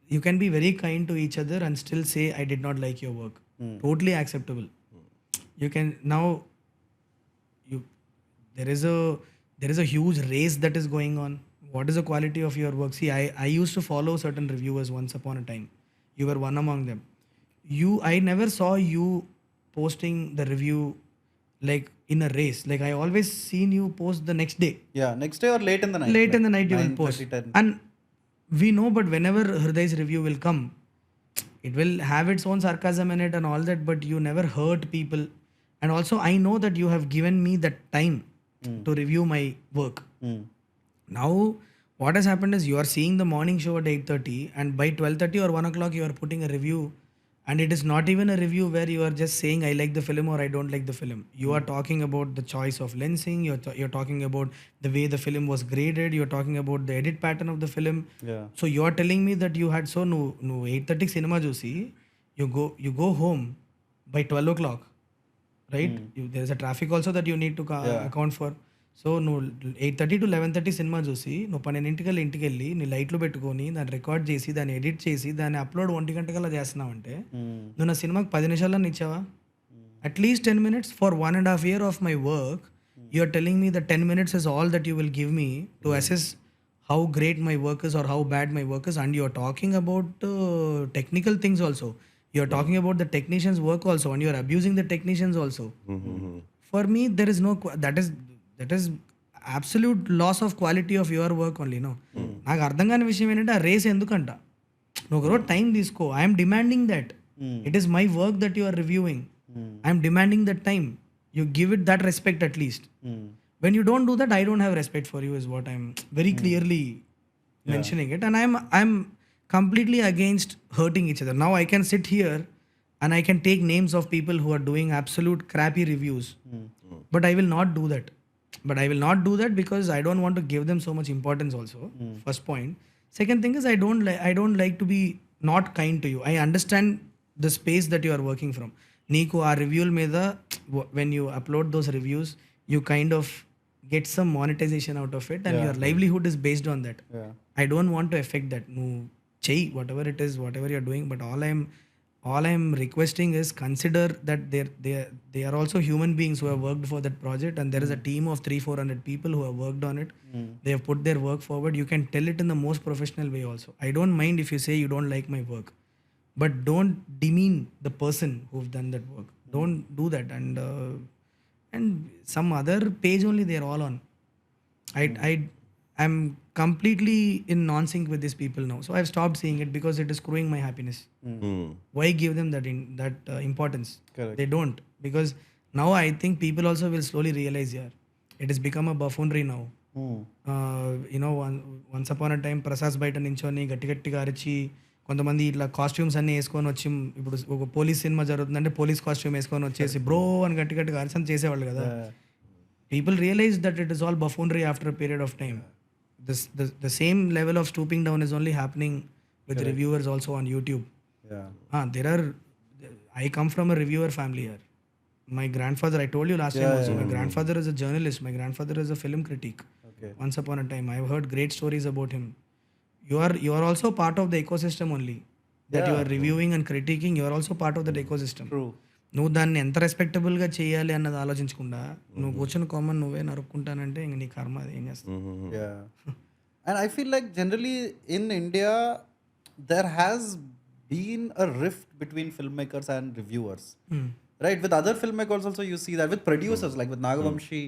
You can be very kind to each other and still say, I did not like your work. Totally acceptable. You can now there is a huge race that is going on. What is the quality of your work? See, I used to follow certain reviewers once upon a time. You were one among them. I never saw you posting the review like in a race. Like I always seen you post the next day. Yeah, next day or late in the night. Late in the like night you will 9:30, post. 10. And we know, but whenever Hriday's review will come, it will have its own sarcasm in it and all that, but you never hurt people. And also I know that you have given me that time to review my work. Now what has happened is you are seeing the morning show at 8:30 and by 12:30 or 1 o'clock you are putting a review, and it is not even a review where you are just saying I like the film or I don't like the film. You are talking about the choice of lensing, you're talking about the way the film was graded, you're talking about the edit pattern of the film. Yeah. So you are telling me that you had no 8:30 cinema juicy, you go home by 12 o'clock, right? There is a traffic also that you need to account for. So నువ్వు 8:30 to 11:30 cinema చూసి నువ్వు 12 ఇంటికి వెళ్ళి నీ లైట్లు పెట్టుకొని దాన్ని record చేసి దాన్ని ఎడిట్ చేసి దాన్ని అప్లోడ్ 1 గంటకల్లా చేస్తున్నావు అంటే నువ్వు నా సినిమాకి 10 నిమిషాల్లో ఇచ్చావా? At least 10 minutes for 1.5 years of my work. You are telling me that 10 minutes is all that you will give me to assess how great my work is or how bad my work is, and you are talking about technical things also. You're talking about the technicians' work also, and you're abusing the technicians also. For me, there is no that is absolute loss of quality of your work only. No, నాకు అర్థం కాని విషయం ఏంటంటే ఆ race ఎందుకంట. నువ్వు ఒకరోజు time తీసుకో. I'm demanding that. It is my work that you are reviewing. I'm demanding that time. You give it that respect at least. When you don't do that, I don't have respect for you is what I'm very clearly mentioning it. And I'm completely against hurting each other. Now I can sit here and I can take names of people who are doing absolute crappy reviews. But I will not do that. Because I don't want to give them so much importance also. First point. Second thing is I don't like to be not kind to you. I understand the space that you are working from. నీకు ఆ రివ్యూల మీద when you upload those reviews, you kind of get some monetization out of it and your livelihood is based on that. I don't want to affect that. నువ్వు చెయ్యి whatever it is, whatever you're doing, but all I'm requesting is consider that they are also human beings who have worked for that project, and there is a team of 300-400 people who have worked on it. They have put their work forward. You can tell it in the most professional way also. I don't mind if you say you don't like my work, but don't demean the person who've done that work. Don't do that. And some other page only they're all on. I'm completely in non-sync with these people now. So I've stopped seeing it because it is screwing my happiness. Why give them that importance? Correct. They don't. Because now I think people also will slowly realize, it has become a buffoonery now. Once upon a time Prasad బయట నించొని గట్టి గట్టిగా అరిచి కొంతమంది ఇట్లా costumes అన్ని వేసుకొని వచ్చి, ఇప్పుడు ఒక పోలీస్ సినిమా జరుగుతుందంటే పోలీస్ కాస్ట్యూమ్ వేసుకొని వచ్చేసి బ్రో అని గట్టి గట్టిగా అరిచని చేసేవాళ్ళు కదా. People realise that it is all buffoonery after a period of time. The same level of stooping down is only happening with reviewers also on YouTube. I come from a reviewer family here. My grandfather, I told you last time also, my grandfather is a journalist. My grandfather is a film critic. Once upon a time, I've heard great stories about him. You are also part of the ecosystem only. That you are reviewing and critiquing, you are also part of that ecosystem. True. నువ్వు దాన్ని ఎంత రెస్పెక్టబుల్గా చేయాలి అన్నది ఆలోచించకుండా నువ్వు కూర్చొని common నువ్వే నరుక్కుంటానంటే ఇంక నీ కర్మ అది ఏం చేస్తావు. And I feel like generally in India there has been a rift between filmmakers and reviewers. Right, with other filmmakers also you see that, with producers like with Nagavamshi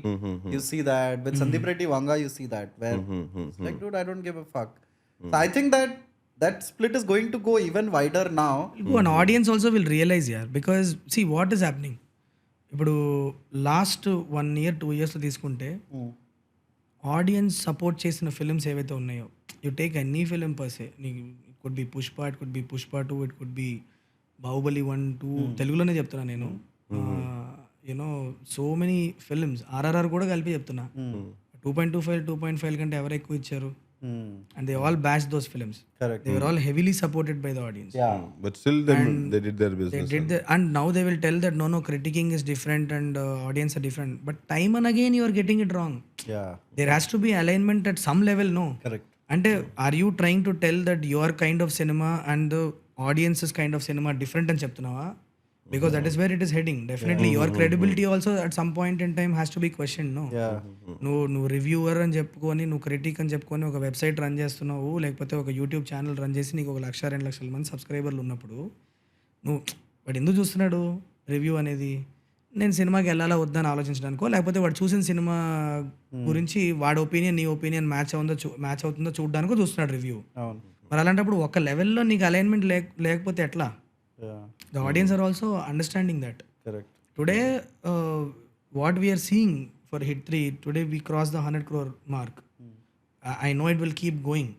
you see that, with Sandeep Reddy Vanga you see that, where it's like, dude, I don't give a fuck. So I think that split is going to go even wider now. An audience also will realize, because see what is happening. ఇప్పుడు last 1 year 2 years తీసుకుంటే audience support చేసిన films ఏవైతే ఉన్నాయో, you take any film per se, నీకు it could be Pushpa, it could be Pushpa 2, it could be Baahubali 1, 2, తెలుగులోనే చెప్తున్నా నేను. So many films, RRR కూడా కలిపి చెప్తున్నా. 2.25 2.5 కంటే ఎవరు ఎక్కువ ఇచ్చారు? And they all bashed those films. Correct. They were all heavily supported by the audience. But still they did their business. And now they will tell that no, critiquing is different and audience are different. But time and again you are getting it wrong. There has to be alignment at some level, no? Correct. And are you trying to tell that your kind of cinema and the audience's kind of cinema different అని చెప్తున్నావా? Because that is where it is heading. Definitely your credibility also at some point in time has to be questioned, no? నువ్వు reviewer అని చెప్పుకొని, నువ్వు critic అని చెప్పుకొని ఒక website run చేస్తున్నావు, లేకపోతే ఒక యూట్యూబ్ ఛానల్ రన్ చేసి నీకు 1,00,000 2 లక్షల మంది సబ్స్క్రైబర్లు ఉన్నప్పుడు నువ్వు వాడు ఎందుకు చూస్తున్నాడు రివ్యూ అనేది? నేను సినిమాకి వెళ్ళాలా వద్దని ఆలోచించడానికో, లేకపోతే వాడు చూసిన సినిమా గురించి వాడి ఒపీనియన్ నీ ఒపీనియన్ మ్యాచ్ అవుతుందో చూడడానికో చూస్తున్నాడు రివ్యూ. మరి అలాంటప్పుడు ఒక లెవెల్లో నీకు అలైన్మెంట్ లేకపోతే ఎట్లా? The audience are also understanding that. Correct. Today, what we are seeing for Hit 3, today we crossed the 100 crore mark. I know it will keep going.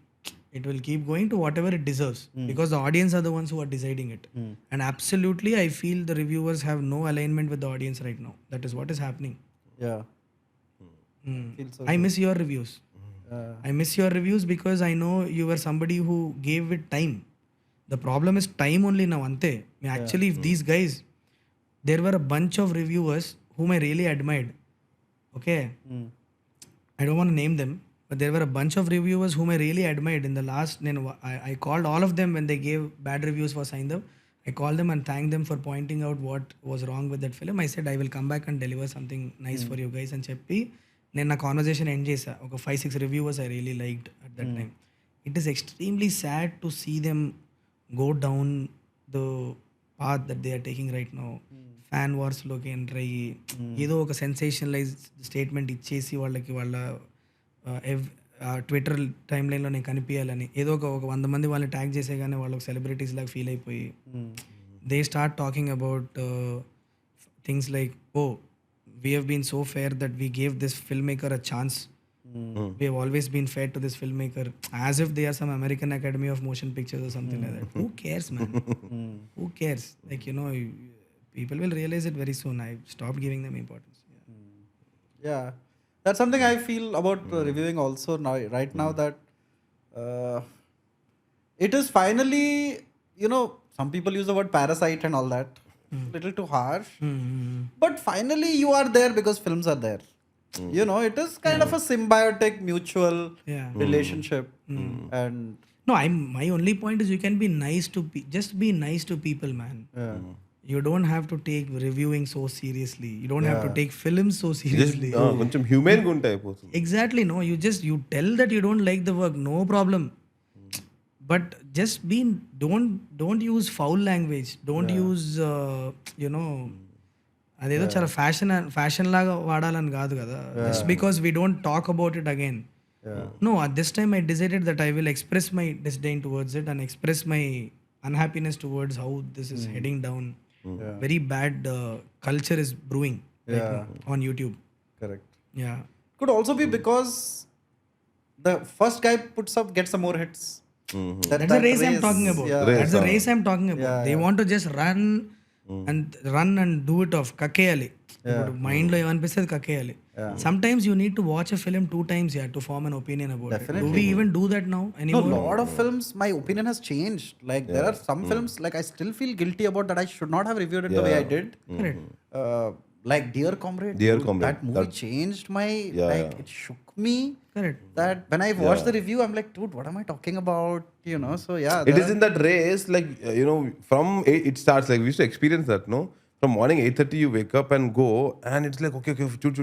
It will keep going to whatever it deserves, because the audience are the ones who are deciding it. And absolutely, I feel the reviewers have no alignment with the audience right now. That is what is happening. I miss your reviews. I miss your reviews because I know you were somebody who gave it time. The problem is time only now, ante. Actually, if these guys, there were a bunch of reviewers whom I really admired. Okay? I don't want to name them, but there were a bunch of reviewers whom I really admired in the last, I called all of them when they gave bad reviews for Saindhav. I called them and thanked them for pointing out what was wrong with that film. I said, I will come back and deliver something nice for you guys అని చెప్పి నేను నా conversation end చేశా. ఒక 5-6 reviewers I really liked at that time. It is extremely sad to see them go down the path that they are taking right now, fan వార్స్లోకి enter అయ్యి ఏదో ఒక సెన్సేషనలైజ్ స్టేట్మెంట్ ఇచ్చేసి వాళ్ళకి వాళ్ళ ట్విట్టర్ టైమ్ లైన్లో నేను కనిపించాలని ఏదో ఒక 100 మంది వాళ్ళని ట్యాగ్ చేసే కానీ వాళ్ళకి సెలబ్రిటీస్ లాగా ఫీల్ అయిపోయి they start talking about things like oh we have been so fair that we gave this film maker a chance. We have always been fair to this filmmaker, as if they are some American Academy of Motion Pictures or something like that. Who cares, man? Who cares? Like, people will realize it very soon. I stopped giving them importance. Yeah, that's something I feel about reviewing also now. Right now, that it is finally, some people use the word parasite and all that. Little too harsh, but finally you are there because films are there. It is kind of a symbiotic, mutual relationship, and No, my only point is you can be nice to just be nice to people, man. You don't have to take reviewing so seriously. You don't have to take films so seriously. కొంచెం human గా ఉంటాయి అయిపోతుంది. Exactly, no. You tell that you don't like the work, no problem. But just don't use foul language. Don't use అదేదో చాలా fashion లాగా వాడాలని కాదు కదా. Just because we don't talk about it again. No, at this time I decided that I will express my disdain towards it and express my unhappiness towards how this is heading down. Very bad culture is brewing right now on YouTube. correct. Yeah. Could also be because the first guy gets some more hits. That's the race I'm talking about. Yeah. That's the race I'm talking about. They want to just run and do it off. కక్కేయాలి. ఇప్పుడు mind లో ఏమనిపిస్తుంది కక్కేయాలి. Sometimes you need to watch a film 2 times to form an opinion about it. Do we even do that now anymore? No, a lot of films, my opinion has changed. Like there are some films, like I still feel guilty about that. I should not have reviewed it the way I did. Correct. Like Dear Comrade. Dear dude, Comrade. That movie changed my it shook me. Correct. That when I watched the review, I'm like, dude, what am I talking about? So It is in that race, like, from it starts, like, we used to experience that, no? From morning 8:30 you wake up and go, and it's like, okay,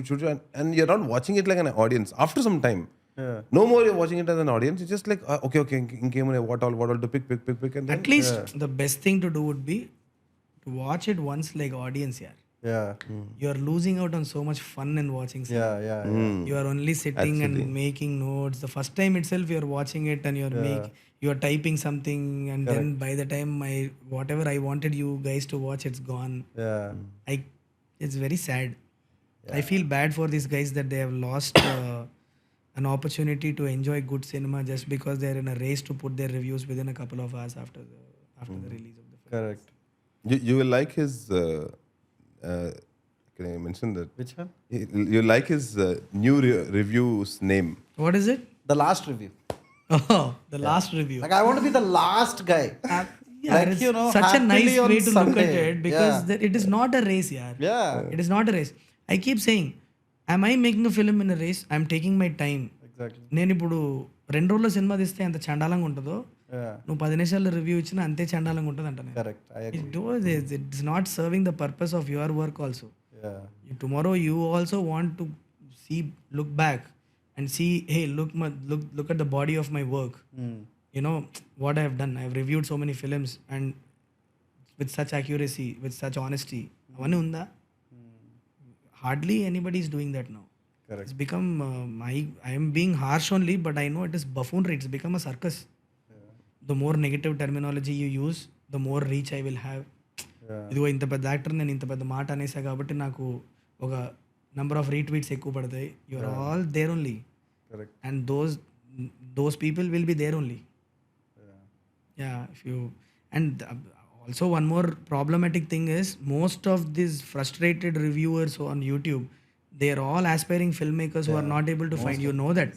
shoot, and you're not watching it like an audience. After some time, no more you're watching it as an audience. It's just like, okay, what all to pick, and then, At least the best thing to do would be to watch it once like audience, yeah. Yeah. You are losing out on so much fun in watching something. Yeah. You are only sitting and making notes. The first time itself you are watching it and you are typing something, and then by the time whatever I wanted you guys to watch, it's gone. Yeah. It's very sad. I feel bad for these guys that they have lost an opportunity to enjoy good cinema just because they are in a race to put their reviews within a couple of hours after the release of the film. Correct. you will like his can I mention that? Which one? You like his new review's name? What is it? The last review. Oh, the last review. Like I want to be the last guy. Like, it's such a nice happily on way to look at Sunday. it because it is not a race, yaar. Yeah. It is not a race. I keep saying, am I making a film in a race? I'm taking my time. Exactly. నేను ఇప్పుడు 2 రోజుల్లో cinema తీస్తే ఎంత చండాలంగా ఉంటుందో Yeah. నువ్వు 10 నిమిషాల్లో review ఇచ్చినా అంతే చండాలంగా ఉంటుంది అంట. Correct. I agree. It's not serving the purpose of your work also. Yeah. Tomorrow you also want to look back and see, hey, look at the body of my work. What I have done. I have reviewed so many films and with such accuracy, with such honesty. Avani unda? Hardly anybody is doing that now. Correct. It's become I am being harsh only, but I know it is buffoonery. It's become a circus. The more negative terminology you use, the more reach I will have. ఇదిగో ఇంత పెద్ద actor నేను ఇంత పెద్ద మాట అనేసా కాబట్టి నాకు ఒక నంబర్ ఆఫ్ రీట్వీట్స్ ఎక్కువ పడతాయి. You are all there only. Correct. And those people will be there only. Yeah, if you and also one more problematic thing is most of these frustrated reviewers on YouTube, they are all aspiring filmmakers who are not able to find. You know that.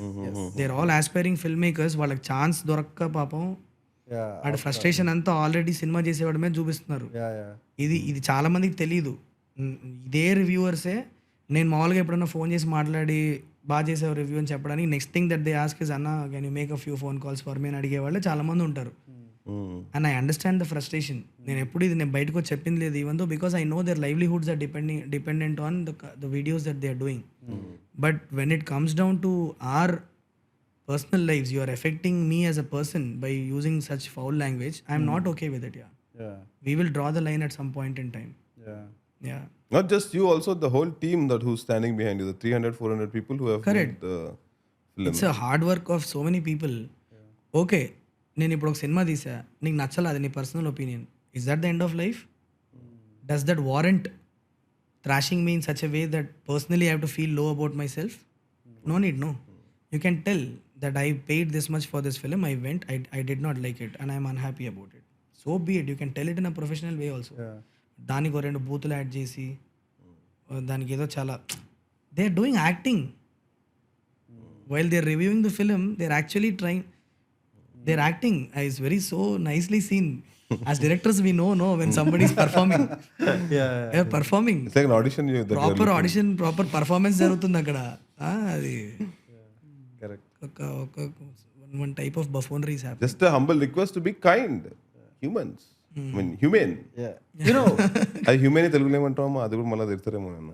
They are all aspiring filmmakers. వాళ్ళకి chance దొరక్క పాపం Yeah. వాడి frustration అంతా already cinema చేసేవాడి మీద చూపిస్తున్నారు. Yeah. ఇది చాలా మందికి తెలియదు. ఇదే రివ్యూవర్సే నేను మామూలుగా ఎప్పుడన్నా ఫోన్ చేసి మాట్లాడి బాగా చేసావు రివ్యూ అని చెప్పడానికి next thing that they ask is అన్న can you make a few phone calls for me అని అడిగే వాళ్ళు చాలా మంది ఉంటారు. And I understand the frustration. నేను ఎప్పుడు ఇది నేను బయటకు వచ్చి చెప్పింది లేదు, even though because I know their livelihoods are dependent on the videos that they are doing. But when it comes down to our personal lives, you are affecting me as a person by using such foul language. I am not okay with it. Yeah. Yeah. We will draw the line at some point in time. Yeah. Yeah. Not just you, also the whole team that who's standing behind you, the 300, 400 people who have Correct. made the film. It's a hard work of so many people. Okay, నేను ఇప్పుడు ఒక cinema తీసా, నీకు నచ్చలా, అది నీ personal opinion. Is that the end of life? Does that warrant thrashing me in such a way that personally I have to feel low about myself? No need, no. You can tell that I paid this much for this film, I went, I did not like it and I am unhappy about it. So be it. You can tell it in a professional way also. దానికి ఒక 2 బూతులు add చేసి దానికి ఏదో చాలా they are doing acting while they are reviewing the film, they are actually trying, they are acting. Is very so nicely seen. As directors we know when somebody is performing. Yeah, performing. It's like an audition. Proper audition, proper performance జరుగుతుంది అక్కడ. అది Correct. one type of buffoonery is happening. Just a humble request to be kind. Humans. I mean, humane. Yeah. You know, అది human తెలుగులో ఏమంటామో అది కూడా మళ్ళీ తిడతారేమో నేను.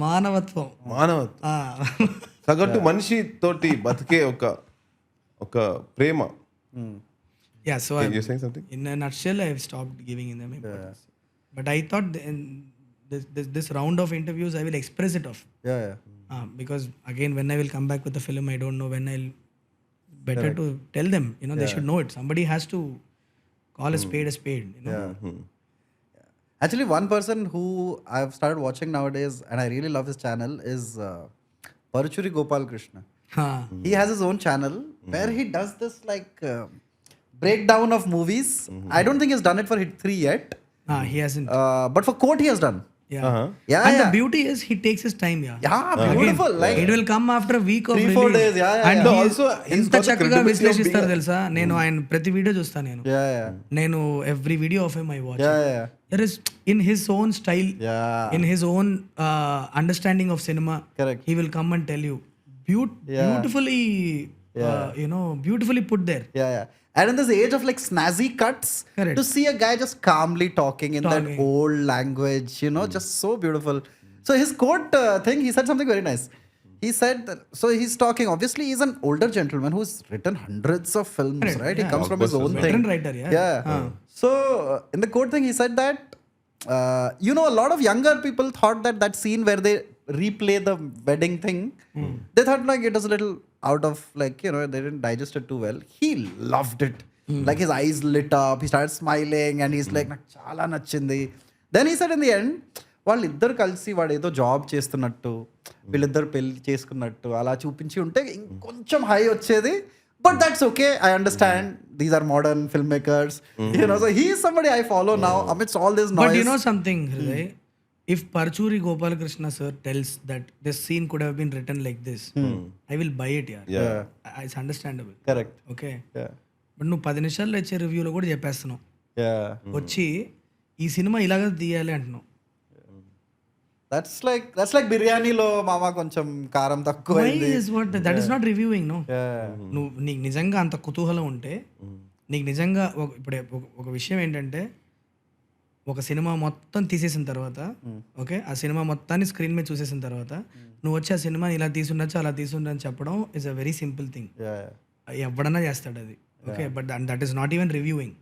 మానవత్వం. సగటు మనిషి తోటి బతికే ఒక ప్రేమ. Yeah, so You're saying something? in a nutshell, I have stopped giving them importance. But I thought this round of interviews, I will express it off. yeah. Because again, when I will come back with the film, I don't know when I'll. Better to tell them, they should know it. Somebody has to call a spade a spade. Actually, one person who I've started watching nowadays and I really love his channel is Paruchuri Gopal Krishna. He has his own channel where he does this like breakdown of movies. I don't think he's done it for Hit 3 yet. He hasn't. But for Court he has done. Yeah. Yeah, And the yeah. beauty is he takes his time. Yeah, beautiful. Like It will come after a week of 3-4 release. days. Yeah, And yeah. he Also, he's ఎంత got the చక్కగా credibility of విశ్లేషిస్తారు being తెలుసా. నేను ఆయన ప్రతి video చూస్తాను. Yeah. నేను every video of him I watch. Yeah. There is in his own style, Yeah. in his own understanding of cinema. Correct. He will come and tell you beautifully, beautifully put there. Yeah. And in this age of like snazzy cuts, Correct. to see a guy just calmly talking in that Talking. old language, just so beautiful. So his quote thing, he said something very nice. He said, that, so he's talking, obviously he's an older gentleman who's written hundreds of films, Correct, right? He yeah. comes from his own Veteran thing. writer, yeah. So in the quote thing, he said that, a lot of younger people thought that scene where they replay the wedding thing, they thought like it was a little out of like, they didn't digest it too well. He loved it. Like his eyes lit up, he started smiling and he's like, నాకు చాలా నచ్చింది. Then he said in the end, వాళ్ళిద్దరు కలిసి వాడు ఏదో job చేస్తున్నట్టు, వీళ్ళిద్దరు పెళ్లి చేసుకున్నట్టు అలా చూపించి ఉంటే ఇంకొంచెం హై వచ్చేది. But that's okay. I understand. These are modern filmmakers. So he is somebody I follow now amidst all this noise. But you know something, Hriday? If Parchuri Gopal Krishna sir tells that this scene could have been written like this, I will buy it. Yeah. It's understandable. Correct. Okay. Yeah. But నువ్వు 10 నిమిషాల్లో వచ్చే రివ్యూలో కూడా చెప్పేస్తున్నావు. Yeah. వచ్చి ఈ cinema ఇలాగ తీయాలి అంటున్నావు. That's like బిర్యానీలో మామ కొంచెం కారం తక్కువ అయింది. That is not reviewing. No, Yeah. నువ్వు నీకు నిజంగా అంత కుతూహలం ఉంటే, నీకు నిజంగా ఇప్పుడే ఒక విషయం ఏంటంటే, ఒక సినిమా మొత్తం తీసేసిన తర్వాత, ఓకే, ఆ సినిమా మొత్తాన్ని స్క్రీన్ మీద చూసేసిన తర్వాత నువ్వు వచ్చి ఆ సినిమాని ఇలా తీసుండొచ్చు అలా తీసుండని చెప్పడం is a very simple thing. Yeah. ఎవడన్నా చేస్తాడు అది. Okay, but that is not even reviewing.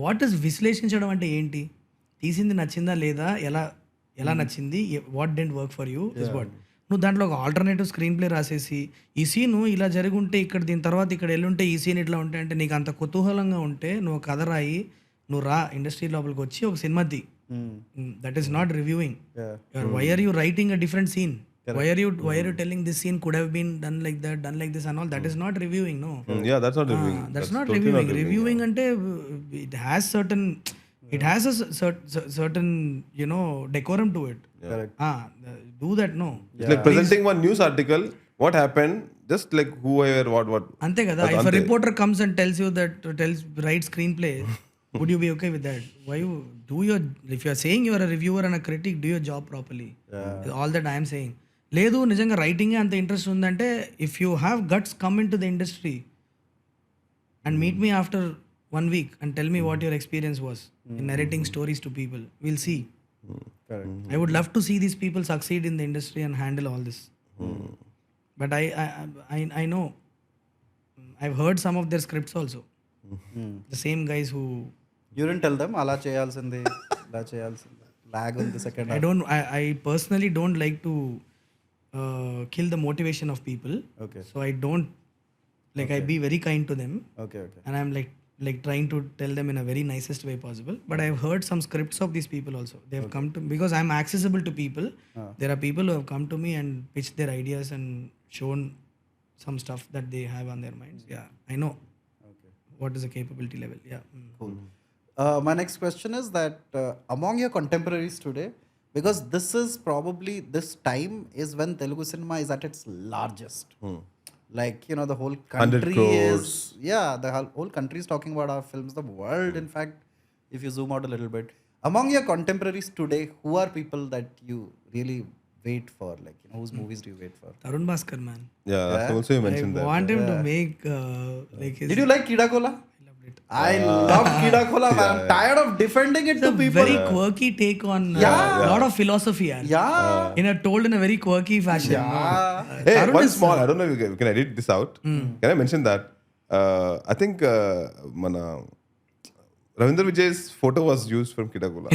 What is విశ్లేషించడం అంటే ఏంటి? తీసింది నచ్చిందా లేదా, ఎలా నచ్చింది, what didn't work for you is what. నువ్వు దాంట్లో ఒక ఆల్టర్నేటివ్ స్క్రీన్ ప్లే రాసేసి ఈ సీన్ ఇలా జరుగుంటే ఇక్కడ దీని తర్వాత ఇక్కడ వెళ్ళుంటే ఈ సీన్ ఇట్లా ఉంటే అంటే నీకు అంత కుతూహలంగా ఉంటే నువ్వు కథ రాయి, నువ్వు రా ఇండస్ట్రీ లోపలికి వచ్చి ఒక సినిమా తీ. That is not reviewing. Why are you writing a different scene? Why are you telling this scene could have been done like that, done like this and all? That is not reviewing, no. Yeah, that's not reviewing. That's not totally reviewing. not Reviewing ante it has a certain decorum to it. Correct. Do that, no. It's like presenting one news article, what happened, just like whoever, what. Ante kada. If a reporter comes and tells you that, write screenplay, would you be okay with that? Why you do if you are saying you are a reviewer and a critic, do your job properly. All that I am saying. లేదు నిజంగా రైటింగే అంత interest ఉందంటే, if you have guts come in to the industry and meet me after 1 week and tell me what your experience was in narrating stories to people, will see. I would love to see these people succeed in the industry and handle all this. But I know, I've heard some of their scripts also. The same guys who You didn't tell them అలా చేయాల్సింది ఇలా చేయాల్సింది log ఉంది second I personally don't like to kill the motivation of people. Okay. So I don't like I be very kind to them, okay okay and I'm like trying to tell them in a very nicest way possible. But I've heard some scripts of these people also. They have come to, because I'm accessible to people. There are people who have come to me and pitched their ideas and shown some stuff that they have on their minds. Yeah, I know. Okay. What is the capability level? Yeah. Cool. My next question is that among your contemporaries today, because this time is when Telugu cinema is at its largest. Like, the whole 100 country crores. the whole country is talking about our films, the world, in fact, if you zoom out a little bit. Among your contemporaries today, who are people that you really wait for? Like, whose movies do you wait for? Tarun Bhaskar, man. Yeah, that's also you I mentioned that. want him to make like his. Did you like Kidakola? I love Kidakola, man. I'm tired of defending it to people. Very quirky take on a lot of philosophy. Yeah. Told in a very quirky fashion. Hey, Tarun one is, small, I don't know if you can edit this out. Can I mention that? I think mana Ravindra Vijay's photo was used from Kidakola.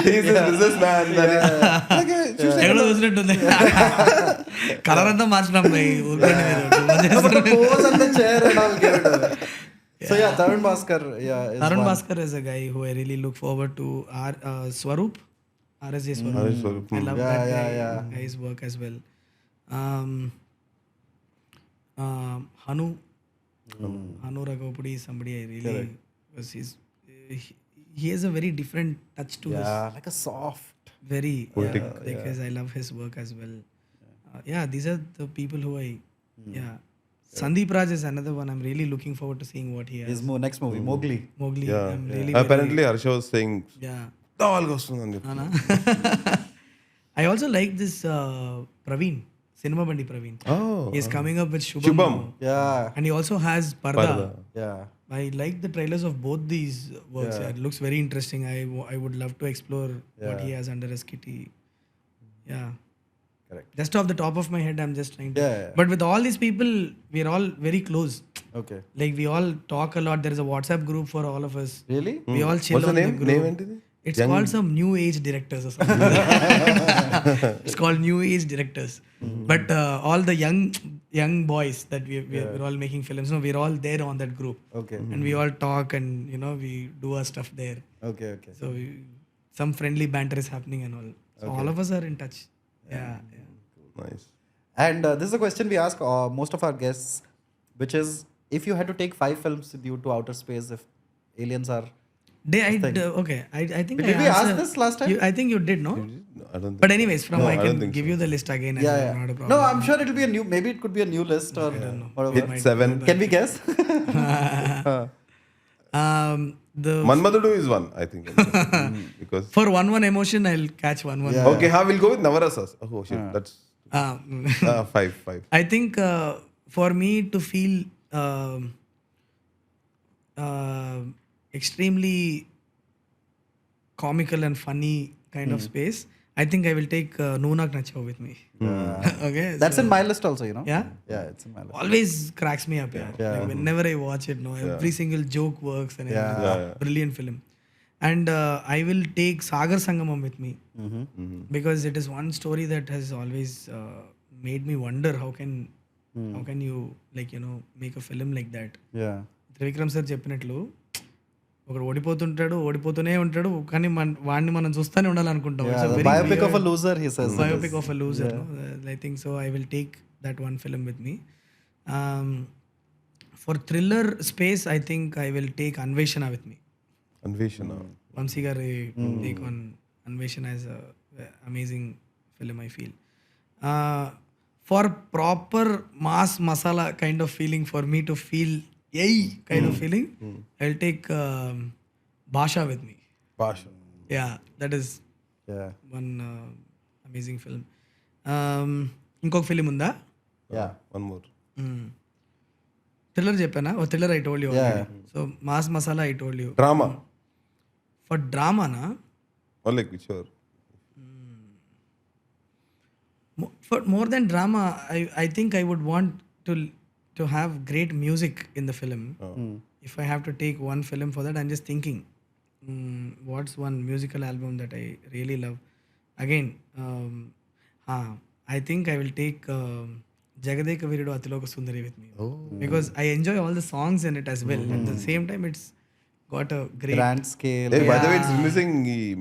He's a businessman. ఎక్కడో చూసినట్టుంది colour అంతా మార్చినాం ఊరుకోండి But మీరు. the pose and the chair and all gave it away. So yeah, Tarun Bhaskar. Yeah, is Tarun one. Bhaskar is a guy who I really look forward to. Swaroop, RSJ Swaroop. I love that guy's work as well. Hanu Raghopudi is somebody I really was. He has a very different touch to his. Yeah, like a soft. Very because I love his work as well. These are the people who I Sandeep Raj is another one. I'm really looking forward to seeing what he has. His next movie, Mowgli. Mowgli. Yeah. I'm really Apparently Harsha was saying yeah. daalga vastundani cheppi. Nana. I also like this Praveen, Cinema Bandi Praveen. Oh. He's coming up with Shubham. Shubham. now. Yeah, And he also has Parda. yeah. I like the trailers of both these works. It looks very interesting. I would love to explore what he has under his kitty. Yeah. Correct. Just off the top of my head, I'm just trying to. Yeah. But with all these people, we're all very close. Okay. Like we all talk a lot. There is a WhatsApp group for all of us. Really? We all chill What's the on name? the group. Name entity? It's called some new age directors or something. It's called new age directors. But all the young boys that we're all making films. No, we're all there on that group. Okay. And we all talk and we do our stuff there. Okay. Okay. So some friendly banter is happening and all. So all of us are in touch. Yeah. Nice. And this is a question we ask most of our guests, which is, if you had to take 5 films with you to outer space, if aliens are. Okay. I think Did we ask this last time? I think you did, no? No, I don't think But anyways, No, I I don't can think give so. you the list again. Yeah, Not a yeah. problem. No, I'm sure it'll be a new. Maybe it could be a new list or whatever. Hit 7. Can we guess? The Manmadudu is one, I think. Because for one emotion, I'll catch one. okay, we'll go with Navarasas. Oh shit, that's 5. I think for me to feel extremely comical and funny kind of space, I think I will take Noonak Nachav with me. Okay, That's in my list also, yeah. Yeah, it's in my list. Always cracks me up. Yeah. Like whenever I watch it, every single joke works and everything. Brilliant film. And I will take Sagar Sangamam with me because it is one story that has always made me wonder how can you make a film like that. Yeah. Trivikram sir చెప్పినట్లు ఒకడు ఓడిపోతూనే ఉంటాడు కానీ వాడిని మనం చూస్తూనే ఉండాలనుకుంటాం. Biopic of a loser, he says. Biopic of a loser. No? I think so. I will take that one film with me. For thriller space, I think I will take Anveshana with me. Anveshana. Vamsi gari take on Anveshana as a amazing film, I feel. For proper mass masala kind of feeling, for me to feel kind of feeling, I'll take Basha with me. Basha. Yeah, that is one amazing film. ఇంకొక film ఉందా? Yeah. One more. Thriller చెప్పానా? ఓ thriller I told you. So mass masala I told you. Drama. For drama na, Or like whichever. for more than drama, I think I would want to have great music in the film if I have to take one film for that, I'm just thinking, what's one musical album that I really love? Again, I think I will take Jagadeka Viridu Atiloka Sundari with me. Because I enjoy all the songs in it as well. At the same time, it's got a great... Grand scale. Hey, by the way, it's releasing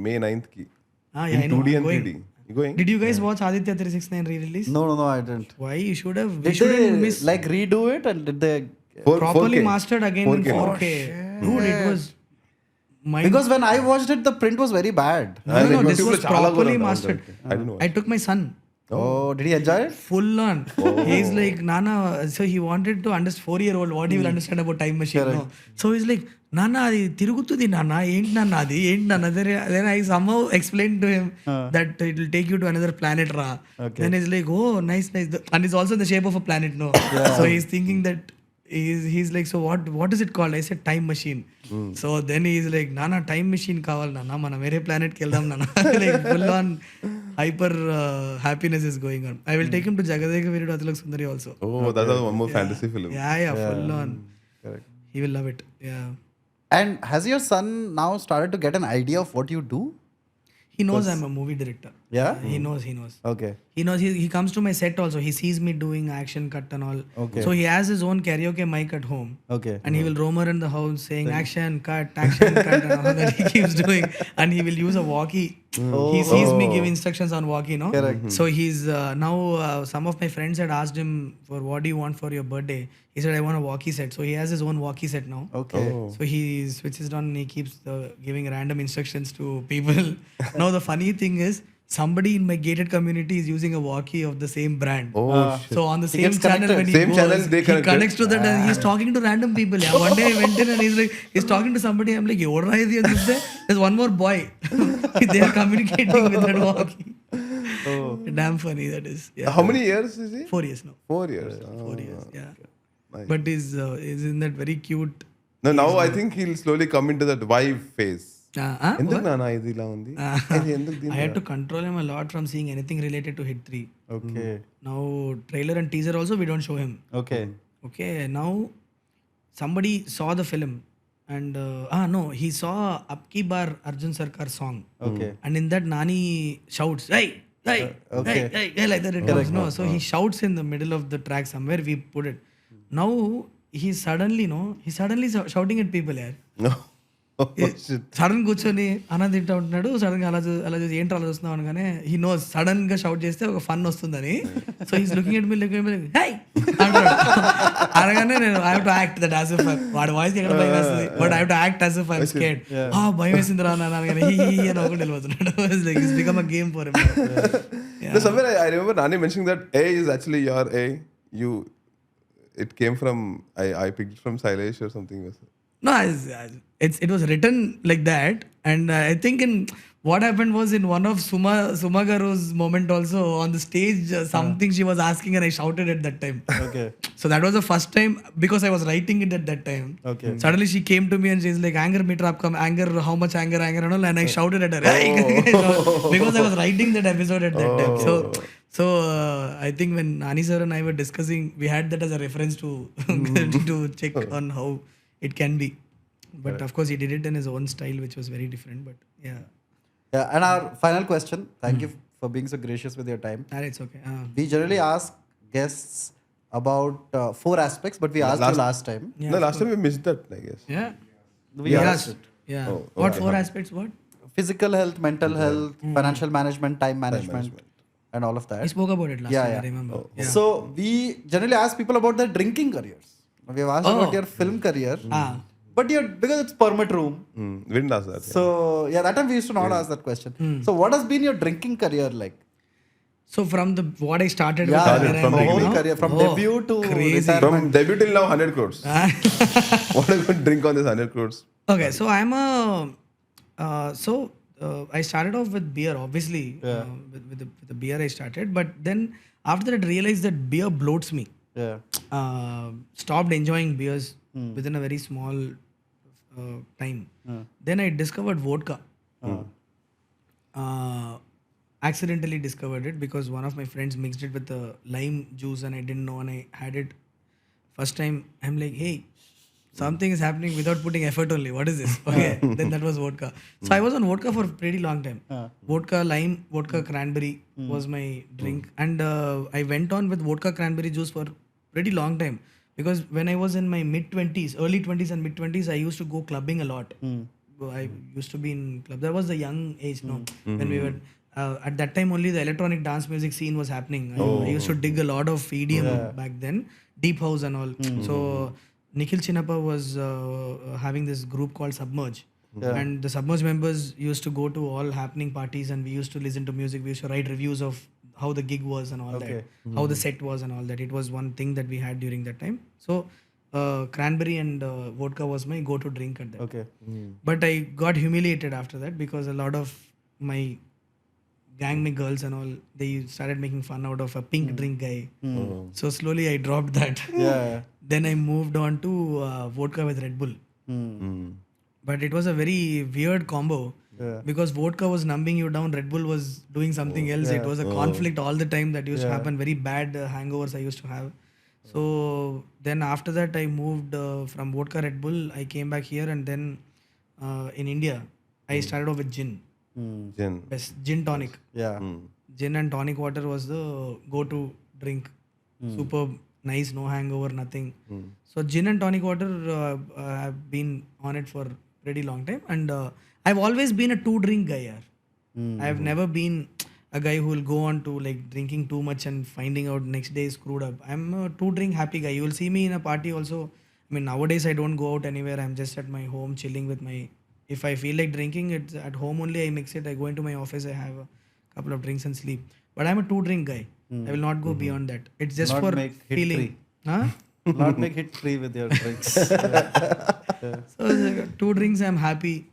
May 9th ki. Yeah, In I know. 2D I'm and going. 3D. You going? Did you guys watch Aditya 369 re-release? No, I didn't. Why? You should have. We Did shouldn't they miss. like redo it and did they? Properly 4K. mastered again in 4K. Dude, it was... Because when I watched it, the print was very bad. No, this YouTube was లో చాలా properly కూడా mastered. I don't know. I took my son. Oh, did he enjoy it? Full on. He's like, Nana, so he wanted to understand 4-year-old what he will understand about time machine. No? So he's like, Nana, adi tirugutudi Nana, ain't Nana adi, ain't Nana. Then I somehow explained to him that it will take you to another planet, ra. Then he's like, oh, nice. And it's also in the shape of a planet, no? So he's thinking that he's like, so what is it called? I said time machine. So then he's like, Nana, time machine kaval Nana, mana mere planet ki eldam Nana. Like full on hyper happiness is going on. I will take him to Jagadeka Viridu Atiloka Sundari also. Oh, that's one more fantasy film. Yeah, full on. Correct. He will love it. Yeah. And has your son now started to get an idea of what you do? He knows I'm a movie director. Yeah? He knows. Okay. He knows. He comes to my set also. He sees me doing action cut and all. Okay. So he has his own karaoke mic at home. Okay. And he will roam around the house saying action cut and all that he keeps doing. And he will use a walkie. He sees me give instructions on walkie, no? Correct. So he's now some of my friends had asked him for what do you want for your birthday. He said I want a walkie set. So he has his own walkie set now. Okay. So he switches it on and he keeps giving random instructions to people. Now the funny thing is, somebody in my gated community is using a walkie of the same brand. Shit. So on the He same gets channel connected. when he Same goes, channel, they he connected. connects to that and he's talking to random people. Yeah. One day I went in and he's talking to somebody. I'm like, "Yorra idi and this there." There's one more boy. They are communicating with that walkie. Damn funny that is. Yeah. How many years is he? 4 years now. 4 years. 4 years. Yeah. Nice. But is in that very cute. No, now I think he'll slowly come into that vibe phase. ఎందుకు What? నాన్న ఇది ఇలా ఉంది ఇది ఎందుకు I had to control him a lot from seeing anything related to Hit 3. Okay. Now trailer and teaser also we don't show him. Okay. Okay, now somebody saw the film and no, he saw Apki Bar Arjun Sarkar song. Okay. And in that Nani shouts, hey, hey, Okay. hey, like that it comes. No, so he shouts in the middle of the track somewhere we put it. Now he's suddenly shouting at people here. No. Oh, shit. Sudden కూర్చొని అన్న తింటా ఉంటున్నాడు sudden గా అలా చూసి ఏంటి అలా చూస్తున్నావు అనగానే హీ నోస్ సడన్ గా షౌట్ చేస్తే ఒక ఫన్ వస్తుందని so he's looking at me high అంటాడు అనగానే నేను I have to act that as if వాడి వాయిస్ ఎక్కడ భయం వేస్తుంది but I have to act as if I am scared భయం వేసింది రా అనగానే హీ అని ఒకటి వెళ్ళిపోతున్నాడు it's become a game for him. No, somewhere I remember Nani mentioning that A is actually your A. It came from I picked it from Sailesh or something. No, it was written like that, and I think in what happened was in one of Suma Garu's moment also on the stage something she was asking and I shouted at that time. Okay. So that was the first time because I was writing it at that time. Okay. Suddenly she came to me and she's like, "Anger meter up come anger, how much anger and all," and I shouted at her because I was writing that episode at that time. So I think when Nani sir and I were discussing, we had that as a reference to to check on how it can be. But of course he did it in his own style which was very different, but yeah. Yeah. And our final question. Thank you for being so gracious with your time. It's okay. We generally ask guests about 4 aspects, but we asked you last time. Yeah, No, last time we missed that, I guess. Yeah. We Yes. asked it. Yeah. Oh, What okay. 4 aspects? What? Physical health, mental health, financial management, time management, and all of that. I spoke about it last time, Yeah. I remember. Yeah. So we generally ask people about their drinking careers. We have asked about your film career. But because it's permit room. We didn't ask that. So yeah, that time we used to not ask that question. So what has been your drinking career like? So from what I started Yeah, with where from I'm right whole now? career, from debut to crazy. retirement. From debut till now, 100 crores. What are you going to drink on this 100 crores? Okay, so I'm a I started off with beer, obviously. With the beer I started, but then after that I realized that beer bloats me. Yeah. Stopped enjoying beers within a very small time. Then I discovered vodka. Accidentally discovered it because one of my friends mixed it with the lime juice and I didn't know and I had it first time. I'm like, hey, something is happening without putting effort only. What is this? Okay, then that was vodka. So I was on vodka for a pretty long time. Vodka lime, vodka cranberry was my drink, and I went on with vodka cranberry juice for pretty long time because when I was in my mid-20s, early 20s and mid-20s, I used to go clubbing a lot. I used to be in club. That was the young age, no, when we were. At that time only the electronic dance music scene was happening. I used to dig a lot of EDM back then, deep house and all. So Nikhil Chinnappa was having this group called Submerge, and the Submerge members used to go to all happening parties, and we used to listen to music. We used to write reviews of how the gig was and all that, how the set was and all that. It was one thing that we had during that time. So cranberry and vodka was my go-to drink at that. But I got humiliated after that because a lot of my gang me girls and all, they started making fun out of a pink drink guy. So slowly I dropped that. Then I moved on to vodka with Red Bull. But it was a very weird combo because vodka was numbing you down, Red Bull was doing something else. It was a conflict all the time that used to happen. Very bad hangovers I used to have. So then after that I moved from vodka Red Bull. I came back here, and then in India I started off with gin. Gin. Best gin tonic. Gin and tonic water was the go-to drink. Superb, nice, no hangover, nothing. So gin and tonic water, I have been on it for pretty long time, and I've always been a two-drink guy. I've never been a guy who will go on to like drinking too much and finding out next day is screwed up. I'm a two-drink happy guy. You will see me in a party also. I mean, nowadays I don't go out anywhere. I'm just at my home chilling with my. If I feel like drinking, it's at home only. I mix it. I go into my office. I have a couple of drinks and sleep. But I'm a two-drink guy. I will not go beyond that. It's just Not for make hit feeling. free. Huh? Not make it free with your drinks. So two drinks, I'm happy.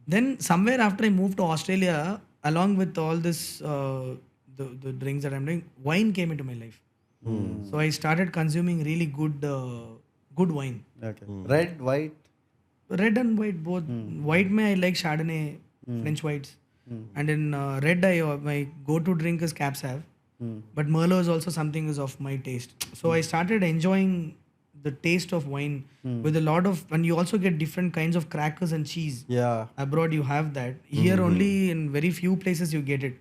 Then somewhere after I moved to Australia, along with all this, the drinks that I'm doing, wine came into my life. So I started consuming really good wine. Red, white. Red and white both. White mein I like Chardonnay, French whites, and in red my go-to drink is Cab Sav. But Merlot is also something is of my taste. So I started enjoying the taste of wine with a lot of, and you also get different kinds of crackers and cheese. Abroad you have that. Here only in very few places you get it.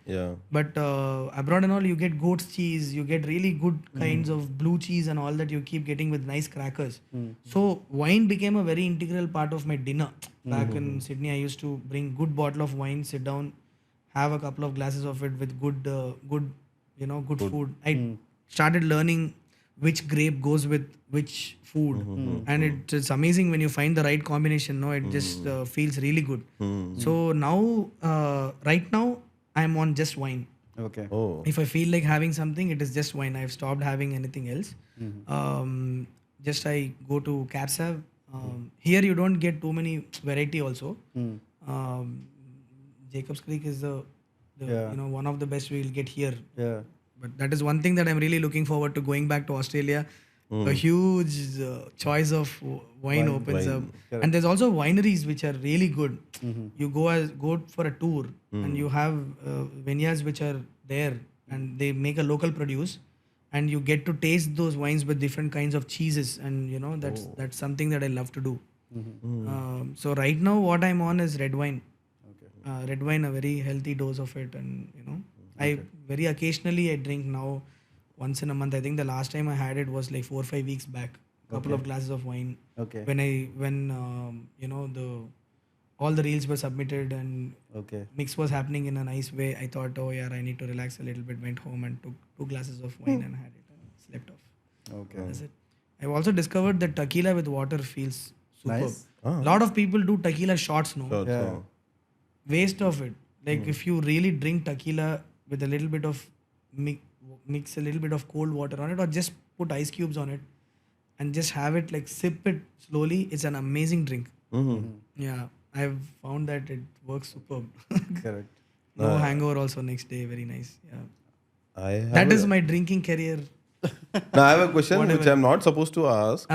But abroad and all you get goat's cheese, you get really good kinds of blue cheese and all that you keep getting with nice crackers. So wine became a very integral part of my dinner. Back in Sydney I used to bring good bottle of wine, sit down, have a couple of glasses of it with good food. I started learning which grape goes with which food, and it's amazing when you find the right combination. No, it just feels really good. So now, right now, I'm on just wine. If I feel like having something, it is just wine. I've stopped having anything else. Just I go to Cab Sav. Here you don't get too many variety also. Jacob's Creek is the one of the best we'll get here. But that is one thing that I'm really looking forward to, going back to Australia. A huge choice of wine opens up. And there's also wineries which are really good. You go for a tour and you have vineyards which are there and they make a local produce, and you get to taste those wines with different kinds of cheeses, and that's something that I love to do. So right now what I'm on is red wine. Red wine, a very healthy dose of it, and I very occasionally I drink now once in a month. I think the last time I had it was like 4 or 5 weeks back. Couple of glasses of wine. When all the reels were submitted and mix was happening in a nice way, I thought, oh yeah, I need to relax a little bit. Went home and took 2 glasses of wine and had it and slept off. That's it. I've also discovered that tequila with water feels superb. Nice. A lot of people do tequila shots, no? Waste of it. Like if you really drink tequila with a little bit of mix a little bit of cold water on it, or just put ice cubes on it and just have it, like sip it slowly, it's an amazing drink. Yeah, I've found that it works superb. Correct. No hangover also next day. Very nice. Yeah, That that is my drinking career. Now I have a question which I'm not supposed to ask,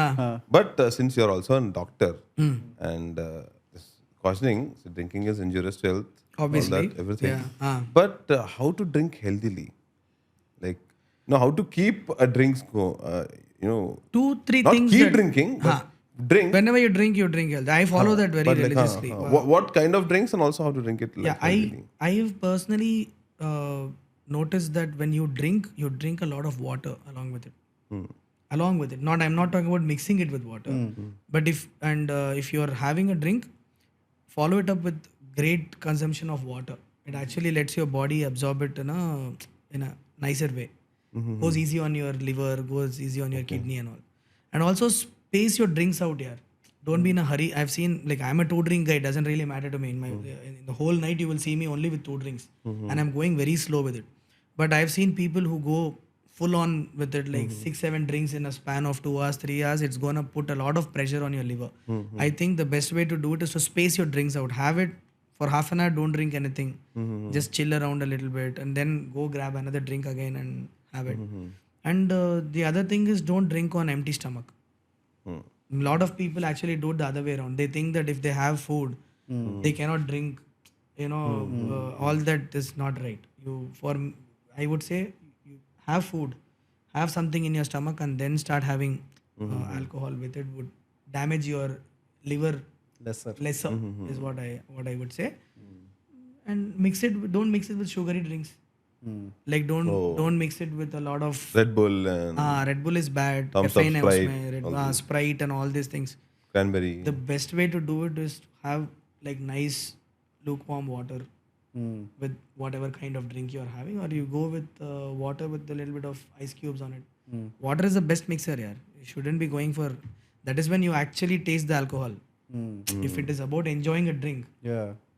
but since you're also a doctor and this cautioning, so drinking is injurious to health, Obviously. all that, everything. Yeah. But how to drink healthily? Like, how to keep a drinks go? 2-3 Not things. keep that- drinking, but drink. Whenever you drink healthy. I follow that very But like, religiously. what kind of drinks and also how to drink it? Like, Yeah, I have personally noticed that when you drink a lot of water along with it. Along with it. I'm not talking about mixing it with water. But if you are having a drink, follow it up with great consumption of water. It actually lets your body absorb it in a nicer way. Goes easy on your liver, goes easy on your kidney and all. And also space your drinks out here. Don't be in a hurry. I've seen, like, I'm a 2-drink guy. It doesn't really matter to me. In the whole night, you will see me only with 2 drinks. And I'm going very slow with it. But I've seen people who go full on with it, like 6-7 drinks in a span of 2 hours, 3 hours. It's going to put a lot of pressure on your liver. I think the best way to do it is to space your drinks out. Have it for half an hour. Don't drink anything. Just chill around a little bit and then go grab another drink again and have it. And the other thing is, don't drink on empty stomach. A lot of people actually do it the other way around. They think that if they have food, they cannot drink. All that is not right. I would say, you have food, have something in your stomach, and then start having alcohol with it would damage your liver lesser is what I would say. And don't mix it with sugary drinks. Like don't mix it with a lot of Red Bull and Red Bull is bad. Thumbs Up, Caffeine है Sprite, उसमें, Sprite and all these things. cranberry. The best way to do it is to have like nice lukewarm water with whatever kind of drink you're having, or you go with water with a little bit of ice cubes on it. Water is the best mixer, yeah. You shouldn't be going for that. Is when you actually taste the alcohol. If it is about enjoying a drink,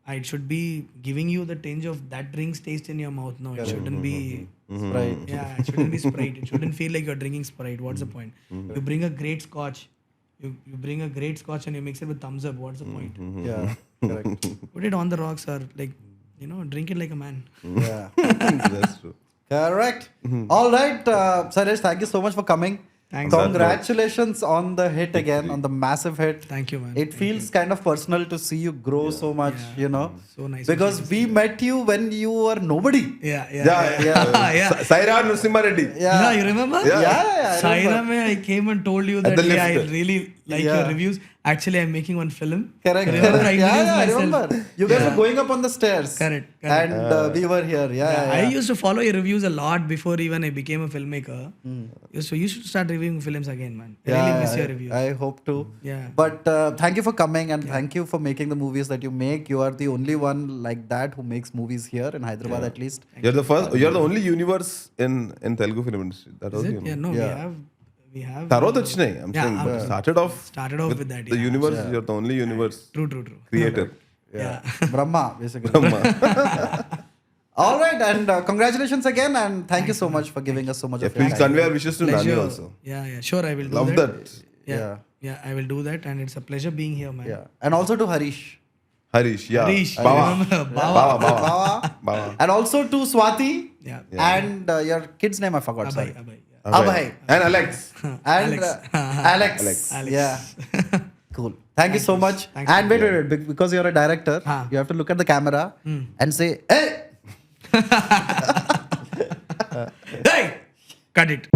it should be giving you the tinge of that drink's taste in your mouth. No, it shouldn't be Sprite. Yeah, it shouldn't be Sprite. It shouldn't feel like you're drinking Sprite. What's the point? You bring a great scotch. You bring a great scotch and you mix it with thumbs up. What's the point? Yeah, correct. Put it on the rocks, or like, drink it like a man. Yeah, That's true. correct. All right, Sailesh, thank you so much for coming. Thanks. Congratulations on the hit again, on the massive hit. Thank you, man. It feels kind of personal to see you grow so much, So nice. because we met you when you were nobody. Yeah. Saira Nrsimha Reddy. Yeah, you remember? Yeah, I Saira, remember. I came and told you that the lift. I really like your reviews. Actually, I'm making one film. Correct. Remember, I Yeah, introduced I myself. remember. You guys were going up on the stairs. Correct. And we were here. Yeah. I used to follow your reviews a lot before even I became a filmmaker. So you should start reviewing films again, man. I really miss your reviews. I hope to. Yeah. But thank you for coming, and thank you for making the movies that you make. You are the only one like that who makes movies here in Hyderabad, at least. You're the first. You're the only universe in Telugu film industry. That was Is you. it? Yeah, no, we have. Tarot వచ్చినాయి. I'm saying started off with that. the universe. You're the only universe True. creator. Yeah. Brahma, basically. All right, and congratulations again, and thank you so much for giving us so much of your Please time. convey our wishes to Nani Pleasure. also. Yeah. Sure, I will do Love that. that. Yeah, I will do that, and it's a pleasure being here, man. Yeah, and also to Harish. Harish, yeah. Harish, Bawa. remember? Bawa. Bawa. And also to Swati. Yeah. And your kid's name I forgot. Sorry. Abhay. Abhay. And Alex. And Alex. Yeah. Cool. Thank you so much. Thanks. And wait. Because you're a director, you have to look at the camera and say, hey! Hey! Cut it.